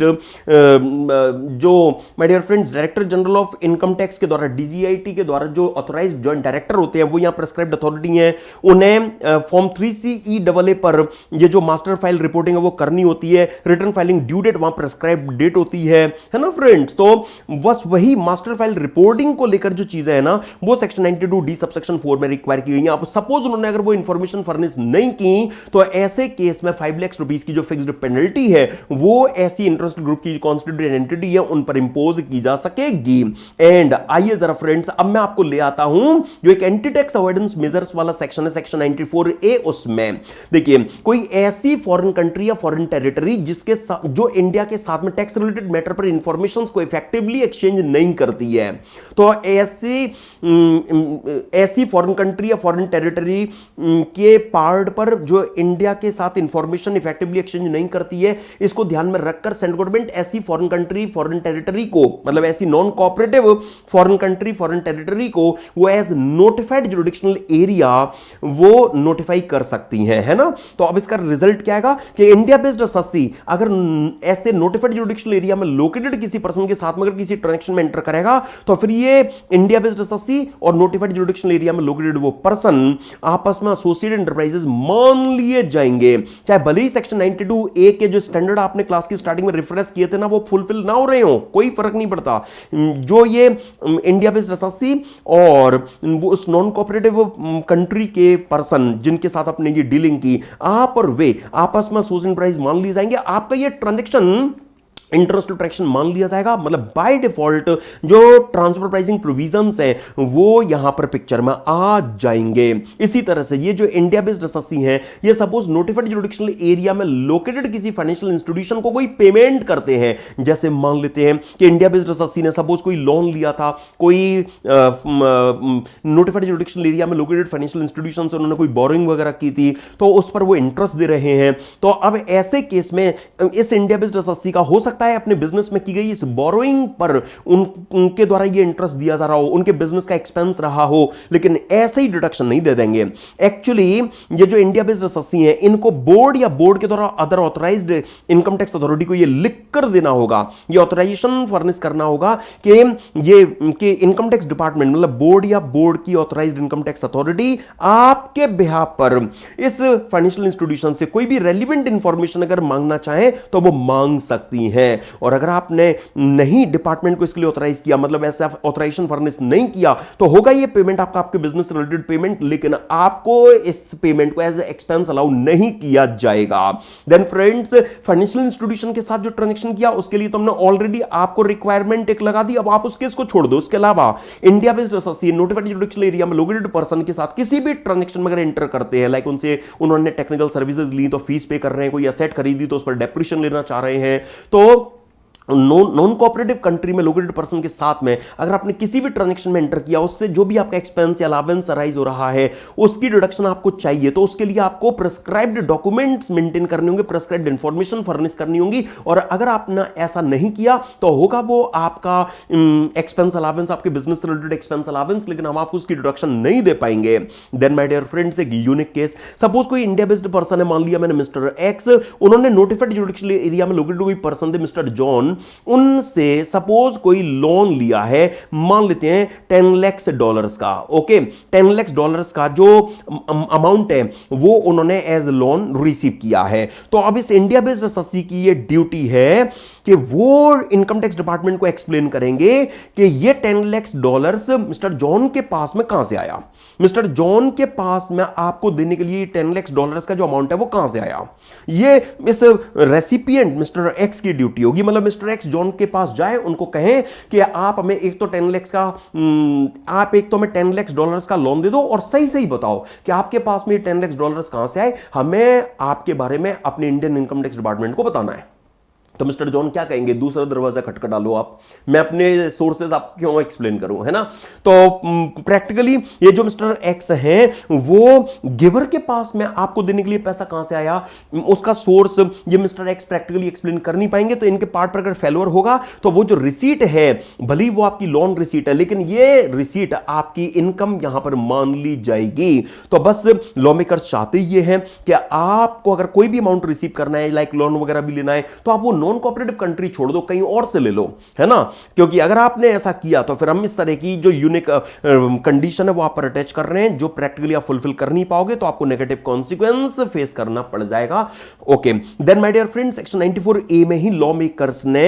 जो my dear friends director general of income tax के द्वारा, डीजीआईटी के द्वारा जो ऑथराइज्ड जॉइंट डायरेक्टर होते हैं, वो यहाँ प्रेस्क्राइब्ड अथॉरिटी हैं, उन्हें फॉर्म 3CEAA पर ये जो मास्टर फाइल रिपोर्टिंग है वो करनी होती है। रिटर्न फाइलिंग ड्यू डेट वहां प्रेस्क्राइब्ड डेट होती है ना फ्रेंड्स। तो बस वही मास्टर फाइल रिपोर्टिंग को लेकर जो चीजें है ना, वो सेक्शन 92 डी सबसेक्शन 4 में रिक्वायर की गई है। सपोज उन्होंने अगर वो इंफॉर्मेशन फर्निश नहीं की, तो ऐसे केस में 5 लाख रुपीस की जो फिक्स्ड पेनल्टी है वो ऐसी इंटरेस्ट ग्रुप की कॉन्स्टिट्यूएंट एंटिटी है उन पर इंपोज की जा सकेगी। एंड आइए जरा फ्रेंड्स, अब मैं आपको ले आता हूं जो एक एंटी टैक्स अवॉइडेंस मेजर्स वाला सेक्शन है, सेक्शन 94A। उसमें देखिए, कोई ऐसी फॉरेन कंट्री या फॉरेन टेरिटरी जिसके जो इंडिया के साथ में टैक्स रिलेटेड मैटर पर इंफॉर्मेशन को इफेक्टिवली एक्सचेंज नहीं करती है, तो ऐसी फॉरेन कंट्री या फॉरेन टेरिटरी के पार्ट पर जो इंडिया के साथ इंफॉर्मेशन इफेक्टिवली एक्सचेंज नहीं करती है, इसको ध्यान में रखकर सेंट्रल गवर्नमेंट ऐसी फॉरेन कंट्री फॉरेन टेरिटरी को, मतलब ऐसी non cooperative foreign country foreign territory को वो एज नोटिफाइड जुरिडिक्शनल एरिया वो नोटिफाई कर सकती है ना। तो अब इसका रिजल्ट क्या आएगा कि इंडिया बेस्ड एसएससी अगर ऐसे नोटिफाइड जुरिडिक्शनल एरिया में लोकेटेड किसी पर्सन के साथ में अगर किसी ट्रांजैक्शन में एंटर करेगा, तो फिर ये इंडिया बेस्ड एसएससी और नोटिफाइड जुरिडिक्शनल एरिया में लोकेटेड वो पर्सन आपस में एसोसिएटेड एंटरप्राइजेस मान लिए जाएंगे, चाहे भले ही सेक्शन 92A के जो स्टैंडर्ड आपने क्लास की स्टार्टिंग में रिफ्रेश किए थे ना, वो फुलफिल ना हो रहे हो, कोई फर्क नहीं पड़ता। जो ये इंडिया बेस्ड एसएससी और उस नॉन कोऑपरेटिव कंट्री के पर्सन जिनके साथ आपने ये डीलिंग की, आप और वे आपस में एसोसिएटेड एंटरप्राइज मान लिए जाएंगे, आपका ये ट्रांजैक्शन इंटरनेशनल ट्रैक्शन मान लिया जाएगा। मतलब बाय डिफॉल्ट जो ट्रांसफर प्राइसिंग प्रोविजंस हैं वो यहां पर पिक्चर में आ जाएंगे। इसी तरह से ये जो इंडिया बेस्ड एसएससी हैं, ये सपोज नोटिफाइड जुरिडिक्शनल एरिया में लोकेटेड किसी फाइनेंशियल इंस्टीट्यूशन को कोई पेमेंट करते हैं, जैसे मान लेते हैं कि इंडिया बेस्ड एसएससी ने सपोज कोई लोन लिया था, कोई नोटिफाइड जुरिडिक्शनल एरिया में लोकेटेड फाइनेंशियल इंस्टीट्यूशन से उन्होंने कोई बोरोइंग वगैरह की थी, तो उस पर वो इंटरेस्ट दे रहे हैं। तो अब ऐसे केस में इस इंडिया बेस्ड एसएससी का हो सकता है अपने बिजनेस में की गई इस बोरोइंग पर उनके द्वारा ये इंटरेस्ट दिया जा रहा हो, उनके बिजनेस का एक्सपेंस रहा हो, लेकिन ऐसे ही डिडक्शन नहीं दे देंगे। एक्चुअली ये जो इंडिया बेस्ड एसएससी हैं, इनको बोर्ड या बोर्ड के द्वारा other authorised income tax authority को ये लिख कर देना होगा, ये ऑथराइजेशन फर्निश करना होगा कि इनकम टैक्स डिपार्टमेंट, मतलब बोर्ड या बोर्ड की ऑथराइज्ड इनकम टैक्स अथॉरिटी आपके बिहाफ पर इस फाइनेंशियल इंस्टीट्यूशन से कोई भी रेलिवेंट इंफॉर्मेशन अगर मांगना चाहे तो वो मांग सकती है। और अगर आपने नहीं डिपार्टमेंट को इसके लिए ऑथराइज किया, मतलब ऐसा ऑथराइजेशन फर्निश नहीं किया, तो होगा ये पेमेंट आपका आपके बिजनेस रिलेटेड पेमेंट, लेकिन आपको इस पेमेंट को एज एक्सपेंस अलाउ नहीं किया जाएगा। देन फ्रेंड्स, फाइनेंशियल इंस्टीट्यूशन के साथ जो ट्रांजैक्शन किया उसके लिए तो हमने ऑलरेडी आपको रिक्वायरमेंट एक लगा दी, अब आप उस केस को छोड़ दो। उसके अलावा India based SSC notified jurisdictional area में लोकेटेड पर्सन के साथ किसी भी ट्रांजैक्शन में अगर एंटर करते हैं, लाइक उनसे उन्होंने टेक्निकल सर्विसेज ली तो फीस पे कर रहे हैं, कोई एसेट खरीदी तो उस पर डेप्रिसिएशन लेना चाह रहे हैं, तो नॉन कोऑपरेटिव कंट्री में लोकेटेड पर्सन के साथ में अगर आपने किसी भी ट्रांजैक्शन में एंटर किया, उससे जो भी आपका एक्सपेंस या अलावेंस अराइज हो रहा है उसकी डिडक्शन आपको चाहिए, तो उसके लिए आपको प्रिस्क्राइब्ड डॉक्यूमेंट्स मेंटेन करने होंगे, प्रिस्क्राइब्ड इंफॉर्मेशन फर्निश करनी होंगी। और अगर आपने ऐसा नहीं किया तो होगा वो आपका एक्सपेंस अलावेंस, आपके बिजनेस रिलेटेड एक्सपेंस अलावेंस, लेकिन हम आपको उसकी डिडक्शन नहीं दे पाएंगे। देन माय डियर फ्रेंड्स, एक यूनिक केस, सपोज कोई इंडिया बेस्ड पर्सन है, मान लिया मैंने मिस्टर एक्स, उन्होंने नोटिफाइड जुडिशियल एरिया में लोकेटेड कोई पर्सन थे मिस्टर जॉन, उनसे सपोज कोई लोन लिया है, मान लेते हैं $10 लाख का। ओके, $10 लाख का जो अमाउंट है वो उन्होंने एज लोन रिसीव किया है। तो अब इस इंडिया बेस्ड एसएससी की ये ड्यूटी है कि वो इनकम टैक्स डिपार्टमेंट को एक्सप्लेन करेंगे कि ये $10 लाख मिस्टर जॉन के पास में कहां से आया, मिस्टर जॉन के पास में आपको देने के लिए $10 लाख का जो अमाउंट है वो कहां से आया। ये इस रेसिपिएंट मिस्टर एक्स की ड्यूटी होगी। मतलब मिस्टर एक्स जॉन के पास जाए, उनको कहें कि आप हमें एक तो 10 लाख का आप एक तो हमें $10 लाख का लोन दे दो और सही सही बताओ कि आपके पास में $10 लाख कहां से आए, हमें आपके बारे में अपने इंडियन इनकम टैक्स डिपार्टमेंट को बताना है। तो मिस्टर जॉन क्या कहेंगे, दूसरा दरवाजा खटखटा लो आप, मैं अपने सोर्सेज आपको क्यों एक्सप्लेन करूं, है ना। तो प्रैक्टिकली ये जो मिस्टर एक्स है वो गिवर के पास में आपको देने के लिए पैसा कहां से आया, उसका सोर्स ये मिस्टर एक्स प्रैक्टिकली एक्सप्लेन कर नहीं पाएंगे। तो इनके पार्ट पर अगर फेलोर होगा तो वो जो रिसीट है, भले वो आपकी लोन रिसीट है, लेकिन ये रिसीट आपकी इनकम यहां पर मान ली जाएगी। तो बस लॉ मेकर्स चाहते ये हैं कि आपको अगर कोई भी अमाउंट रिसीव करना है, लाइक लोन वगैरह भी लेना है, तो आप वो नॉन कोऑपरेटिव कंट्री छोड़ दो, कहीं और से ले लो, है ना। क्योंकि अगर आपने ऐसा किया तो फिर हम इस तरह की जो यूनिक कंडीशन है वो आप पर अटैच कर रहे हैं, जो प्रैक्टिकली आप फुलफिल कर नहीं पाओगे तो आपको नेगेटिव कॉन्सिक्वेंस फेस करना पड़ जाएगा। Okay, then my dear friends, section 94A में ही लॉ मेकर्स ने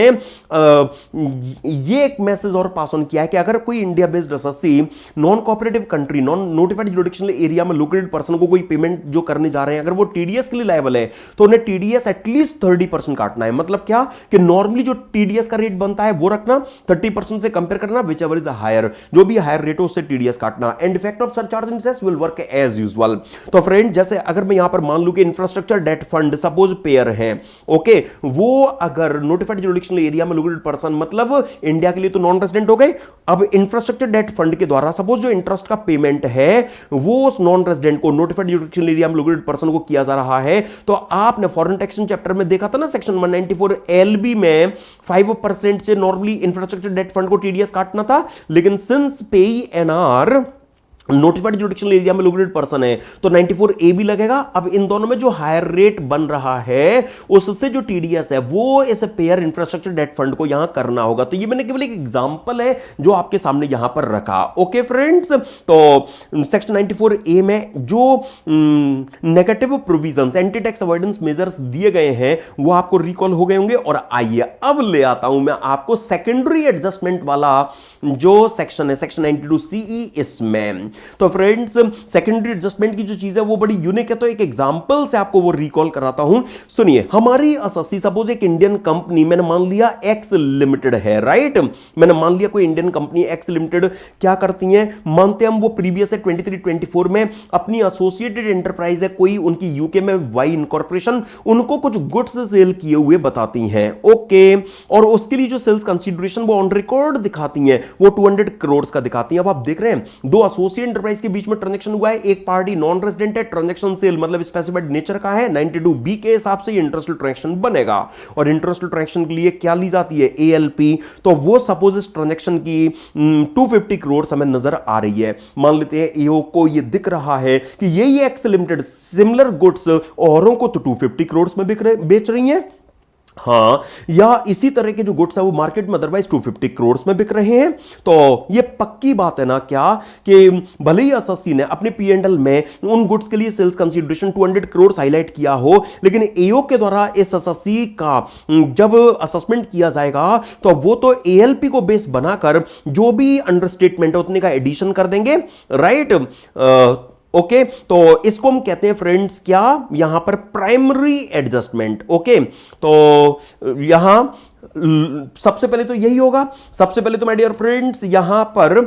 ये एक मैसेज और पास ऑन किया है कि अगर कोई India based SSC non cooperative country, non notified judicial area में लोकेटेड पर्सन को कोई पेमेंट जो करने जा रहे हैं, अगर वो टीडीएस के लिए लायबल है तो उन्हें टीडीएस एटलीस्ट 30% काटना है। मतलब क्या कि नॉर्मली जो टीडीएस का रेट बनता है वो रखना, 30% से कंपेयर करना, विच एवर इज हायर, जो भी हायर रेट हो उससे टीडीएस काटना, and effect of surcharge and cess will work as usual. तो फ्रेंड, जैसे अगर मैं यहां पर मान लूं कि infrastructure debt fund suppose payer है, ओके, वो अगर नोटिफाइड जुडिशियल एरिया में लोकेटेड पर्सन, मतलब इंडिया के लिए तो नॉन रेजिडेंट हो गए, अब इंफ्रास्ट्रक्चर डेट फंड के द्वारा सपोज जो इंटरेस्ट का पेमेंट है वो उस नॉन रेजिडेंट को, नोटिफाइड जुडिशियल एरिया में लोकेटेड पर्सन को किया जा रहा है। तो आपने फॉरेन टैक्सेशन चैप्टर में देखा था ना, सेक्शन 194LB में 5% से नॉर्मली इंफ्रास्ट्रक्चर डेट फंड को टीडीएस काटना था, लेकिन सिंस पेई एनआर नोटिफाइड जुडिशियल एरिया में लोकेटेड पर्सन है तो 94A भी लगेगा। अब इन दोनों में जो हायर रेट बन रहा है उससे जो टीडीएस है वो इस पेयर इंफ्रास्ट्रक्चर डेट फंड को यहां करना होगा। तो ये मैंने केवल एक एग्जांपल है जो आपके सामने यहां पर रखा। ओके फ्रेंड्स, तो सेक्शन 94A में जो negative provisions, anti tax avoidance measures दिए गए हैं वो आपको रिकॉल हो गए होंगे। और आइए अब ले आता हूं मैं आपको सेकेंडरी एडजस्टमेंट वाला जो सेक्शन है, सेक्शन 92CE। इसमें तो फ्रेंड्स सेकेंडरी एडजस्टमेंट की जो चीज है वो बड़ी यूनिक है, तो एक एग्जांपल से आपको वो रिकॉल कराता हूं। सुनिए, हमारी एसएससी सपोज एक इंडियन कंपनी, मैंने मान लिया एक्स लिमिटेड है, राइट, मैंने मान लिया कोई इंडियन कंपनी एक्स लिमिटेड क्या करती है, मानते हम वो प्रीवियस है 23-24 में अपनी एसोसिएटेड एंटरप्राइज है कोई, उनकी यूके में वाई इनकॉर्पोरेशन, उनको कुछ गुड्स सेल किए हुए बताती हैं। ओके, और उसके लिए जो सेल्स कंसीडरेशन वो ऑन रिकॉर्ड दिखाती हैं वो 200 करोड़ का दिखाती हैं। अब आप देख रहे हैं दो एसोसिएट एंटरप्राइज के बीच में ट्रांजैक्शन हुआ है, एक पार्टी नॉन रेजिडेंट है, ट्रांजैक्शन सेल मतलब स्पेसिफाइड नेचर का है, 92B के हिसाब से इंटरेस्टल ट्रांजैक्शन बनेगा। और इंटरेस्टल ट्रांजैक्शन के लिए क्या ली जाती है, ALP। तो वो सपोज इस ट्रांजैक्शन की 250 करोड़ हमें नजर आ रही है। मान लेते हैं EO को ये दिख रहा है कि ये एक्स लिमिटेड सिमिलर गुड्स औरों को तो 250 करोड़ में बेच रही है, हाँ, या इसी तरह के जो गुड्स है वो मार्केट में अदरवाइज 250 करोड़ में बिक रहे हैं। तो ये पक्की बात है ना क्या कि भले ही एसएससी ने अपने P&L में उन गुड्स के लिए सेल्स कंसीडरेशन 200 करोड़ हाईलाइट किया हो, लेकिन एओ के द्वारा इस एसएससी का जब असेसमेंट किया जाएगा तो वो तो ALP को बेस बनाकर जो भी अंडरस्टेटमेंट है उतने का एडिशन कर देंगे, राइट। ओके, तो इसको हम कहते हैं फ्रेंड्स क्या, यहां पर प्राइमरी एडजस्टमेंट। ओके, तो यहां सबसे पहले तो यही होगा, सबसे पहले तो माय डियर फ्रेंड्स यहां पर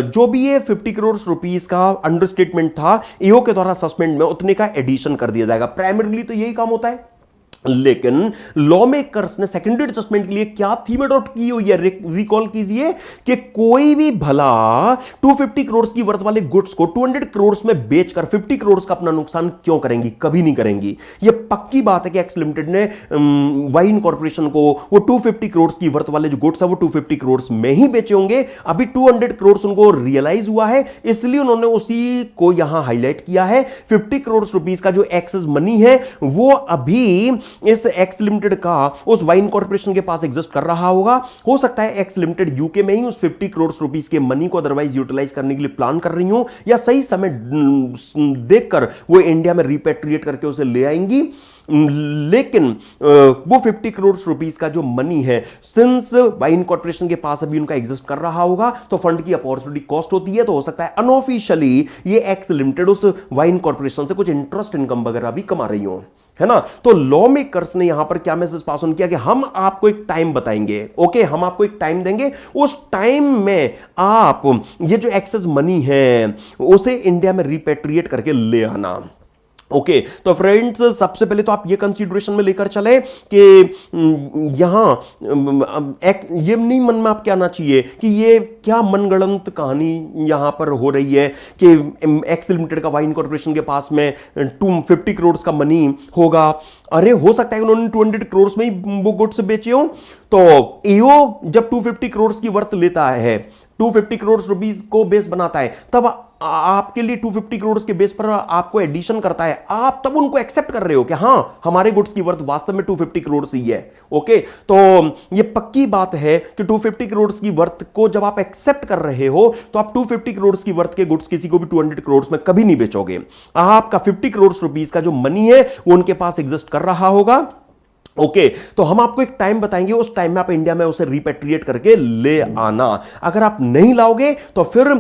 जो भी ये 50 करोड़ रुपीस का अंडरस्टेटमेंट था EO के द्वारा असेसमेंट में उतने का एडिशन कर दिया जाएगा। प्राइमरीली तो यही काम होता है। लेकिन लॉ मेकर्स ने सेकेंडरी एडजस्टमेंट के लिए क्या थीम अडॉप्ट की हुई है, रिकॉल कीजिए कि कोई भी भला 250 करोड़ की वर्थ वाले गुड्स को 200 करोड़ में बेचकर 50 करोड़ का अपना नुकसान क्यों करेंगी, कभी नहीं करेंगी। यह पक्की बात है कि एक्स लिमिटेड ने वाइन कॉर्पोरेशन को वो 250 करोड़ की वर्थ वाले जो गुड्स है वो 250 करोड़ में ही बेचे होंगे। अभी 200 करोड़ उनको रियलाइज हुआ है, इसलिए उन्होंने उसी को यहां हाईलाइट किया है। 50 करोड़ रुपीस का जो एक्सेस मनी है वो अभी इस एक्स लिमिटेड का उस वाइन कॉर्पोरेशन के पास एग्जिस्ट कर रहा होगा। हो सकता है एक्स लिमिटेड यूके में ही उस 50 करोड़ रुपीस के मनी को अदरवाइज यूटिलाइज करने के लिए प्लान कर रही हो, या सही समय देखकर वो इंडिया में रिपेट्रिएट करके उसे ले आएंगी। लेकिन वो 50 करोड़ रुपीस का जो मनी है सिंस वाइन कॉर्पोरेशन के पास अभी उनका एग्जिस्ट कर रहा होगा, तो फंड की अपॉर्चुनिटी कॉस्ट होती है, तो हो सकता है अनऑफिशियली ये एक्स लिमिटेड उस वाइन कॉर्पोरेशन से कुछ इंटरेस्ट इनकम वगैरह भी कमा रही हो, है ना। तो लॉ मेकर्स ने यहां पर क्या मैसेज पास ऑन किया कि हम आपको एक टाइम बताएंगे, ओके, हम आपको एक टाइम देंगे, उस टाइम में आप ये जो एक्सेस मनी है उसे इंडिया में रिपेट्रिएट करके ले आना। ओके तो फ्रेंड्स, सबसे पहले तो आप ये कंसीडरेशन में लेकर चले कि यहां ये नहीं मन में आपके आना चाहिए कि ये क्या मनगढ़ंत कहानी यहां पर हो रही है कि एक्स लिमिटेड का वाइन कॉर्पोरेशन के पास में 250 करोड़ का मनी होगा। अरे हो सकता है कि उन्होंने 200 करोड़ में ही वो गुड्स बेचे हो। तो एओ जब 250 करोड़ की वर्थ लेता है, 250 करोड़ रुपीस को बेस बनाता है, तब आपके लिए 250 करोड़ के बेस पर आपको एडिशन करता है, आप तब उनको एक्सेप्ट कर रहे हो कि हां हमारे गुड्स की वर्थ वास्तव में 250 करोड़ ही है। ओके, तो ये पक्की बात है कि 250 करोड़ की वर्थ को जब आप एक्सेप्ट कर रहे हो तो आप 250 करोड़ की वर्थ के गुड्स किसी को भी 200 करोड़ में कभी नहीं बेचोगे। आपका 50 करोड़ रुपीस का जो मनी है वो उनके पास एग्जिस्ट कर रहा होगा। ओके तो हम आपको एक टाइम बताएंगे, उस टाइम में आप इंडिया में उसे रिपेट्रिएट करके ले आना। अगर आप नहीं लाओगे तो फिर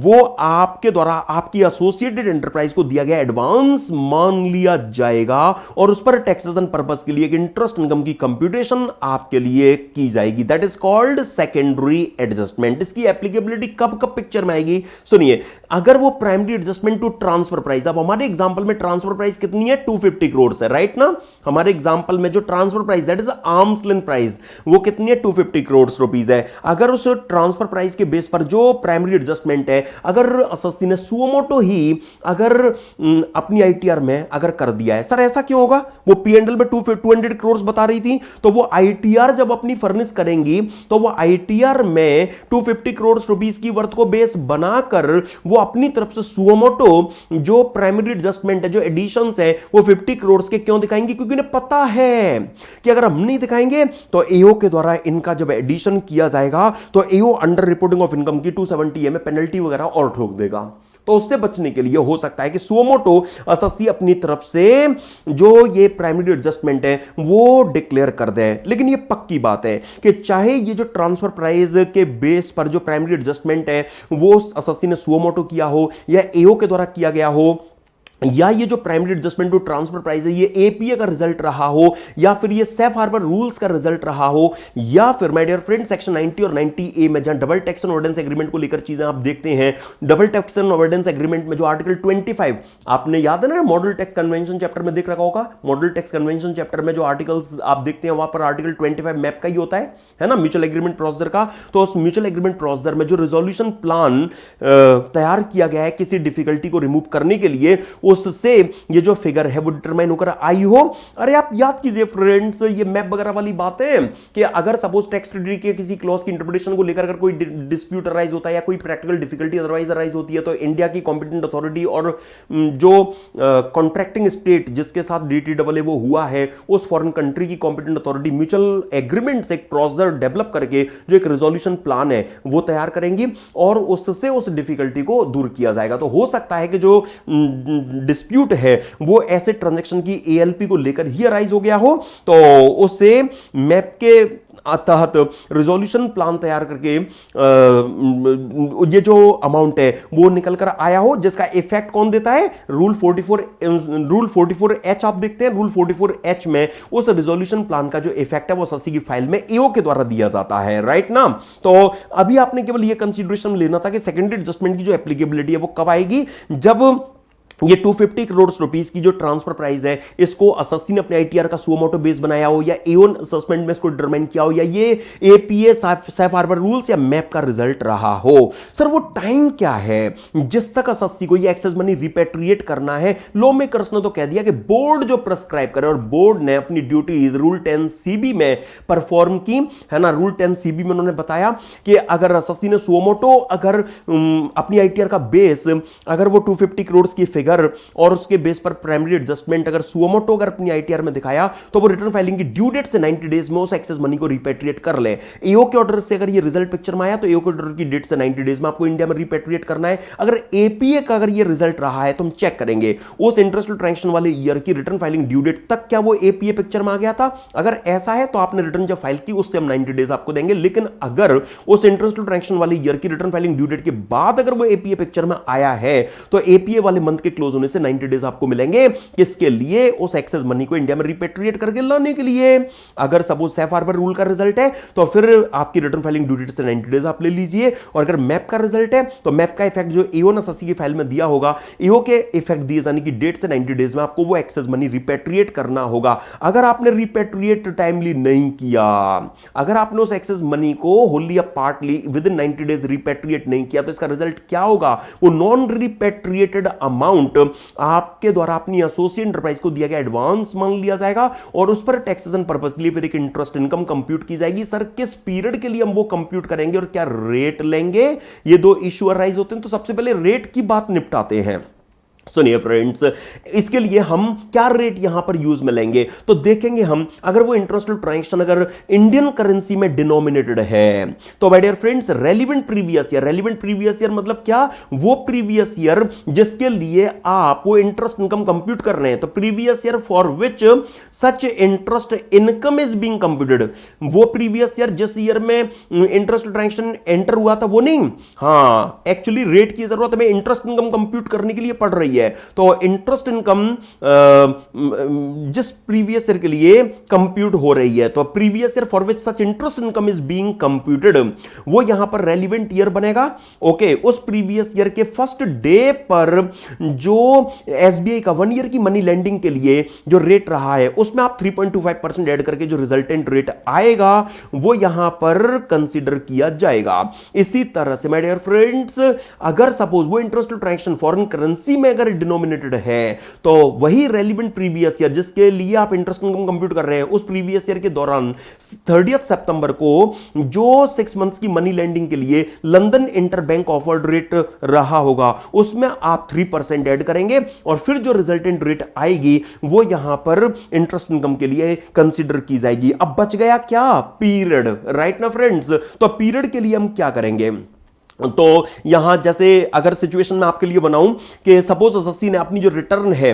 वो आपके द्वारा आपकी एसोसिएटेड एंटरप्राइज को दिया गया एडवांस मान लिया जाएगा और उस पर टैक्सेशन पर्पस के लिए एक इंटरेस्ट इनकम की कंप्यूटेशन आपके लिए की जाएगी। That is called secondary adjustment. इसकी एप्लीकेबिलिटी कब कब पिक्चर में आएगी, सुनिए। अगर वो primary adjustment to transfer price, अब हमारे एग्जांपल में ट्रांसफर प्राइस कितनी है, 250 करोड़ है, राइट ना। हमारे एग्जांपल में जो transfer price that is arms length price वो कितनी है, 250 करोड़ रुपीस है। अगर उस ट्रांसफर प्राइस के बेस पर जो प्राइमरी एडजस्टमेंट है, अगर एसएससी ने सुमोटो ही अगर अपनी आईटीआर में अगर कर दिया है, सर ऐसा क्यों होगा, वो पीएनएल में 200 करोड़ बता रही थी, तो वो आईटीआर जब अपनी फर्निश करेंगी तो वो आईटीआर में 250 करोड़ रुपीस की वर्थ को बेस बनाकर वो अपनी तरफ से सुमोटो जो प्राइमरी एडजस्टमेंट है, जो एडिशंस है, वो 50 करोड़ के क्यों दिखाएंगे, क्योंकि उन्हें पता है कि अगर हम नहीं दिखाएंगे तो एओ के द्वारा इनका जब एडिशन किया जाएगा तो एओ अंडर रिपोर्टिंग ऑफ इनकम की 270 ए में पेनल्टी वगैरह और ठोक देगा। तो उससे बचने के लिए हो सकता है कि सुमोटो एसएससी अपनी तरफ से जो ये प्राइमरी एडजस्टमेंट है वो डिक्लेयर कर दे। लेकिन ये पक्की बात है कि चाहे ये जो ट्रांसफर प्राइस के बेस पर जो प्राइमरी एडजस्टमेंट है वो एसएससी ने सुमोटो किया हो या एओ के द्वारा किया गया हो, या ये जो primary adjustment to transfer price है ये एपीए का रिजल्ट रहा हो, या फिर ये सेफ हार्बर रूल्स का रिजल्ट रहा हो, या फिर माय डियर फ्रेंड सेक्शन 90 और 90 ए में जहां double tax and avoidance agreement को लेकर चीजें आप देखते हैं। Double tax and avoidance agreement में जो आर्टिकल 25, आपने याद है ना मॉडल टैक्स कन्वेंशन चैप्टर में देख रखा होगा, मॉडल टैक्स कन्वेंशन चैप्टर में जो आर्टिकल्स आप देखते हैं वहां पर आर्टिकल 25 मैप का ही होता है ना, म्यूचुअल एग्रीमेंट प्रोसीजर का। तो उस म्यूचुअल एग्रीमेंट प्रोसीजर में जो रिजोल्यूशन प्लान तैयार किया गया है किसी डिफिकल्टी को रिमूव करने के लिए, उससे ये जो फिगर है वो डिटरमाइन होकर आई हो। अरे आप याद कीजिए फ्रेंड्स, ये मैप वगैरह वाली बात है कि अगर सपोज टेक्स्ट डीड के किसी क्लॉज की इंटरप्रिटेशन को लेकर अगर कोई डिस्प्यूट अराइज होता है या कोई प्रैक्टिकल डिफिकल्टी अदरवाइज अराइज होती है, तो इंडिया की कॉम्पिटेंट अथॉरिटी और जो कॉन्ट्रैक्टिंग स्टेट जिसके साथ डीटीडब्ल्यू वो हुआ है, उस फॉरेन कंट्री की कॉम्पिटेंट अथॉरिटी म्यूचुअल एग्रीमेंट से एक प्रोसीजर डेवलप करके जो एक रिजोल्यूशन प्लान है वो तैयार करेंगी और उससे उस डिफिकल्टी को दूर किया जाएगा। तो हो सकता है कि जो डिस्प्यूट है वो ऐसे ट्रांजैक्शन की एएलपी को लेकर ही अराइज हो गया हो, तो उससे मैप के तहत रिजोल्यूशन प्लान तैयार करके ये जो अमाउंट है वो निकल कर आया हो, जिसका इफेक्ट कौन देता है, रूल 44H आप देखते हैं, रूल 44H में उस रिजोल्यूशन प्लान का जो इफेक्ट है वो एसएससी की फाइल में एओ के द्वारा दिया जाता है, राइट ना। तो अभी आपने केवल ये कंसीडरेशन लेना था कि सेकेंडरी एडजस्टमेंट की जो एप्लीकेबिलिटी है वो कब आएगी, जब ये 250 करोड़ रुपीस की जो ट्रांसफर प्राइस है, इसको एसएससी ने अपने आईटीआर का सुमोटो बेस बनाया हो, या एओन असेसमेंट में इसको डिटरमाइन किया हो, या ये एपीए सेफ हार्बर रूल्स या मैप का रिजल्ट रहा हो। सर वो टाइम क्या है जिस तक एसएससी को ये एक्सेस मनी रिपेट्रिएट करना है? लॉ मेकर्स ने तो कह दिया कि बोर्ड जो प्रेस्क्राइब करे, और बोर्ड ने अपनी ड्यूटीज रूल 10 सीबी में परफॉर्म की, है ना। रूल 10 सीबी में उन्होंने बताया कि अगर एसएससी ने सुमोटो अगर अपनी आईटीआर का बेस अगर वो 250 करोड़ की फिगर और उसके बेस पर प्राइमरी एडजस्टमेंट अगर सुमोटो अगर अपनी आईटीआर में दिखाया, तो वो रिटर्न फाइलिंग की ड्यू डेट से 90 डेज में उस एक्सेस मनी को रिपेट्रिएट कर ले। एओ के ऑर्डर से अगर ये रिजल्ट पिक्चर में आया, तो एओ के ऑर्डर की डेट से 90 डेज में आपको इंडिया में रिपेट्रिएट करना है। अगर एपीए का अगर ये रिजल्ट रहा है, तो हम चेक करेंगे उस इंटरेस्ट ट्रांजैक्शन वाले ईयर की रिटर्न फाइलिंग ड्यू डेट तक क्या वो एपीए पिक्चर में आ गया था। अगर ऐसा है तो आपने रिटर्न जब फाइल की उससे हम 90 डेज आपको देंगे। लेकिन अगर उस इंटरेस्ट ट्रांजैक्शन वाले ईयर की रिटर्न फाइलिंग ड्यू डेट के बाद अगर वो एपीए पिक्चर में आया है, तो एपीए वाले मंथ के क्लोज होने से 90 डेज आपको मिलेंगे। किसके लिए? उस एक्सेस मनी को इंडिया में रिपेट्रिएट करके लाने के लिए। अगर सपोज सेफ हार्बर रूल का रिजल्ट है, तो फिर आपकी रिटर्न फाइलिंग ड्यू डेट से 90 डेज आप ले लीजिए। और अगर मैप का रिजल्ट है, तो मैप का इफेक्ट जो एओ ने एसएससी की फाइल में दिया होगा, एओ के इफेक्ट दिए जाने की डेट से 90 डेज में आपको वो एक्सेस मनी रिपेट्रिएट करना होगा। अगर आपने रिपेट्रिएट टाइमली नहीं किया, अगर आपने उस एक्सेस मनी को होली या partly with in 90 days repatriate नहीं किया, तो इसका रिजल्ट क्या होगा? वो नॉन रिपेट्रिएटेड अमाउंट आपके द्वारा अपनी एसोसिएट एंटरप्राइज को दिया गया एडवांस मान लिया जाएगा, और उस पर टैक्सेशन पर्पस के लिए फिर एक इंटरेस्ट इनकम कंप्यूट की जाएगी। सर किस पीरियड के लिए हम वो कंप्यूट करेंगे और क्या रेट लेंगे? ये दो इश्यू अराइज होते हैं। तो सबसे पहले रेट की बात निपटाते हैं। सुनिए फ्रेंड्स, इसके लिए हम क्या रेट यहां पर यूज में लेंगे, तो देखेंगे हम अगर वो इंटरेस्ट ट्रांजैक्शन अगर इंडियन करेंसी में डिनोमिनेटेड है, तो my dear friends relevant previous year मतलब क्या? वो प्रीवियस ईयर जिसके लिए आप वो इंटरेस्ट इनकम कंप्यूट कर रहे हैं। तो previous year for which such interest income is being computed, वो प्रीवियस ईयर जिस ईयर में इंटरेस्ट ट्रांजैक्शन एंटर हुआ था वो नहीं। हां, एक्चुअली रेट की जरूरत हमें इंटरेस्ट इनकम कंप्यूट करने के लिए पड़ रही है। तो इंटरेस्ट इनकम जिस प्रीवियस ईयर के लिए कंप्यूट हो रही है, तो previous year for which such interest income is being computed, वो यहां पर रेलिवेंट ईयर बनेगा। ओके, उस प्रीवियस ईयर के फर्स्ट डे पर जो एसबीआई का 1 ईयर की मनी लेंडिंग के लिए जो रेट रहा है, उसमें आप 3.25% ऐड करके जो रिजल्टेंट रेट आएगा वो यहां पर कंसीडर किया जाएगा। इसी तरह से माय डियर फ्रेंड्स, अगर सपोज वो इंटरेस्ट ट्रांजैक्शन फॉरेन करेंसी में अगर डिनोमिनेटेड है, तो वही रेलिवेंट प्रीवियस ईयर जिसके लिए आप इंटरेस्ट इनकम कंप्यूट कर रहे हैं, उस प्रीवियस ईयर के दौरान 30 सितंबर को जो 6 मंथ्स की मनी लेंडिंग के लिए लंदन इंटरबैंक ऑफर्ड रेट रहा होगा, उसमें आप 3% ऐड करेंगे, और फिर जो रिजल्टेंट रेट आएगी वो यहां पर इंटरेस्ट इनकम के लिए कंसीडर की जाएगी। अब बच गया क्या? पीरियड, राइट ना फ्रेंड्स। तो पीरियड के लिए हम क्या करेंगे? तो यहां जैसे अगर सिचुएशन में आपके लिए बनाऊं कि सपोज एसएससी ने अपनी जो रिटर्न है,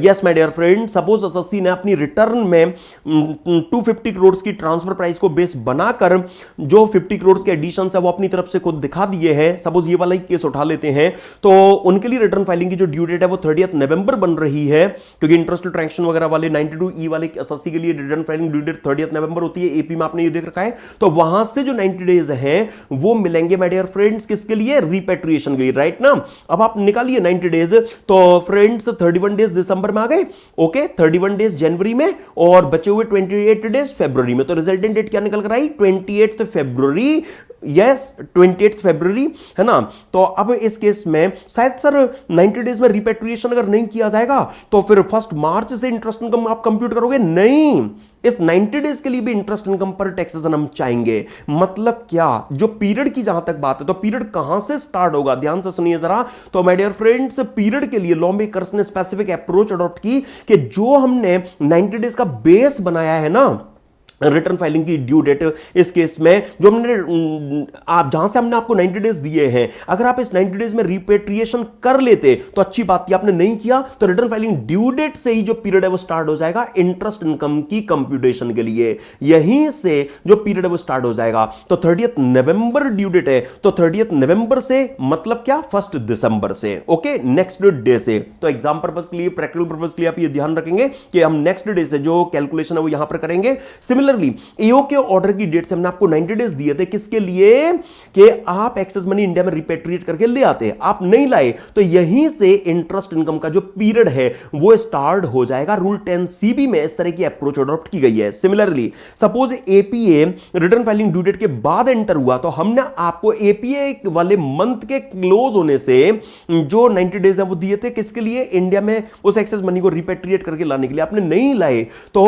yes my dear friend, suppose SSC ने अपनी रिटर्न में 250 करोड़ की ट्रांसफर प्राइस को बेस बनाकर जो 50 करोड़ के एडिशन है वो अपनी तरफ से खुद दिखा दिए हैं। सपोज ये वाला ही केस उठा लेते हैं, तो उनके लिए रिटर्न फाइलिंग की जो ड्यू डेट है वो 30 नवंबर बन रही है, क्योंकि इंटरेस्ट ट्रांजैक्शन वगैरह वाले 92E वाले एसएससी के लिए रिटर्न फाइलिंग ड्यू डेट 30 नवंबर होती है। एपी में आपने ये देख रखा है। तो वहां से जो 90 डेज हैं वो मिलेंगे माय डियर फ्रेंड्स किसके लिए? रिपेट्रिएशन के लिए, राइट ना। अब आप निकालिए 90 डेज, तो फ्रेंड्स 31 डेज दिसंबर में आ गए, ओके, 31 डेज जनवरी में, और बचे हुए 28 डेज फरवरी में। तो रिजल्टेंट डेट क्या निकल कर आई? 28 फरवरी, यस 28 फरवरी, है ना। तो अब इस केस में शायद सर 90 डेज में रिपेट्रिएशन अगर नहीं किया जाएगा, तो फिर 1 मार्च से इंटरेस्ट इनकम आप कंप्यूट करोगे? नहीं, इस 90 डेज के लिए भी इंटरेस्ट इनकम पर टैक्सेशन हम चाहेंगे। मतलब क्या? जो पीरियड की जहां तक बात है, तो पीरियड कहां से स्टार्ट होगा? ध्यान से सुनिए जरा। तो माय डियर फ्रेंड्स, पीरियड के लिए लॉ मेकर्स ने स्पेसिफिक अप्रोच अडॉप्ट की कि जो हमने 90 डेज का बेस बनाया है ना रिटर्न फाइलिंग की ड्यू डेट, इस केस में जो हमने आप जहां से हमने आपको 90 डेज दिए हैं, अगर आप इस 90 डेज में रिपेट्रिएशन कर लेते तो अच्छी बात थी। आपने नहीं किया तो रिटर्न फाइलिंग ड्यू डेट से ही जो पीरियड है वो स्टार्ट हो जाएगा इंटरेस्ट इनकम की कंप्यूटेशन के लिए। यहीं से जो पीरियड है वो स्टार्ट हो जाएगा। तो 30 नवंबर ड्यू डेट है, तो 30 नवंबर से मतलब क्या? 1 दिसंबर से, ओके, नेक्स्ट डे से। तो एग्जाम पर्पस के लिए, प्रैक्टिकल पर्पस के लिए आप ये ध्यान रखेंगे कि हम नेक्स्ट डे से जो कैलकुलेशन है वो यहां पर करेंगे। सिमिलर सिमिलरली एओ के ऑर्डर की डेट से हमने आपको 90 डेज दिए थे, किसके लिए कि आप एक्सेस मनी इंडिया में रिपेट्रिएट करके ले आते, आप नहीं लाए तो यहीं से इंटरेस्ट इनकम का जो पीरियड है वो स्टार्ट हो जाएगा। रूल 10CB में इस तरह की अप्रोच अडॉप्ट की गई है। Similarly suppose APA return filing due date के बाद एंटर हुआ, तो हमने आपको एपीए वाले मंथ के क्लोज होने से जो 90 डेज है वो दिए थे, किसके लिए, इंडिया में उस एक्सेस मनी को रिपेट्रिएट करके लाने के लिए। आपने नहीं लाए तो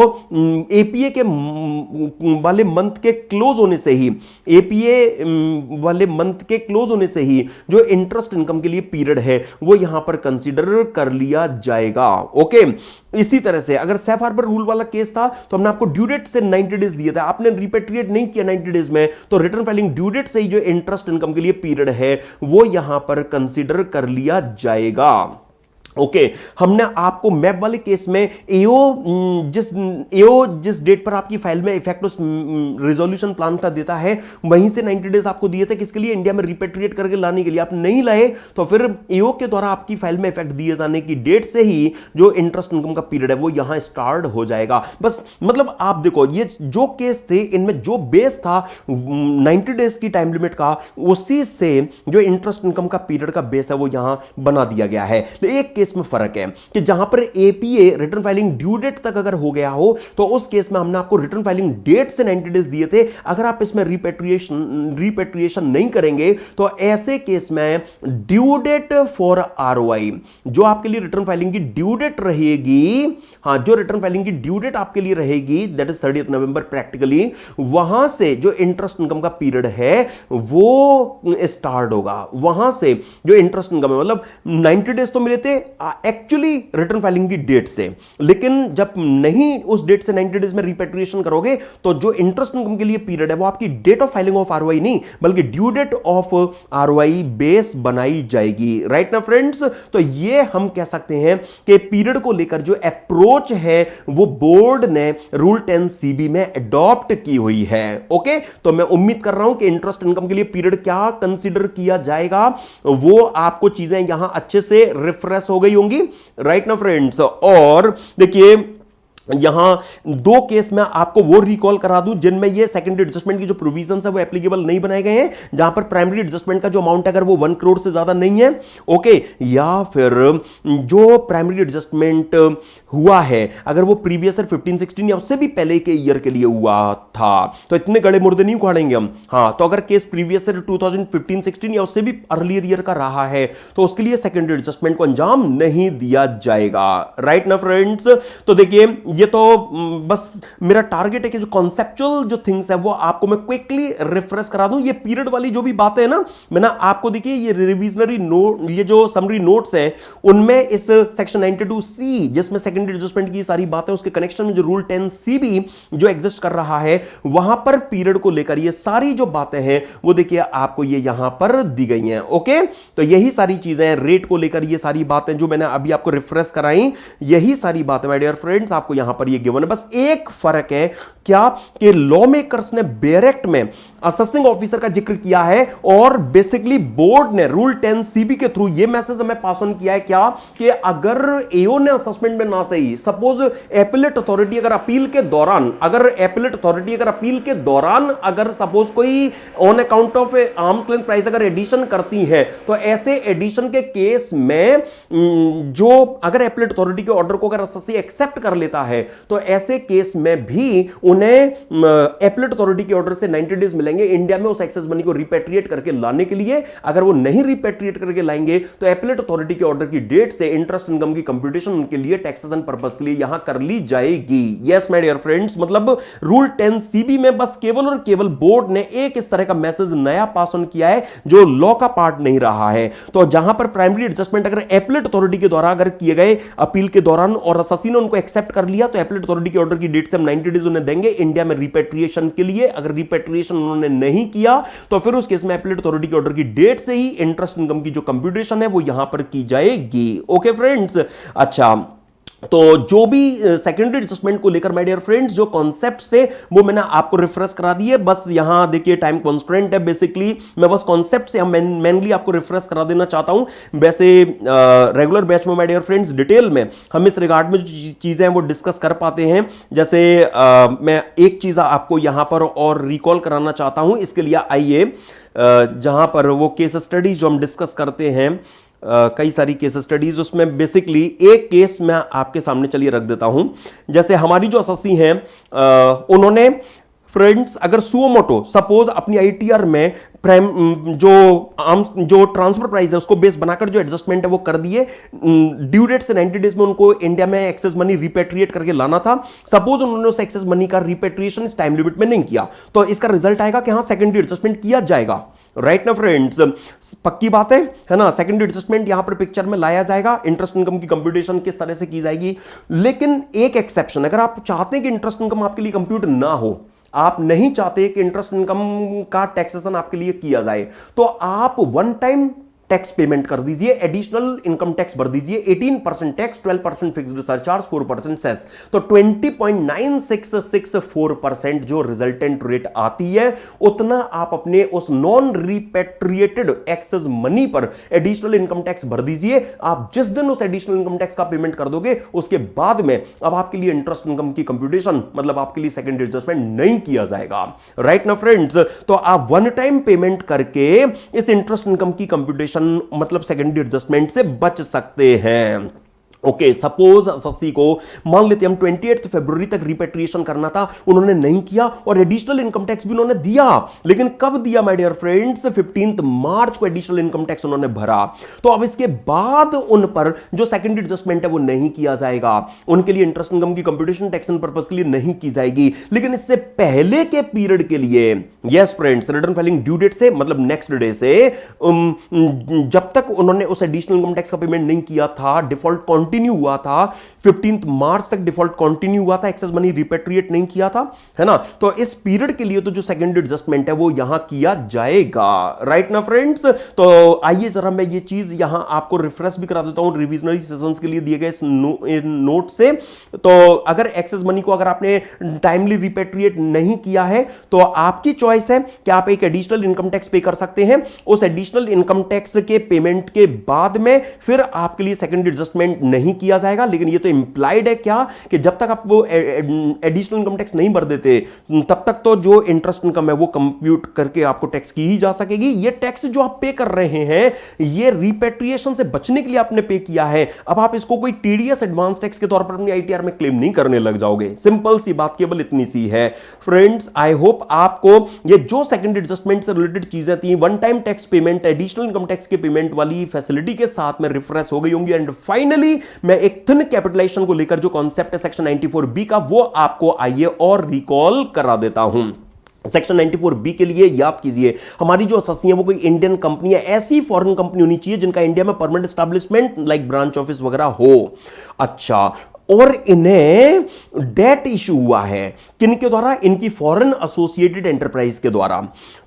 एपीए के वाले मंथ के क्लोज होने से ही, एपीए वाले मंथ के क्लोज होने से ही जो इंटरेस्ट इनकम के लिए पीरियड है वो यहां पर कंसीडर कर लिया जाएगा। ओके, इसी तरह से अगर सेफ हार्बर रूल वाला केस था तो हमने आपको ड्यू डेट से 90 डेज दिया था, आपने रिपेट्रिएट नहीं किया 90 डेज में, तो रिटर्न फाइलिंग ड्यू डेट से ही जो इंटरेस्ट इनकम के लिए पीरियड है वो यहां पर कंसीडर कर लिया जाएगा। ओके, हमने आपको मैप वाले केस में एओ जिस डेट पर आपकी फाइल में इफेक्ट उस रिजोल्यूशन प्लान का देता है वहीं से 90 डेज आपको दिए थे, किसके लिए, इंडिया में रिपेट्रिएट करके लाने के लिए। आप नहीं लाए तो फिर एओ के द्वारा आपकी फाइल में इफेक्ट दिए जाने की डेट से ही जो इंटरेस्ट इनकम का पीरियड है वो यहां स्टार्ट हो जाएगा। बस मतलब आप देखो ये जो केस थे इनमें जो बेस था 90 डेज की टाइम लिमिट का, उसी से जो इंटरेस्ट इनकम का पीरियड का बेस है वो यहां बना दिया गया है। एक केस में फर्क है कि जहां पर APA return filing due date तक अगर हो गया हो तो उस केस में हमने आपको रिटर्न फाइलिंग डेट से 90 डेज दिए थे। अगर आप इसमें रिपेट्रिएशन नहीं करेंगे तो ऐसे केस में ड्यू डेट फॉर आरओआई, जो आपके लिए रिटर्न फाइलिंग की ड्यू डेट रहेगी, हां जो रिटर्न फाइलिंग की ड्यू डेट आपके लिए रहेगी दैट इज 30 नवंबर प्रैक्टिकली, वहां से जो इंटरेस्ट इनकम का पीरियड है वो स्टार्ट होगा। वहां से जो इंटरेस्ट इनकम है, मतलब 90 डेज तो मिले थे एक्चुअली रिटर्न फाइलिंग की डेट से, लेकिन जब नहीं उस डेट से 90 डेज में रिपेट्रिएशन करोगे तो जो इंटरेस्ट इनकम के लिए पीरियड है वो आपकी date of filing of ROI नहीं बल्कि due date of ROI base बनाई जाएगी। राइट ना फ्रेंड्स, तो ये हम कह सकते हैं कि पीरियड को लेकर जो अप्रोच है वो बोर्ड ने रूल 10CB में अडॉप्ट की हुई है। ओके, तो मैं उम्मीद कर रहा हूं कि इंटरेस्ट इनकम के लिए पीरियड क्या कंसीडर किया जाएगा वो आपको चीजें यहां अच्छे से रिफ्रेश हो गई होंगी। राइट ना फ्रेंड्स, और देखिए यहां दो केस में आपको वो रिकॉल करा दूं जिनमें ये सेकेंडरी एडजस्टमेंट की जो प्रोविजंस है वो एप्लीकेबल नहीं बनाए गए हैं, जहां पर प्राइमरी एडजस्टमेंट का जो अमाउंट अगर वो 1 करोड़ से ज्यादा नहीं है, ओके, या फिर जो प्राइमरी एडजस्टमेंट हुआ है अगर वो प्रीवियस ईयर 15-16 या उससे भी पहले के ईयर के लिए हुआ था तो इतने गड़े मुर्दे नहीं उखाड़ेंगे हम। हां, तो अगर केस प्रीवियस ईयर 2015-16 या उससे भी अर्लियर ईयर का रहा है तो उसके लिए सेकेंडरी एडजस्टमेंट को अंजाम नहीं दिया जाएगा। राइट ना फ्रेंड्स, तो देखिए ये तो बस मेरा टारगेट है कि जो कॉन्सेप्चुअल जो थिंग्स है वो आपको मैं क्विकली रिफ्रेश करा दूं। ये पीरियड वाली जो भी बातें हैं ना, मैंने आपको देखिए ये रिविजनरी नोट, ये जो समरी नोट्स हैं उनमें इस सेक्शन 92C जिसमें सेकेंडरी एडजस्टमेंट की सारी बातें, उसके कनेक्शन में जो रूल 10CB जो एग्जिस्ट कर रहा है वहां पर पीरियड को लेकर ये सारी जो बातें हैं वो देखिए आपको ये यहां पर दी गई हैं। ओके, तो यही सारी चीजें रेट को लेकर ये सारी बातें जो मैंने अभी आपको रिफ्रेश कराई, यही सारी बातें माय डियर फ्रेंड्स आपको यहां पर ये गिवन है। बस एक फर्क है क्या कि लॉ मेकर्स ने डायरेक्ट में असेसिंग ऑफिसर का जिक्र किया है और बेसिकली बोर्ड ने रूल 10CB के थ्रू ये मैसेज हमें पास ऑन किया है क्या कि अगर एओ ने असेसमेंट में ना सही, सपोज एपेलेट अथॉरिटी अगर अपील के दौरान, अगर सपोज कोई on account of arms length price अगर एडिशन करती है तो ऐसे एडिशन के केस में जो अगर एपेलेट अथॉरिटी के ऑर्डर को अगर असेसी एक्सेप्ट कर लेता है तो ऐसे केस में भी उन्हें एपेलेट अथॉरिटी के ऑर्डर से 90 डेज मिलेंगे इंडिया में उस एक्सेस मनी को रिपेट्रिएट करके लाने के लिए। अगर वो नहीं रिपेट्रिएट करके लाएंगे तो एपेलेट अथॉरिटी के ऑर्डर की डेट से इंटरेस्ट इनकम की कंप्यूटेशन उनके लिए टैक्सेशन पर्पस के लिए यहां कर ली जाएगी। यस माय डियर फ्रेंड्स, मतलब रूल 10CB में बस केवल और केवल बोर्ड ने एक इस तरह का मैसेज नया पास ऑन किया है जो लॉ का पार्ट नहीं रहा है। तो जहां पर प्राइमरी एडजस्टमेंट अगर एपेलेट अथॉरिटी के द्वारा अगर किए गए अपील के दौरान और असेसी ने उनको एक्सेप्ट कर लिया तो एपेलेट अथॉरिटी के ऑर्डर की डेट से हम 90 डेज उन्हें देंगे इंडिया में रिपेट्रिएशन के लिए। अगर रिपेट्रिएशन उन्होंने नहीं किया तो फिर उस केस में एपेलेट अथॉरिटी के ऑर्डर की डेट से ही इंटरेस्ट इनकम की जो कंप्यूटेशन है वो यहां पर की जाएगी। ओके फ्रेंड्स, अच्छा तो जो भी सेकेंडरी एडजस्टमेंट को लेकर माय डियर फ्रेंड्स जो कॉन्सेप्ट्स थे वो मैंने आपको रिफ्रेश करा दिए। बस यहां देखिए टाइम कॉन्स्टेंट है, बेसिकली मैं बस कॉन्सेप्ट से मेनली आपको रिफ्रेश करा देना चाहता हूं। वैसे रेगुलर बैच में माय डियर फ्रेंड्स डिटेल में हम इस रिगार्ड में जो चीजें हैं वो डिस्कस कर पाते हैं। जैसे मैं एक चीज आपको यहां पर और रिकॉल कराना चाहता हूं। इसके लिए आइए जहां पर वो केस स्टडीज जो हम डिस्कस करते हैं, कई सारी केस स्टडीज, उसमें बेसिकली एक केस मैं आपके सामने चलिए रख देता हूं। जैसे हमारी जो एसएससी हैं उन्होंने फ्रेंड्स अगर सुओमोटो सपोज अपनी आईटीआर में प्राइम जो ट्रांसफर प्राइस है उसको बेस बनाकर जो एडजस्टमेंट है वो कर दिए। ड्यू डेट से 90 डेज में उनको इंडिया में एक्सेस मनी रिपेट्रिएट करके लाना था। सपोज उन्होंने उस एक्सेस मनी का रिपेट्रिएशन इस टाइम लिमिट में नहीं किया तो इसका रिजल्ट आएगा कि हाँ सेकेंडरी एडजस्टमेंट किया जाएगा। राइट ना फ्रेंड्स, पक्की बात है ना। सेकेंडरी एडजस्टमेंट यहां पर पिक्चर में लाया जाएगा। इंटरेस्ट इनकम की कंप्यूटेशन किस तरह से की जाएगी, लेकिन एक एक्सेप्शन, अगर आप चाहते हैं कि इंटरेस्ट इनकम आपके लिए कंप्यूट ना हो, आप नहीं चाहते कि इंटरेस्ट इनकम का टैक्सेशन आपके लिए किया जाए, तो आप वन टाइम टैक्स पेमेंट कर दीजिए, एडिशनल इनकम टैक्स भर दीजिए। 18% टैक्स, 12% फिक्स्ड सरचार्ज, 4% सेस, तो 20.9664% जो रिजल्टेंट रेट आती है उतना आप अपने उस नॉन रिपेट्रिएटेड एक्सेस मनी पर एडिशनल इनकम टैक्स भर दीजिए। आप जिस दिन उस एडिशनल इनकम टैक्स का पेमेंट कर दोगे उसके बाद में अब आपके लिए इंटरेस्ट इनकम की कंप्यूटेशन, मतलब आपके लिए सेकेंडरी एडजस्टमेंट नहीं किया जाएगा। राइट ना फ्रेंड्स, तो आप वन टाइम पेमेंट करके इस इंटरेस्ट इनकम की कंप्यूटेशन मतलब सेकेंडरी एडजस्टमेंट से बच सकते हैं। ओके, सपोज एसएससी को मान लेते हम 28 फरवरी तक रिपेट्रिएशन करना था, उन्होंने नहीं किया और एडिशनल इनकम टैक्स भी उन्होंने दिया, लेकिन कब दिया माय डियर फ्रेंड्स, 15 मार्च को एडिशनल इनकम टैक्स उन्होंने भरा। तो अब इसके बाद उन पर जो सेकेंडरी एडजस्टमेंट है वो नहीं किया जाएगा, उनके लिए इंटरेस्ट इनकम की कंप्यूटेशन टैक्सेशन पर्पस के लिए नहीं की जाएगी। लेकिन इससे पहले के पीरियड के लिए yes friends, return filing due date से मतलब नेक्स्ट डे से जब तक उन्होंने उस एडिशनल इनकम टैक्स का पेमेंट नहीं किया था, डिफॉल्ट कंटिन्यू हुआ था, 15 मार्च तक डिफॉल्ट कंटिन्यू हुआ था, एक्सेस मनी रिपेट्रिएट नहीं किया था, है ना। तो इस पीरियड के लिए तो जो सेकेंडरी एडजस्टमेंट है वो यहां किया जाएगा। राइट ना फ्रेंड्स, तो आइए जरा मैं ये चीज यहां आपको रिफ्रेश भी करा देता हूं रिविजनरी सेशंस के लिए दिए गए नोट से। तो अगर एक्सेस मनी को अगर आपने टाइमली रिपेट्रिएट नहीं किया है तो आपकी चॉइस है कि आप एक एडिशनल इनकम टैक्स पे कर सकते हैं। उस एडिशनल इनकम टैक्स के पेमेंट के बाद में फिर आपके लिए सेकेंडरी एडजस्टमेंट नहीं किया जाएगा। लेकिन ये तो इंप्लाइड है क्या कि जब तक आप वो एडिशनल इनकम टैक्स नहीं भर देते तब तक तो जो इंटरेस्ट इनकम है वो कंप्यूट करके आपको टैक्स की ही जा सकेगी। ये टैक्स जो आप पे कर रहे हैं ये रिपेट्रिएशन से बचने के लिए आपने पे किया है। अब आप इसको कोई टीडीएस एडवांस टैक्स के तौर पर अपनी आईटीआर में क्लेम नहीं करने लग जाओगे। सिंपल सी बात केवल इतनी सी है फ्रेंड्स। आई होप आपको ये जो सेकेंडरी एडजस्टमेंट से रिलेटेड चीजें थी, one time tax payment, additional income tax के पेमेंट वाली फैसिलिटी के साथ में रिफ्रेश हो गई होंगी। एंड फाइनली मैं एक थिन कैपिटलाइजेशन को लेकर जो कॉन्सेप्ट है सेक्शन 94B का वो आपको आइए और रिकॉल करा देता हूं। सेक्शन 94B के लिए याद कीजिए हमारी जो एसएससी है वो कोई इंडियन कंपनी है, ऐसी फॉरेन कंपनी होनी चाहिए जिनका इंडिया में permanent establishment like branch office वगैरह हो। अच्छा, और इन्हें डेट इशू हुआ है किनके द्वारा, इनकी फॉरेन एसोसिएटेड एंटरप्राइज के द्वारा।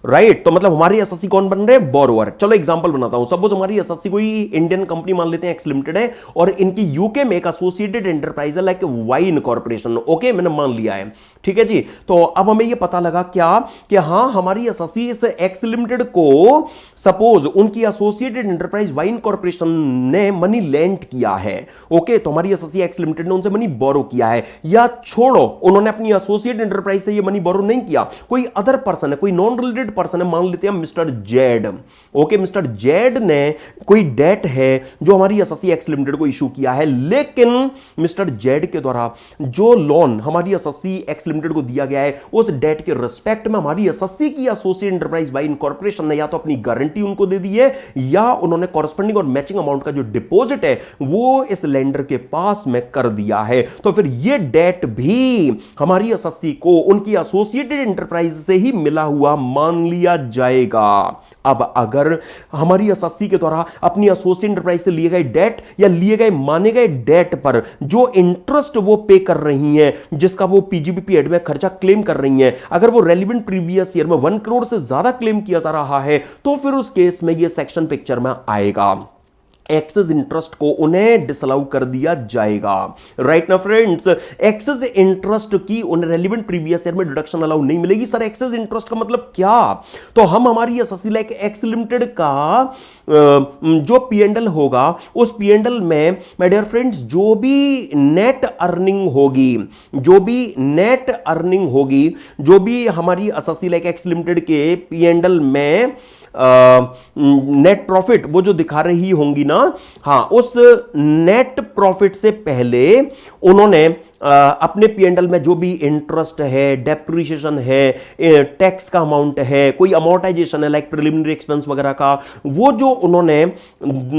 राइट, तो मतलब हमारी एसएससी कौन बन रहे हैं, बोरोवर। चलो एग्जांपल बनाता हूं, सपोज हमारी एसएससी कोई इंडियन कंपनी मान लेते हैं एक्स लिमिटेड है और इनकी यूके में एक एसोसिएटेड एंटरप्राइज है लाइक वाइन कॉर्पोरेशन। ओके, मैंने मान लिया है, ठीक है जी। तो अब हमें यह पता लगा क्या कि हाँ हमारी एसएससी इस एक्स लिमिटेड को सपोज उनकी एसोसिएटेड एंटरप्राइज वाइन कॉर्पोरेशन ने मनी लेंड किया है। ओके, तो हमारी एसएससी एक्स लिमिटेड ने उनसे मनी बोरो किया है, या छोड़ो उन्होंने अपनी एसोसिएट एंटरप्राइज से ये मनी बोरो नहीं किया, कोई अदर पर्सन है, कोई नॉन रिलेटेड पर्सन है, मान लेते हैं mister Z. Okay, mister Z ने कोई डेट है जो हमारी एसएससी एक्स लिमिटेड को इशू किया है, लेकिन मिस्टर जेड के द्वारा जो लोन हमारी एसएससी एक्स लिमिटेड को दिया गया है उस डेट के रिस्पेक्ट में हमारी एसएससी की एसोसिएट एंटरप्राइज वाइन कॉर्पोरेशन ने या तो अपनी गारंटी उनको दे दी है या उन्होंने कॉरस्पॉन्डिंग और मैचिंग अमाउंट का जो डिपॉजिट है वो इस लेंडर के पास में कर दिया है। तो फिर ये डेट भी हमारी एसएससी को उनकी एसोसिएटेड एंटरप्राइज से ही मिला हुआ मान लिया जाएगा। अब अगर हमारी एसएससी के द्वारा अपनी एसोसिएटेड एंटरप्राइज से लिए गए डेट या लिए गए माने गए डेट पर जो इंटरेस्ट वो पे कर रही हैं, जिसका वो पीजीबीपी में खर्चा क्लेम कर रही हैं, अगर वो रेलिवेंट प्रीवियस ईयर में 1 करोड़ से ज्यादा क्लेम किया जा रहा है तो फिर उस केस में ये सेक्शन पिक्चर में आएगा। एक्सेस इंटरेस्ट को उन्हें डिसअलाउ कर दिया जाएगा। राइट ना फ्रेंड्स, एक्सेस इंटरेस्ट की उन्हें रेलिवेंट प्रीवियस ईयर में डिडक्शन अलाउ नहीं मिलेगी। सर एक्सेस इंटरेस्ट का मतलब क्या? तो हम हमारी एसएससी लाइक एक्स लिमिटेड का जो पीएनएल होगा उस पीएनएल में माय डियर फ्रेंड्स जो भी नेट अर्निंग होगी, जो भी हमारी एसएससी लाइक एक्स लिमिटेड के पीएनएल में नेट प्रॉफिट वो जो दिखा रही होंगी ना, हां, उस नेट प्रॉफिट से पहले उन्होंने अपने पीएनएल में जो भी इंटरेस्ट है, डेप्रिसिएशन है, टैक्स का अमाउंट है, कोई अमोर्टाइजेशन है लाइक प्रिलिमिनरी एक्सपेंस वगैरह का, वो जो उन्होंने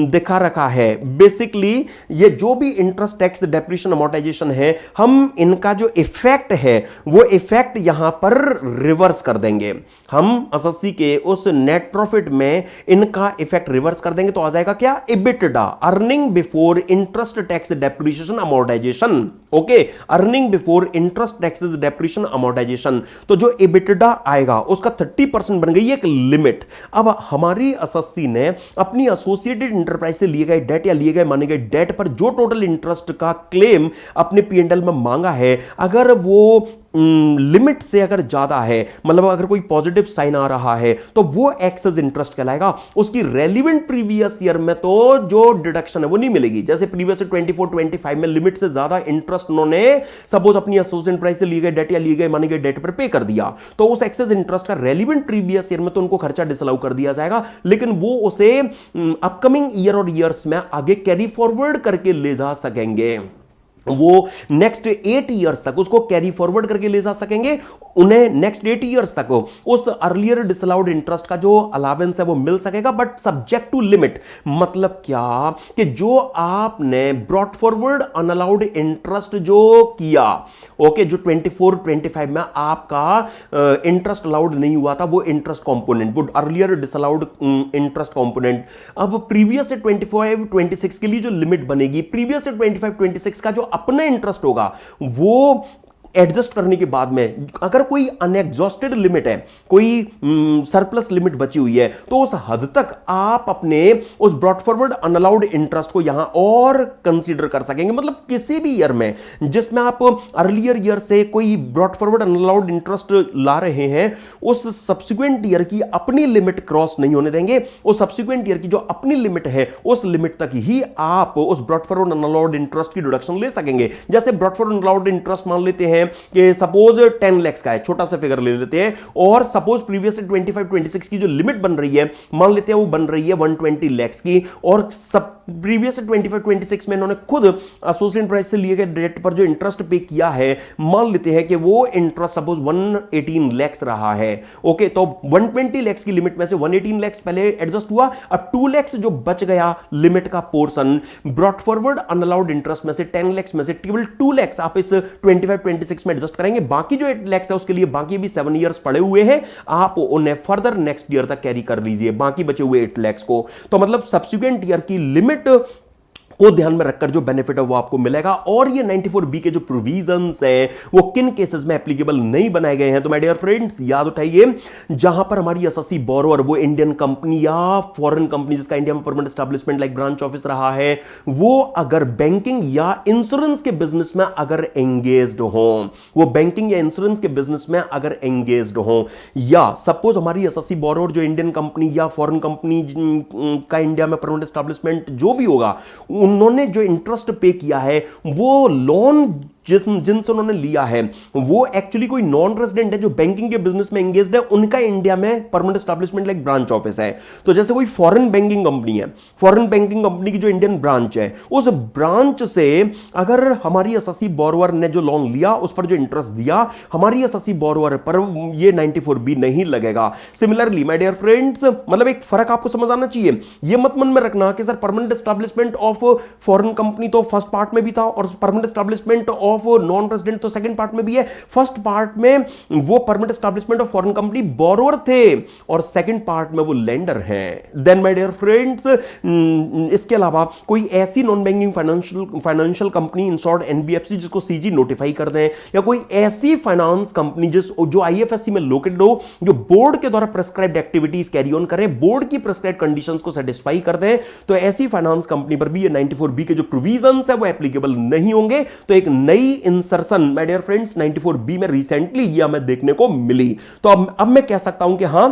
दिखा रखा है, बेसिकली ये जो भी इंटरेस्ट, टैक्स, डेप्रिसिएशन, अमोर्टाइजेशन है, हम इनका जो इफेक्ट है वो इफेक्ट यहां पर रिवर्स कर देंगे। हम एसएससी के उस नेट प्रॉफिट में इनका इफेक्ट रिवर्स कर देंगे तो आ जाएगा क्या? EBITDA, earning before interest, tax, depreciation, amortisation. Okay, earning before interest, taxes, depreciation, amortisation. तो जो इबिटडा आएगा उसका 30% बन गई एक लिमिट। अब हमारी एसएससी ने अपनी एसोसिएटेड इंटरप्राइज से लिए गए डेट या लिए गए माने गए डेट पर जो टोटल इंटरेस्ट का क्लेम अपने पीएनएल में मांगा है, अगर वो लिमिट से अगर ज्यादा है, मतलब अगर कोई पॉजिटिव साइन आ रहा है, तो वो एक्सेस इंटरेस्ट कहलाएगा। उसकी रेलिवेंट प्रीवियस ईयर में तो जो डिडक्शन है वो नहीं मिलेगी। जैसे प्रीवियस 24-25 में लिमिट से ज्यादा इंटरेस्ट उन्होंने सपोज अपनी एसोसिएट प्राइस से लिए गए डेट या लिए गए माने गए डेट पर पे कर दिया, तो उस एक्सेस इंटरेस्ट का रेलिवेंट प्रीवियस ईयर में तो उनको खर्चा डिसअलाउ कर दिया जाएगा, लेकिन वो उसे अपकमिंग ईयर और ईयर्स में आगे कैरी फॉरवर्ड करके ले जा सकेंगे। वो नेक्स्ट 8 इयर्स तक उसको कैरी फॉरवर्ड करके ले जा सकेंगे। उन्हें नेक्स्ट 8 इयर्स तक उस अर्लियर डिसअलाउड इंटरेस्ट का जो अलावेंस है वो मिल सकेगा, बट सब्जेक्ट टू लिमिट। मतलब क्या कि जो आपने ब्रॉट फॉरवर्ड अनअलाउड इंटरेस्ट जो किया, ओके, जो 24-25 में आपका इंटरेस्ट अलाउड नहीं हुआ था, वो इंटरेस्ट कंपोनेंट, वो अर्लियर डिसअलाउड इंटरेस्ट कंपोनेंट, अब प्रीवियस से 25-26 के लिए जो लिमिट बनेगी, प्रीवियस से 25-26 का जो अपना इंटरेस्ट होगा वो एडजस्ट करने के बाद में अगर कोई अनएग्जॉस्टेड लिमिट है, कोई सरप्लस लिमिट बची हुई है, तो उस हद तक आप अपने उस ब्रॉट फॉरवर्ड अनअलाउड इंटरेस्ट को यहां और कंसीडर कर सकेंगे। मतलब किसी भी ईयर में जिसमें आप अर्लियर ईयर से कोई ब्रॉट फॉरवर्ड अनअलाउड इंटरेस्ट ला रहे हैं, उस सब्सिक्वेंट ईयर की अपनी लिमिट क्रॉस नहीं होने देंगे। उस सब्सिक्वेंट ईयर की जो अपनी लिमिट है उस लिमिट तक ही आप उस ब्रॉट फॉरवर्ड अनअलाउड इंटरेस्ट की डिडक्शन ले सकेंगे। जैसे ब्रॉट फॉरवर्ड अनअलाउड इंटरेस्ट मान लेते हैं कि सपोज 10 लाख का है, छोटा सा फिगर ले लेते हैं, और सपोज प्रीवियस 25-26 की जो लिमिट बन रही है, मान लेते हैं वो बन रही है 120 लाख की, और सब प्रीवियस 25-26 में इन्होंने खुद एसोसिएट प्राइस से लिए गए डेट पर जो इंटरेस्ट पे किया है, मान लेते हैं कि वो इंटरेस्ट सपोज 118 लाख रहा है। ओके, तो 120 लाख की लिमिट में से 118 लाख पहले एडजस्ट हुआ, अब 2 लाख जो बच गया लिमिट का पोर्शन, ब्रॉट फॉरवर्ड अनअलाउड इंटरेस्ट में से 10 लाख में से केवल 2 लाख आप इस 25-26 में एडजस्ट करेंगे। बाकी जो 8 लाख है उसके लिए बाकी भी 7 इयर्स पड़े हुए हैं, आप उन्हें फर्दर नेक्स्ट ईयर तक कैरी कर लीजिए, बाकी बचे हुए 8 लाख को। तो मतलब सब्सिक्वेंट ईयर की लिमिट को ध्यान में रखकर जो बेनिफिट है वो आपको मिलेगा। और ये 94B के जो प्रोविजंस हैं वो किन केसेस में एप्लीकेबल नहीं बनाए गए हैं, तो माय डियर फ्रेंड्स याद उठाइए, जहां पर हमारी एसएससी बोरोवर वो इंडियन कंपनी या फॉरेन कंपनी जिसका इंडिया में permanent establishment like branch office रहा है, वो अगर बैंकिंग या इंश्योरेंस के बिजनेस में अगर एंगेज्ड हो, वो बैंकिंग या इंश्योरेंस के बिजनेस में अगर एंगेज्ड हो, या सपोज हमारी एसएससी बोरोवर जो इंडियन कंपनी या फॉरेन कंपनी का इंडिया में परमानेंट एस्टैब्लिशमेंट जो भी होगा, उन्होंने जो इंटरेस्ट पे किया है वो लोन जिनसे उन्होंने लिया है वो एक्चुअली कोई नॉन रेजिडेंट है जो बैंकिंग के बिजनेस में एंगेज्ड है, उनका इंडिया में permanent establishment like branch office है। तो जैसे कोई फॉरेन बैंकिंग कंपनी है, फॉरेन बैंकिंग कंपनी की जो इंडियन ब्रांच है, उस ब्रांच से अगर हमारी एसएससी बोरोवर ने जो लोन लिया उस पर जो इंटरेस्ट दिया, हमारी एसएससी बोरोवर पर ये 94B नहीं लगेगा। सिमिलरली माय डियर फ्रेंड्स, मतलब एक फर्क आपको समझ आना चाहिए। ये मत मन में रखना कि sir permanent establishment of foreign company तो फर्स्ट पार्ट में भी था और permanent establishment of of non resident तो सेकंड पार्ट में भी है। फर्स्ट पार्ट में वो permanent establishment of foreign company borrower थे और सेकंड पार्ट में वो लेंडर हैं। देन माय डियर फ्रेंड्स, इसके अलावा कोई ऐसी non banking financial company in short NBFC जिसको सीजी नोटिफाई कर दें, या कोई ऐसी फाइनेंस कंपनी जो आईएफएससी में लोकेटेड हो, जो बोर्ड के द्वारा प्रेस्क्राइब्ड एक्टिविटीज कैरी ऑन करें, बोर्ड की प्रेस्क्राइब्ड कंडीशंस को सेटिस्फाई कर दें, तो ऐसी फाइनेंस कंपनी पर भी ये 94B के जो प्रोविजंस है वो एप्लीकेबल नहीं होंगे। तो एक नई insertion my dear friends 94B में रिसेंटली ये हमें देखने को मिली। तो अब मैं कह सकता हूं कि हां,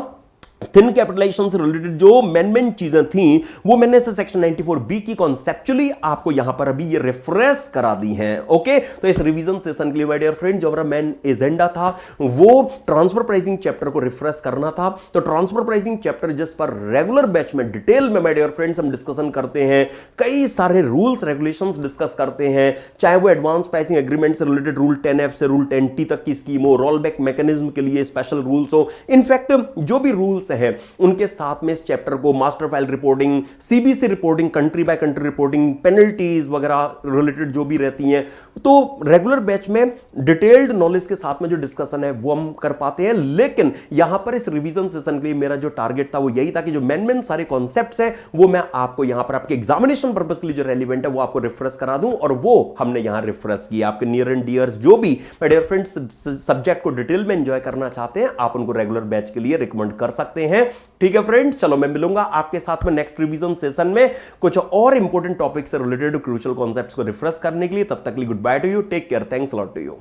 थिन कैपिटलाइजेशन से रिलेटेड जो मेन चीजें थी वो मैंने से सेक्शन 94B की कॉन्सेप्चुअली आपको यहां पर अभी ये रिफ्रेश करा दी हैं। ओके, तो इस रिवीजन सेशन के लिए माय डियर फ्रेंड जो हमारा मेन एजेंडा था वो ट्रांसफर प्राइसिंग चैप्टर को रिफ्रेश करना था। तो ट्रांसफर प्राइसिंग चैप्टर जिस पर रेगुलर बैच में डिटेल में माय डियर फ्रेंड्स हम डिस्कशन करते हैं, कई सारे रूल्स रेगुलेशंस डिस्कस करते हैं, चाहे वो एडवांस प्राइसिंग एग्रीमेंट से रिलेटेड रूल 10F से रूल 10T तक की स्कीम हो, रोल बैक मैकेनिज्म के लिए स्पेशल रूल्स हो, इनफैक्ट जो भी रूल्स है उनके साथ में इस चैप्टर को master file reporting, CBC reporting, country by country reporting, penalties वगैरह रिलेटेड जो भी रहती हैं, तो रेगुलर बैच में डिटेल्ड नॉलेज के साथ में जो डिस्कशन है वो हम कर पाते हैं। लेकिन यहां पर इस रिवीजन सेशन के लिए मेरा जो टारगेट था वो यही था कि जो मेन सारे कॉन्सेप्ट्स हैं वो मैं आपको यहां पर आपके एग्जामिनेशन पर्पस के लिए जो रेलिवेंट है वो आपको रिफ्रेश करा दूं, और वो हमने यहां रिफ्रेश किया। आपके नियर एंड डियर्स जो भी माय डियर फ्रेंड्स सब्जेक्ट को डिटेल में एंजॉय करना चाहते हैं, आप उनको रेगुलर बैच के लिए रिकमेंड कर सकते हैं। ठीक है फ्रेंड्स, चलो मैं मिलूंगा आपके साथ में नेक्स्ट रिवीजन सेशन में कुछ और इंपॉर्टेंट टॉपिक से रिलेटेड क्रूशियल कॉन्सेप्ट्स को रिफ्रेश करने के लिए। तब तक के लिए good bye to you, take care, thanks a lot to you.